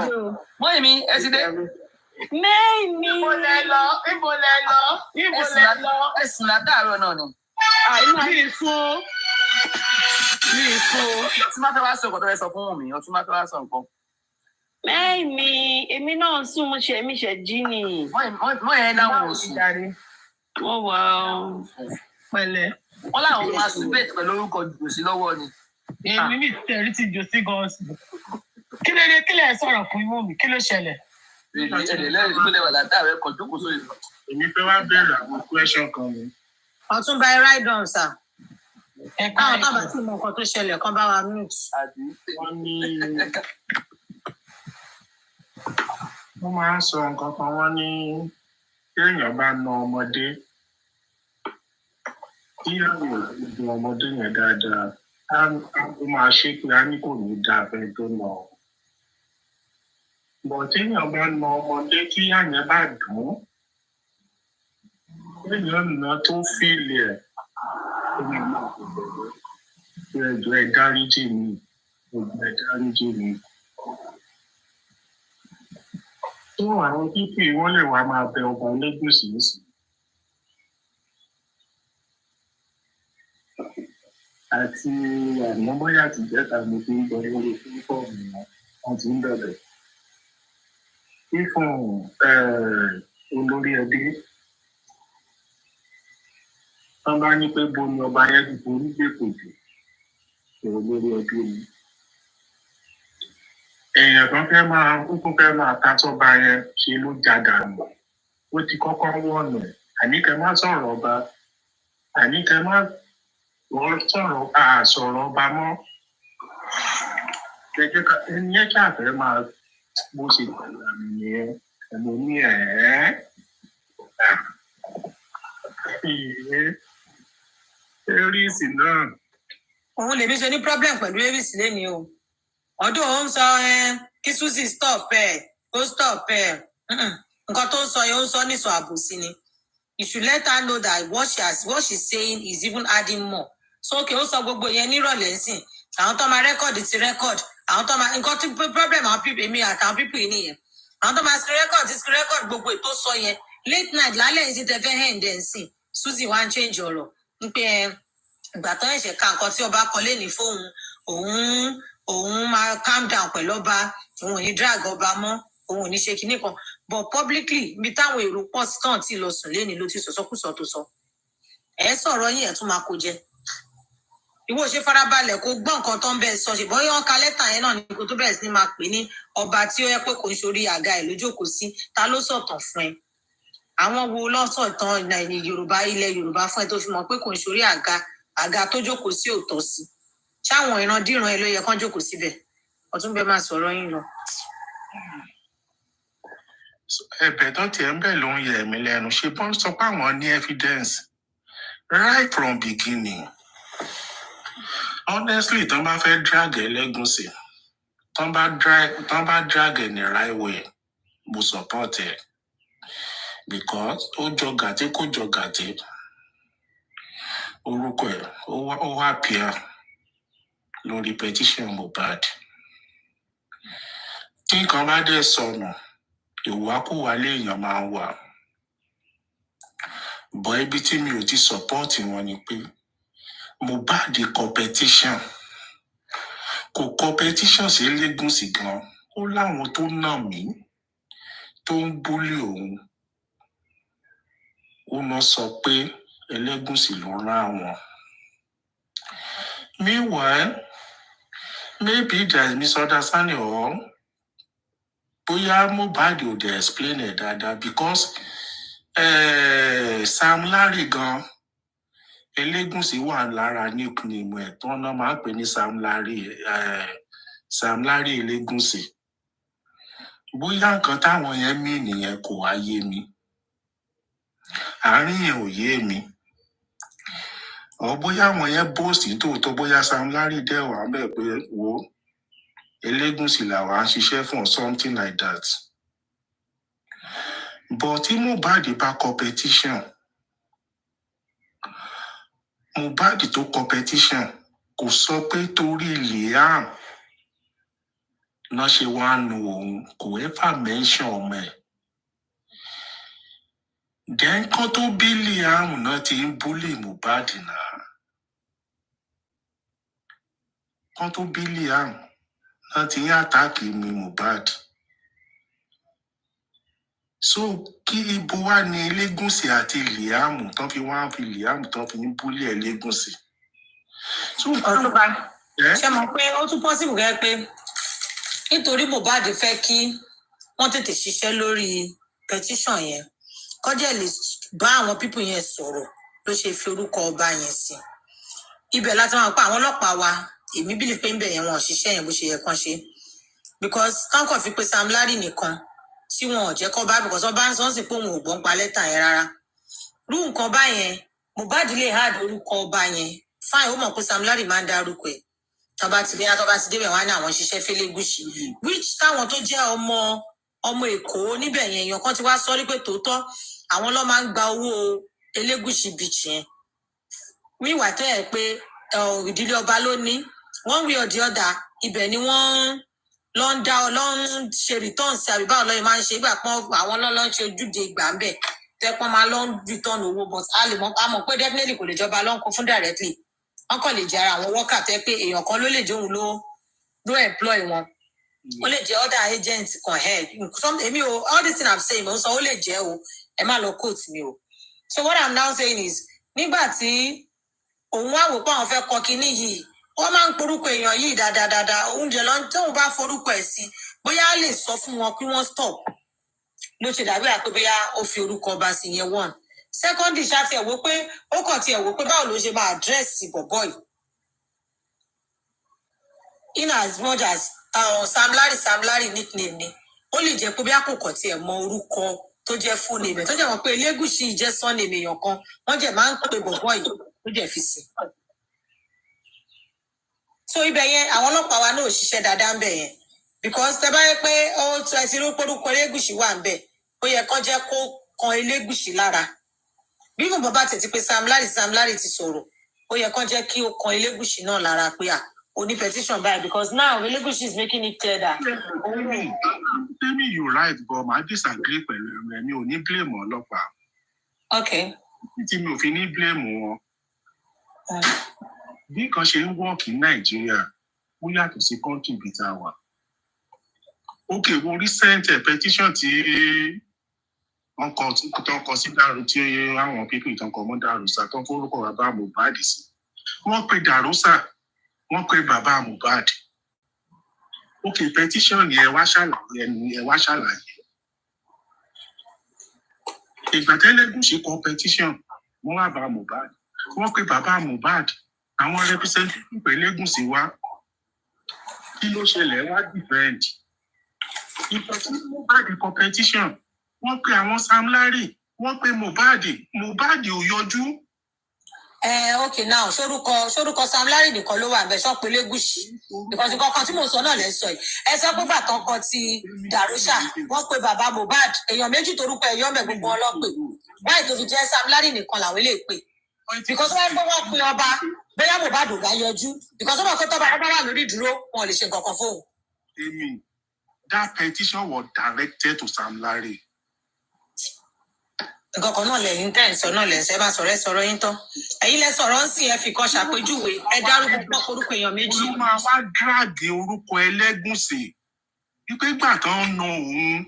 Mọ́ èmi ẹ ti dé. Mẹ́ẹ̀ni. Ibo lẹ lọ. Ẹ̀sùn látàárọ̀ náà ni. Mi fún. Tí máa fẹ́ wá sọ nǹkan tó fẹ́ sọ fún mi, ọtí máa fẹ́ wá sọ nǹkan. Mẹ́ẹ̀ni, èmi náà sùn mo ṣe mí ṣe jí ni. Mọ́ yẹn dáhùn oṣù. Wọ́n wà ó. Pẹ̀lẹ́. Wọ́n láwọn máa celebrate pẹ̀lú orúkọ Jòsí lọ́wọ́ ni. Èmi ní tẹ̀rí ti Jòsí gan sí. Kí lè sọ̀rọ̀ fún imú mi? Kí ló ṣẹlẹ̀? Lẹ́yìn ìgbélé wà látàrí ẹ̀kọ́ jókòó sórí ìlú. Èmi fẹ́ wá bẹ̀rẹ̀ àwọn question kan mi. Ọ̀túnba ẹ ride on, sir. Táwọn tábà tí mo nǹkan tó ṣẹlẹ̀ kan bá wa mute. Wọ́n ní wọ́n máa ń sọ nǹkan kan wọ́n ní téèyàn bá na ọmọdé tíyàwó ìdùn ọmọdé yẹn dáadáa ó máa ṣe pé a ní kò ní dáa fẹ́ tó nà ọ́. Bọ̀ téèyàn bá na ọmọdé tíyà yẹn bá dùn ún téèyàn nà tó fìlì ẹ̀ ó ní máa kò bẹ̀rẹ̀ ẹjọ́ ẹ dáríjì mi ẹjọ́ ẹ dáríjì mi. Tó àwọn pípì wọ́n lè wá máa bẹ ọba Elégùṣì nísìnyí. Àti àná bóyá àtijẹ́ta mo fi ń gbọ́ lórí fífọ́ọ̀mù wọn ti ń bẹ̀rẹ̀. Fífọ̀n olórí ẹbí wọ́n bá ní pé bo ni ọba yẹn ti forí gbé kòjò olórí ẹbí mi. Èèyàn kan fẹ́ máa ta sọ́ba yẹn ṣe ló já dànù. Ó ti kọ́kọ́ wọ̀nà àníkẹ́ má sọ̀rọ̀ ọba àníkẹ́ má sọ̀rọ̀ ọba mọ́. Ẹni yẹn ṣàfẹ́ máa bó ṣe pẹ̀lú àmì yẹn ẹ̀mọ́ ní Aries náà. Òun lèmi ṣe ní problem pẹ̀lú Aries lẹ́ni o. Ọdún òun sọ kí Suzy stop ó stop nǹkan tó ń sọ yẹn ó ń sọ nísọ àbòsí ni. You should let her know that what she's saying is even adding more. So okay, ó sọ gbogbo yẹn nírọ̀lẹ́ ńsìn. Àwọn tó máa rẹ́kọ̀dì ti rẹ́kọ̀dì. Àwọn tó máa nǹkan tí problem àwọn pípé mi àtàwọn pípé yìí nìyẹn. Àwọn tó máa screen record gbogbo ètò sọ yẹn. Late night lálẹ́ yìí ti tẹ fẹ́ hẹ̀ ǹdẹ̀ ńsìn. Suzy wá ń change ọ̀rọ̀. Ń pé ìgbà tó ẹ̀ṣẹ̀ ka nǹkan tí ọba kan lé ní fóun òun máa calm down pẹ̀lú ọba òun ò ní drag ọba mọ́ òun ò ní ṣe kinní kan but publicly ibi táwọn èrò pọ̀ sí tán tí lọ sùn léni ló ti sọ̀sọ́kùsọ tó sọ ẹ̀ sọ̀rọ̀ yín ẹ̀ tún máa kó jẹ ìwọ ṣe farabalẹ̀ kó gbọ́ nǹkan tó ń bẹ̀ sọ ṣe bọ́yá wọn ka lẹ́tà yẹn náà ni kó tó bẹ̀rẹ̀ sí ni máa pè ní ọba tí ó yẹ pé kò ń ṣorí àga ẹ̀ lójókòó sí ta ló sọ̀tàn fún ẹ àwọn wo lọ́sọ̀tàn Yorùbá ilẹ̀ Yorùbá fún ẹ tó fi mọ̀ pé kò ń ṣorí àga tó jókòó sí òótọ́ sí ṣáwọn ìrandíran ẹ ló yẹ kán jókòó síbẹ̀ ọtún bẹ́ẹ̀ máa sọ̀rọ̀ yín lọ. Ẹ̀bẹ̀ tó tiẹ̀ ń bẹ̀ ló ń yẹ mí lẹ́nu ṣe bọ́n sọ pé àwọn ní evidence right from beginning. Honestly, tán bá fẹ́ drag Elégùṣì tán bá drag ẹ̀ ní right way mo support ẹ̀ because ó jọ gàtí kó jọ gàtí orúkọ ẹ̀ ó wá pìá lórí petition Mohbad tí nǹkan bá dẹ̀ sọnù ìwákùwà léèyàn máa ń wà bọ́ ibi tí mi ò ti support wọn ni pé Mohbad competition sí Elégùṣì gan ó láwọn tó nà mí tó ń búlì òun ó lọ sọ pé Elégùṣì ló rán àwọn. Meanwhile, maybe there is misunderstanding or bóyá Mohbad ò dey explain ẹ̀ dáadáa because Sam Larry gan Elégùṣì wà lára nickname ẹ̀ tó náà máa ń pè ní Sam Larry Elégùṣì bóyá nǹkan táwọn yẹn mí nìyẹn kò wá yé mi àárín yẹn ò yé mi ọ bóyá àwọn yẹn bóòsì tòótọ́ bóyá Sam Larry dẹ̀ wà bẹ́ẹ̀ pé wo Elégùṣì làwọn á ṣiṣẹ́ fún something like that but tí Mohbad bá competition Mohbad tó competition kò sọ pé torí Liam náà ṣe wá nu òun kò ever mention ọmọ ẹ̀ then kán tó bí Liam náà ti ń búlì Mohbad náà kán tó bí Liam náà ti ń àtàkì mi Mohbad so kí ibo wá ní Elégùṣì àti Liam tán fi ń búlì Elégùṣì. Ọ̀túnba ṣe mọ̀ pé ó tún possible gẹ́gẹ́ pé nítorí Mohbad fẹ́ kí wọ́n tètè ṣiṣẹ́ lórí petition yẹn kọ́jẹ́ lè bá àwọn pípù yẹn sọ̀rọ̀ ló ṣe fi orúkọ ọba yẹn sí ibẹ̀ láti máa pa àwọn ọlọ́pàá wa èmi believe pé ń bẹ̀ yẹn wọn ò ṣiṣẹ́ yẹn bó ṣe yẹ kán ṣe because táǹkọ̀ fi pé Sam Larry nìkan tí wọn ò jẹ́ kọ́ bá because ọba ń sọ sí pé òun ò gbọ́n pa lẹ́tà yẹn rárá rú nǹkan báyẹn Mohbad lè hard orúkọ ọba yẹn fine ó mọ̀ pé Sam Larry máa ń dárúkọ ẹ̀ tọba ti débẹ̀ wá ní àwọn ṣiṣẹ́ Fẹ́lẹ́gùṣì which táwọn tó jẹ́ ọmọ Èkó níbẹ̀ yẹn èèyàn kan ti wá sọ rí pé tòótọ́ àwọn ló máa ń gba owó Elégùṣì beach yẹn wíwà tó yẹ pé ìdílé ọba ló ní one way or the other ibẹ̀ ni wọ́n lọ ń ṣe returns àbí báwo lọ́yìn máa ń ṣe ìgbà pọ́n àwọn lọ́lọ́ ń ṣe ojúde ìgbà ń bẹ̀ tẹ́pọ́n máa lọ ń return owó but a mọ̀ pé definitely kò lè jọba ló ń kó fún directly wọ́n kàn lè jẹ́ ara àwọn worker tẹ́ pé èèyàn kan ló lè jẹ́ òun ló employ wọn ó lè jẹ́ other agents kan head èmi o all this thing I'm saying mo ń sọ ó lè jẹ́ o ẹ má lọ quote mi o so what I'm now saying is nígbà tí òun wá wò pé àwọn fẹ́ kọ kinní yìí wọ́n máa ń porúkọ èèyàn yìí dáadáa oúnjẹ lọ tóun bá forúkọ ẹ̀ sí bóyá á lè sọ fún wọn kí wọ́n stop ló ṣe dàbí àpé bóyá ó fi orúkọ ọba sí yẹn one secondly ṣá tiẹ̀ wò pé ó kàn tiẹ̀ wò pé báwo ló ṣe máa àdírẹ́sì bọ̀bọ̀ yìí in as much as Sam Larry nickname ni ó lè jẹ́ pé bí àkókò tiẹ̀ mọ orúkọ tó jẹ́ full name tó jẹ́ wọn pé Elégùṣì jẹ́ surname èèyàn kan wọ́n jẹ́ máa ń pè bọ̀bọ̀ yìí ó jẹ́ fi sí so ibẹ̀ yẹn àwọn ọlọ́pàá wa náà ò ṣiṣẹ́ dáadáa ń bẹ̀ yẹn because tẹ bá yẹ pé ó tún ẹ ti rí orúkọ Elégùṣì wà ń bẹ̀ ó yẹ kán jẹ́ kó kan Elégùṣì lára bí mo bàbá tètè pé Sam Larry ti sọ̀rọ̀ ó yẹ kán jẹ́ kí ó kan Elégùṣì náà lára pé oní petition báyìí because now Elégùṣì is making it clear that. Tell you right but I disagree pẹ̀lú mi ò ní blame ọlọ́pàá. Okay. Tí mi ò fi ní blame wọn. Bí nǹkan ṣe ń work ní Nàìjíríà ó yàtọ̀ sí country bíi tá a wà. Okay, wo recent petition tí wọ́n kọ sí dàrú tí àwọn pípìn tó ń kọ mọ́ Dàrúsà tó ń forúkọ bàbá Mohbad sí. Wọ́n pe Dàrúsà, wọ́n pe bàbá Mohbad. Okay, petition yẹn wá ṣàlàyé. Ìgbà tẹ́lẹ̀gùṣì kọ petition, wọ́n wá bá Mohbad. Wọ́n pe bàbá Mohbad. Àwọn representative Elégùṣì wá. Kí ló ṣẹlẹ̀ wá defend? Ìgbà tí Mohbad kọ petition, wọ́n pe àwọn Sam Larry, wọ́n pe Mohbad ò yọjú. Okay now sórúkọ Sam Larry nìkan ló wà bẹ́ẹ̀ sọ pé Elégùṣì because nǹkan tí mo sọ náà lẹ sọ yìí ẹ sọ pé bàtàn kan ti Dàrúsà wọ́n pe bàbá Mohbad èèyàn méjì torúkọ ẹyọ mẹ gbogbo ọlọpẹ báyìí tó fi jẹ́ Sam Larry nìkan làwọn lè pè because wọ́n pé wọ́n pe ọba bóyá Mohbad ò bá yọjú because wọ́n kọ́ tọ́ba ọba wà lórí ìdúró wọn ò lè ṣe nǹkan kan fóun. Amy, that petition was directed to Sam Larry. Nǹkan kan náà lẹ́yìn tẹ́ ẹ̀ sọ náà lẹ́sẹ̀ bá sọ̀rọ̀ yín tán ẹ̀yin lẹ sọ̀rọ̀ ń sìn ẹ fi kan ṣàpèjúwe ẹ dárúkọ orúkọ èèyàn méjì. Olú máa wá dráàgì orúkọ Elégùṣì wípé ìgbà kan ń na òun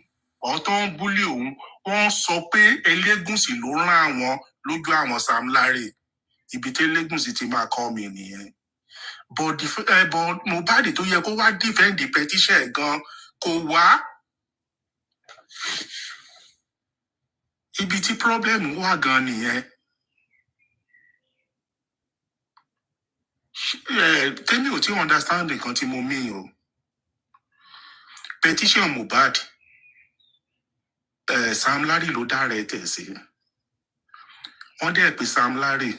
ọ̀tọ́ ń búlé òun wọ́n sọ pé Elégùṣì ló rán àwọn lójú àwọn Sam Larry ibi tí Elégùṣì ti máa kọ́ mi nìyẹn. But Mohbad tó yẹ kó wá defend the petition gan kò wá. Ibi tí problem wà gan nìyẹn. Tẹ́mi ò tí understand nǹkan tí mo mean o. Petition Mohbad, Sam Larry ló dára ẹ̀ tẹ̀ sí. Wọ́n dẹ̀ pé Sam Larry,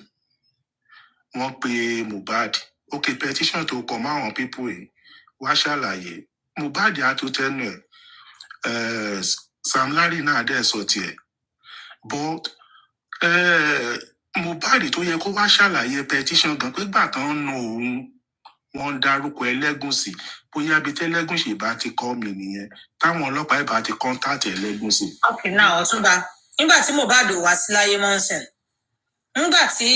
wọ́n pe Mohbad. Okay, petition tó kọ mọ́ àwọn people yìí wá ṣàlàyé. Mohbad á tó tẹ́nu ẹ̀. Sam Larry náà dẹ̀ sọ tiẹ̀. But Mohbad tó yẹ kó wá ṣàlàyé petition gan pé gbà tán ń nu òun wọ́n ń dárúkọ Elégùṣì bóyá bíi tẹ́lẹ́gùṣì bá ti kọ́ mi nìyẹn táwọn ọlọ́pàá ìbá ti contact Elégùṣì. Okay now Ọ̀túnba nígbà tí Mohbad wá sí láyé mọ́nsìn nígbà tí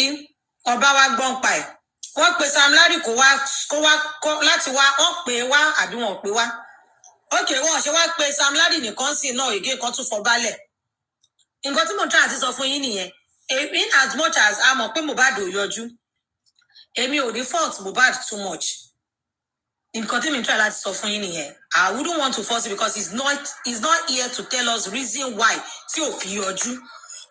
ọba wa gbọ́n pa ẹ̀ wọ́n pe Sam Larry kó wá láti wá wọ́n pè é wá àbí wọ́n pè é wá. Okay wọ́n ṣe wá pe Sam Larry nìkan sí náà ègé kan tún fọ balẹ̀. Nǹkan tí mo try àti sọ fún yín nìyẹn in as much as a mọ̀ pé Mohbad ò yọjú èmi ò ní fault Mohbad too much nǹkan tí mi try láti sọ fún yín nìyẹn I wouldn't want to force it because he's not here to tell us reason why tí ò fi yọjú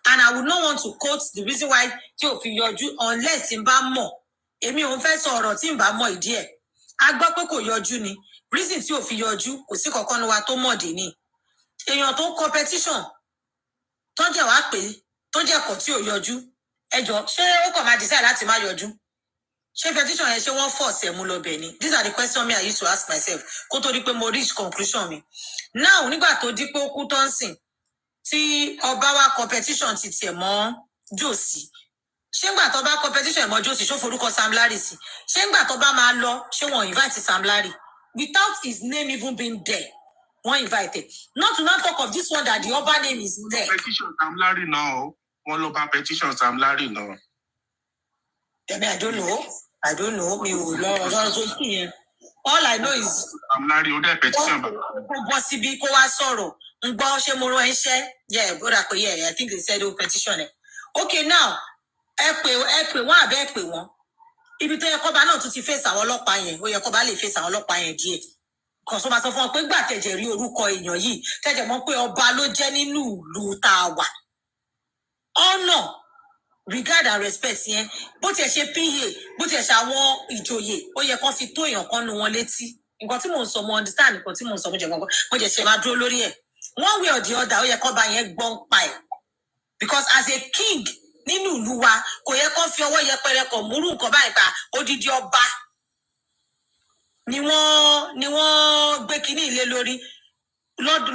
and I would not want to quote the reason why tí ò fi yọjú unless n bá mọ̀ èmi ò ń fẹ́ sọ ọ̀rọ̀ tí ń bá mọ̀ ìdí ẹ̀ a gbọ́ pé kò yọjú ni reason tí ò fi yọjú kò sí kankan ní wa tó mọ̀dé ni èèyàn tó competition tó jẹ́ wá pé tó jẹ́ kọ̀ tí ò yọjú ẹjọ́ ṣé ó kàn máa decide láti má yọjú ṣé petition yẹn ṣé wọ́n force ẹ̀ mú lọ bẹ̀ ni these are the questions me I used to ask myself kó tó di pé mo reach conclusion mi now nígbà tó di pé ó kú tó ń sìn tí ọba wa competition ti tiẹ̀ mọ́ jòsí ṣé ńgbà tó bá competition ẹ̀ mọ́ jòsí ṣó forúkọ Sam Larry sí ṣé ńgbà tó bá máa lọ ṣé wọ́n invite Sam Larry without his name even being there wọ́n invited not to not talk of this one that the ọba name is there. petition Sam Larry náà wọ́n ló bá petition Sam Larry náà. I don't know mi ò lọ ọ̀rọ̀ tó kì yẹn all I know is Sam Larry ó dẹ̀ petition bá. kó bọ́ síbi kó wá sọ̀rọ̀ ń gbọ́ ṣé mo rán iṣẹ́ bóra pé I think they said ó petition ẹ̀ okay now ẹ pè wọ́n àbẹ́ ẹ pè wọ́n ibi tó yẹ kọ́ba náà tún ti fèsì àwọn ọlọ́pàá yẹn ó yẹ kọ́ba lè fèsì àwọn ọlọ́pàá yẹn díẹ̀ kàn sọ ma sọ fún ọ pé gbà tẹ̀jẹ̀ rí orúkọ èèyàn yìí tẹ̀jẹ̀ mọ̀ pé ọba ló jẹ́ nínú ìlú tá a wà honor regard and respect yẹn bó tiẹ̀ ṣe pa bó tiẹ̀ ṣe àwọn ìjòyè ó yẹ kán fi tó èèyàn kan nu wọn létí nǹkan tí mò ń sọ mo understand nǹkan tí mò ń sọ mo jẹ̀ ṣe máa dúró lórí ẹ̀ one way or the other ó yẹ kọ́ba yẹn gbọ́n pa ẹ̀ because as a king nínú ìlú wa kò yẹ kán fi ọwọ́ yẹpẹrẹ kàn múrù nǹkan báyìí pa odidi ọba ni wọ́n gbé kínní ilé lórí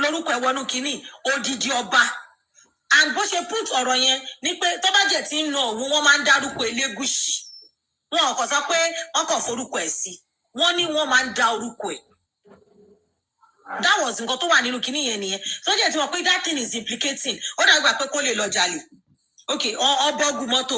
lórúkọ ẹ̀wọ̀nù kínní odidi ọba and bó ṣe put ọ̀rọ̀ yẹn ní pé tó bá jẹ́ tí ń nà òun wọ́n máa ń dárúkọ Elégùṣì wọn kò sọ pé wọ́n kàn forúkọ ẹ̀ sí wọ́n ní wọ́n máa ń dá orúkọ ẹ̀ that was nǹkan tó wà nínú kínní yẹn nìyẹn tó jẹ́ tí wọ́n pé that thing is implicating ó dàgbà pé kó lè lọ jalè okay ọbọ̀gùn mọ́tò